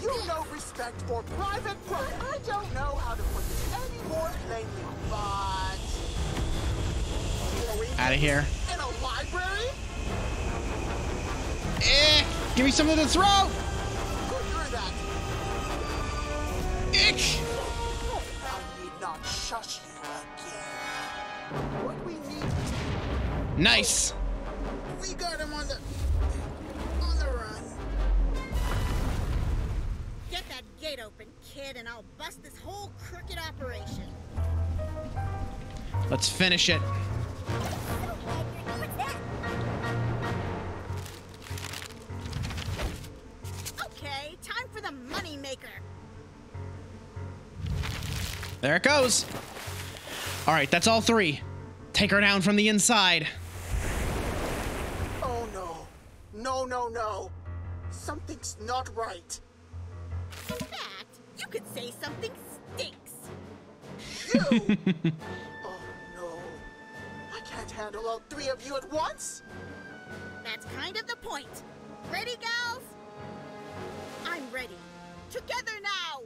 You no respect for private property. I don't know how to put this any more plainly, but... Out of here. In a library? Give me something to throw. Go through that. Ick. I need not shush you again. What we need... Nice. We got him on the run. Get that gate open, kid, and I'll bust this whole crooked operation. Let's finish it. Okay, time for the money maker. There it goes. All right, that's all three. Take her down from the inside. Oh no. No, no, no. Something's not right. In fact, you could say something stinks. You! Oh no. I can't handle all three of you at once. That's kind of the point. Ready, gals? I'm ready. Together now!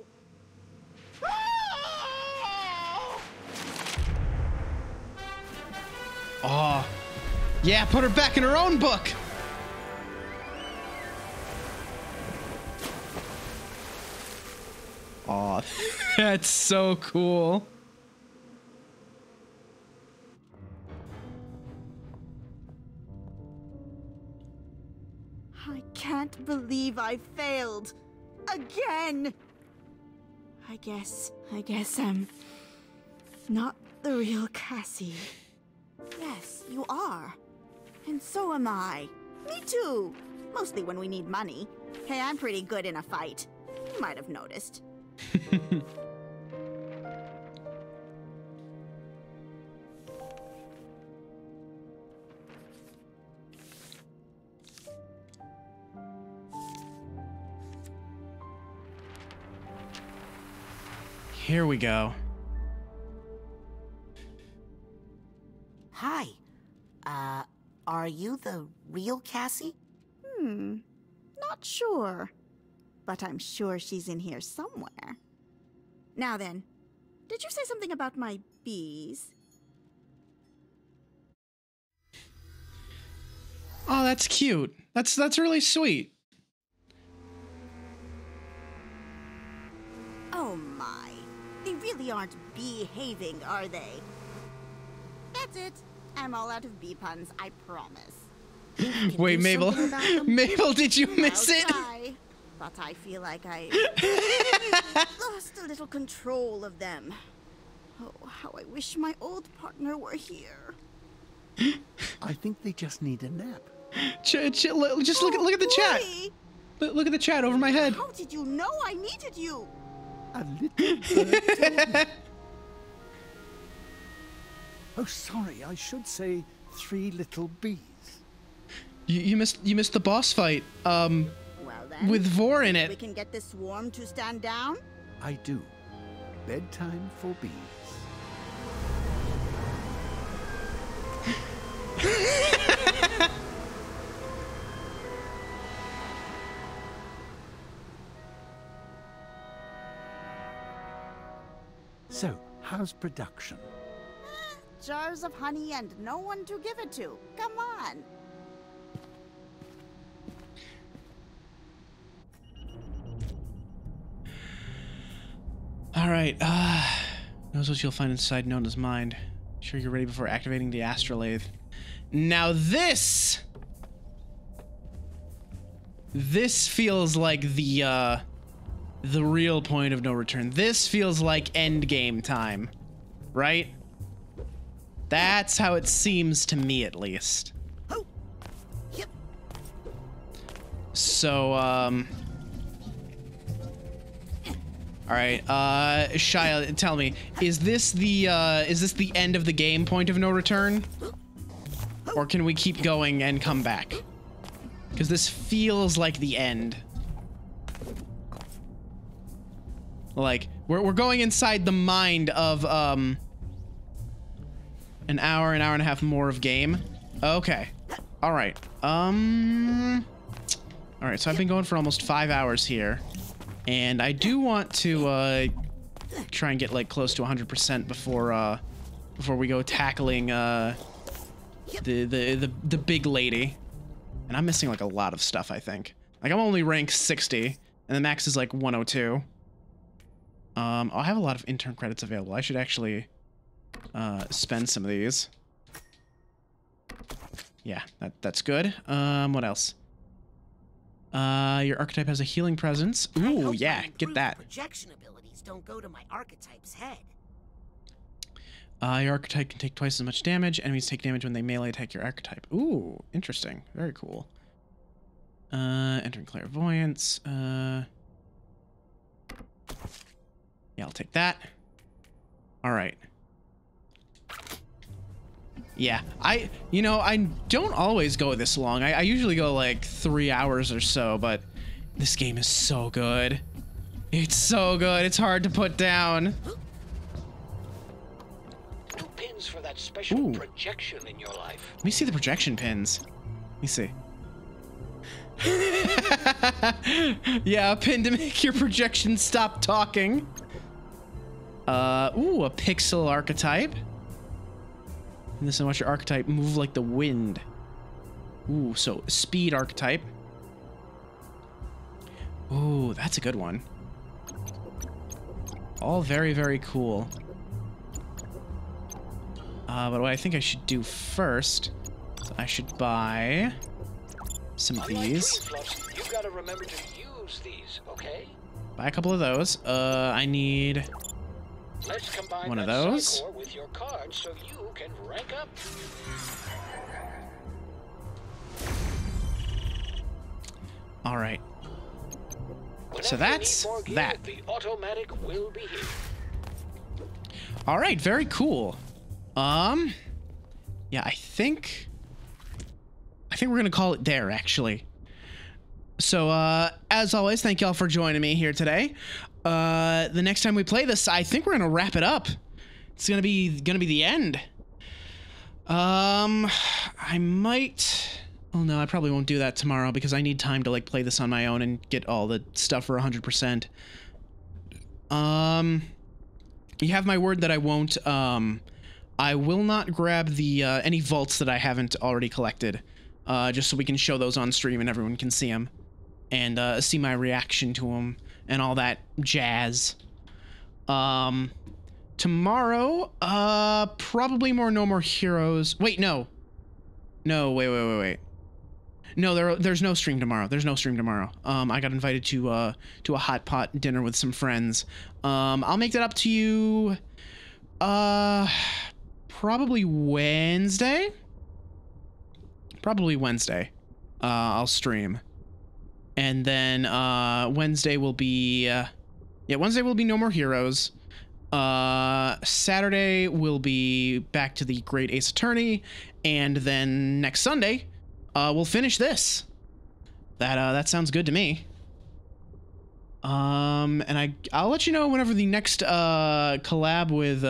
Oh. Yeah, put her back in her own book. Oh, that's so cool. I can't believe I failed. Again! I guess I'm not the real Cassie. Yes, you are. And so am I. Me too. Mostly when we need money. Hey, I'm pretty good in a fight. You might have noticed. Here we go. Hi. Are you the real Cassie? Not sure. But I'm sure she's in here somewhere. Now then, did you say something about my bees? Oh, that's cute. That's really sweet. Oh my. They really aren't behaving, are they? That's it. I'm all out of bee puns, I promise. Wait, Mabel. Mabel, did you miss it? Try, but I feel like I lost a little control of them. Oh, how I wish my old partner were here. I think they just need a nap. Just look at the chat. Look at the chat over my head. How did you know I needed you? A little bird told me. Oh, sorry, I should say 3 little bees. You missed the boss fight. Well then, with Vor in it. We can get this swarm to stand down? I do. Bedtime for bees. So, how's production? Jars of honey and no one to give it to. Come on. All right. Knows what you'll find inside Nona's mind. Sure you're ready before activating the astrolabe. Now this feels like the real point of no return. This feels like end game time, right? That's how it seems to me, at least. So, all right, Shia, tell me, is this the end of the game, point of no return? Or can we keep going and come back? Because this feels like the end. Like, we're going inside the mind of, an hour and a half more of game. Okay. All right. All right, so I've been going for almost 5 hours here. And I do want to try and get like close to 100% before we go tackling the big lady. And I'm missing like a lot of stuff, I think. Like I'm only rank 60 and the max is like 102. I have a lot of intern credits available. I should actually spend some of these. Yeah, that's good. What else? Your archetype has a healing presence. Ooh, yeah, get that. Projection abilities don't go to my archetype's head. Your archetype can take twice as much damage. Enemies take damage when they melee attack your archetype. Ooh, interesting. Very cool. Entering clairvoyance. Yeah, I'll take that. All right. Yeah, I don't always go this long. I usually go like 3 hours or so, but this game is so good. It's so good. It's hard to put down. 2 pins for that special projection in your life. Let me see the projection pins. Let me see. Yeah, a pin to make your projection stop talking. Ooh, a pixel archetype. And this will watch your archetype move like the wind. Ooh, so speed archetype. Ooh, that's a good one. All very, very cool. But what I think I should do first, I should buy some of these. You've got to remember to use use these, okay? Buy a couple of those. I need Let's combine one of that those. Psycore with your card so you can rank up. All right. Whenever So that's you need more gear, that. The automatic will be here. All right, very cool. Yeah, I think we're gonna call it there, actually. So, as always, thank y'all for joining me here today. The next time we play this, I think we're gonna wrap it up. It's gonna be the end. I might. Oh no, I probably won't do that tomorrow because I need time to like play this on my own and get all the stuff for 100%. You have my word that I won't. I will not grab the any vaults that I haven't already collected, just so we can show those on stream and everyone can see them and see my reaction to them and all that jazz. Tomorrow, probably more No More Heroes. Wait, no. No, wait. No, there's no stream tomorrow. There's no stream tomorrow. I got invited to a hot pot dinner with some friends. I'll make that up to you, probably Wednesday. I'll stream. And then, Wednesday will be No More Heroes. Saturday will be back to the Great Ace Attorney. And then next Sunday, we'll finish this. That sounds good to me. And I'll let you know whenever the next collab with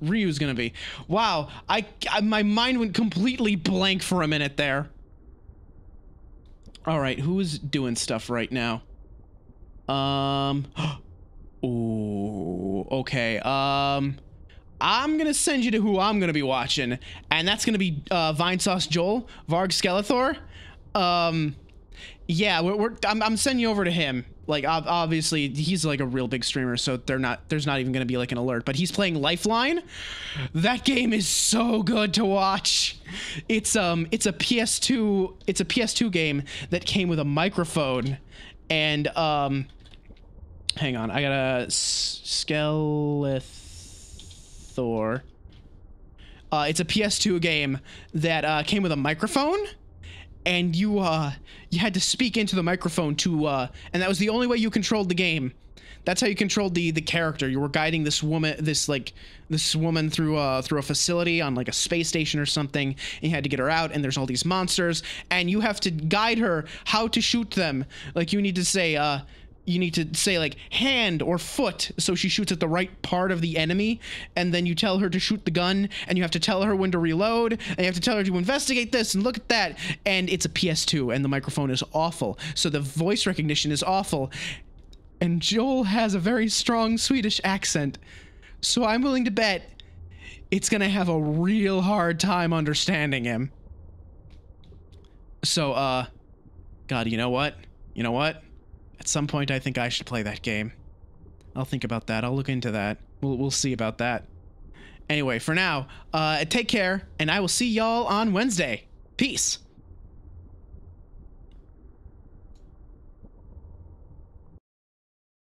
Ryu's gonna be. Wow, my mind went completely blank for a minute there. All right, who's doing stuff right now? Ooh, okay. I'm gonna send you to who I'm gonna be watching, and that's gonna be Vinesauce Joel, Varg Skeletor. Yeah, I'm sending you over to him. Like, obviously, he's like a real big streamer, so there's not even gonna be like an alert. But he's playing Lifeline. That game is so good to watch. It's a PS2 game that came with a microphone, and hang on, I got a Skeletor. It's a PS2 game that came with a microphone, and you had to speak into the microphone to and that was the only way you controlled the game. That's how you controlled the character. You were guiding this woman through a facility on like a space station or something, and you had to get her out, and there's all these monsters, and you have to guide her how to shoot them. Like, you need to say like hand or foot, so she shoots at the right part of the enemy, and then you tell her to shoot the gun, and you have to tell her when to reload, and you have to tell her to investigate this and look at that. And it's a PS2, and the microphone is awful, so the voice recognition is awful, and Joel has a very strong Swedish accent, so I'm willing to bet it's gonna have a real hard time understanding him. So God, you know what? At some point, I think I should play that game. I'll think about that. I'll look into that. We'll see about that. Anyway, for now, take care, and I will see y'all on Wednesday. Peace.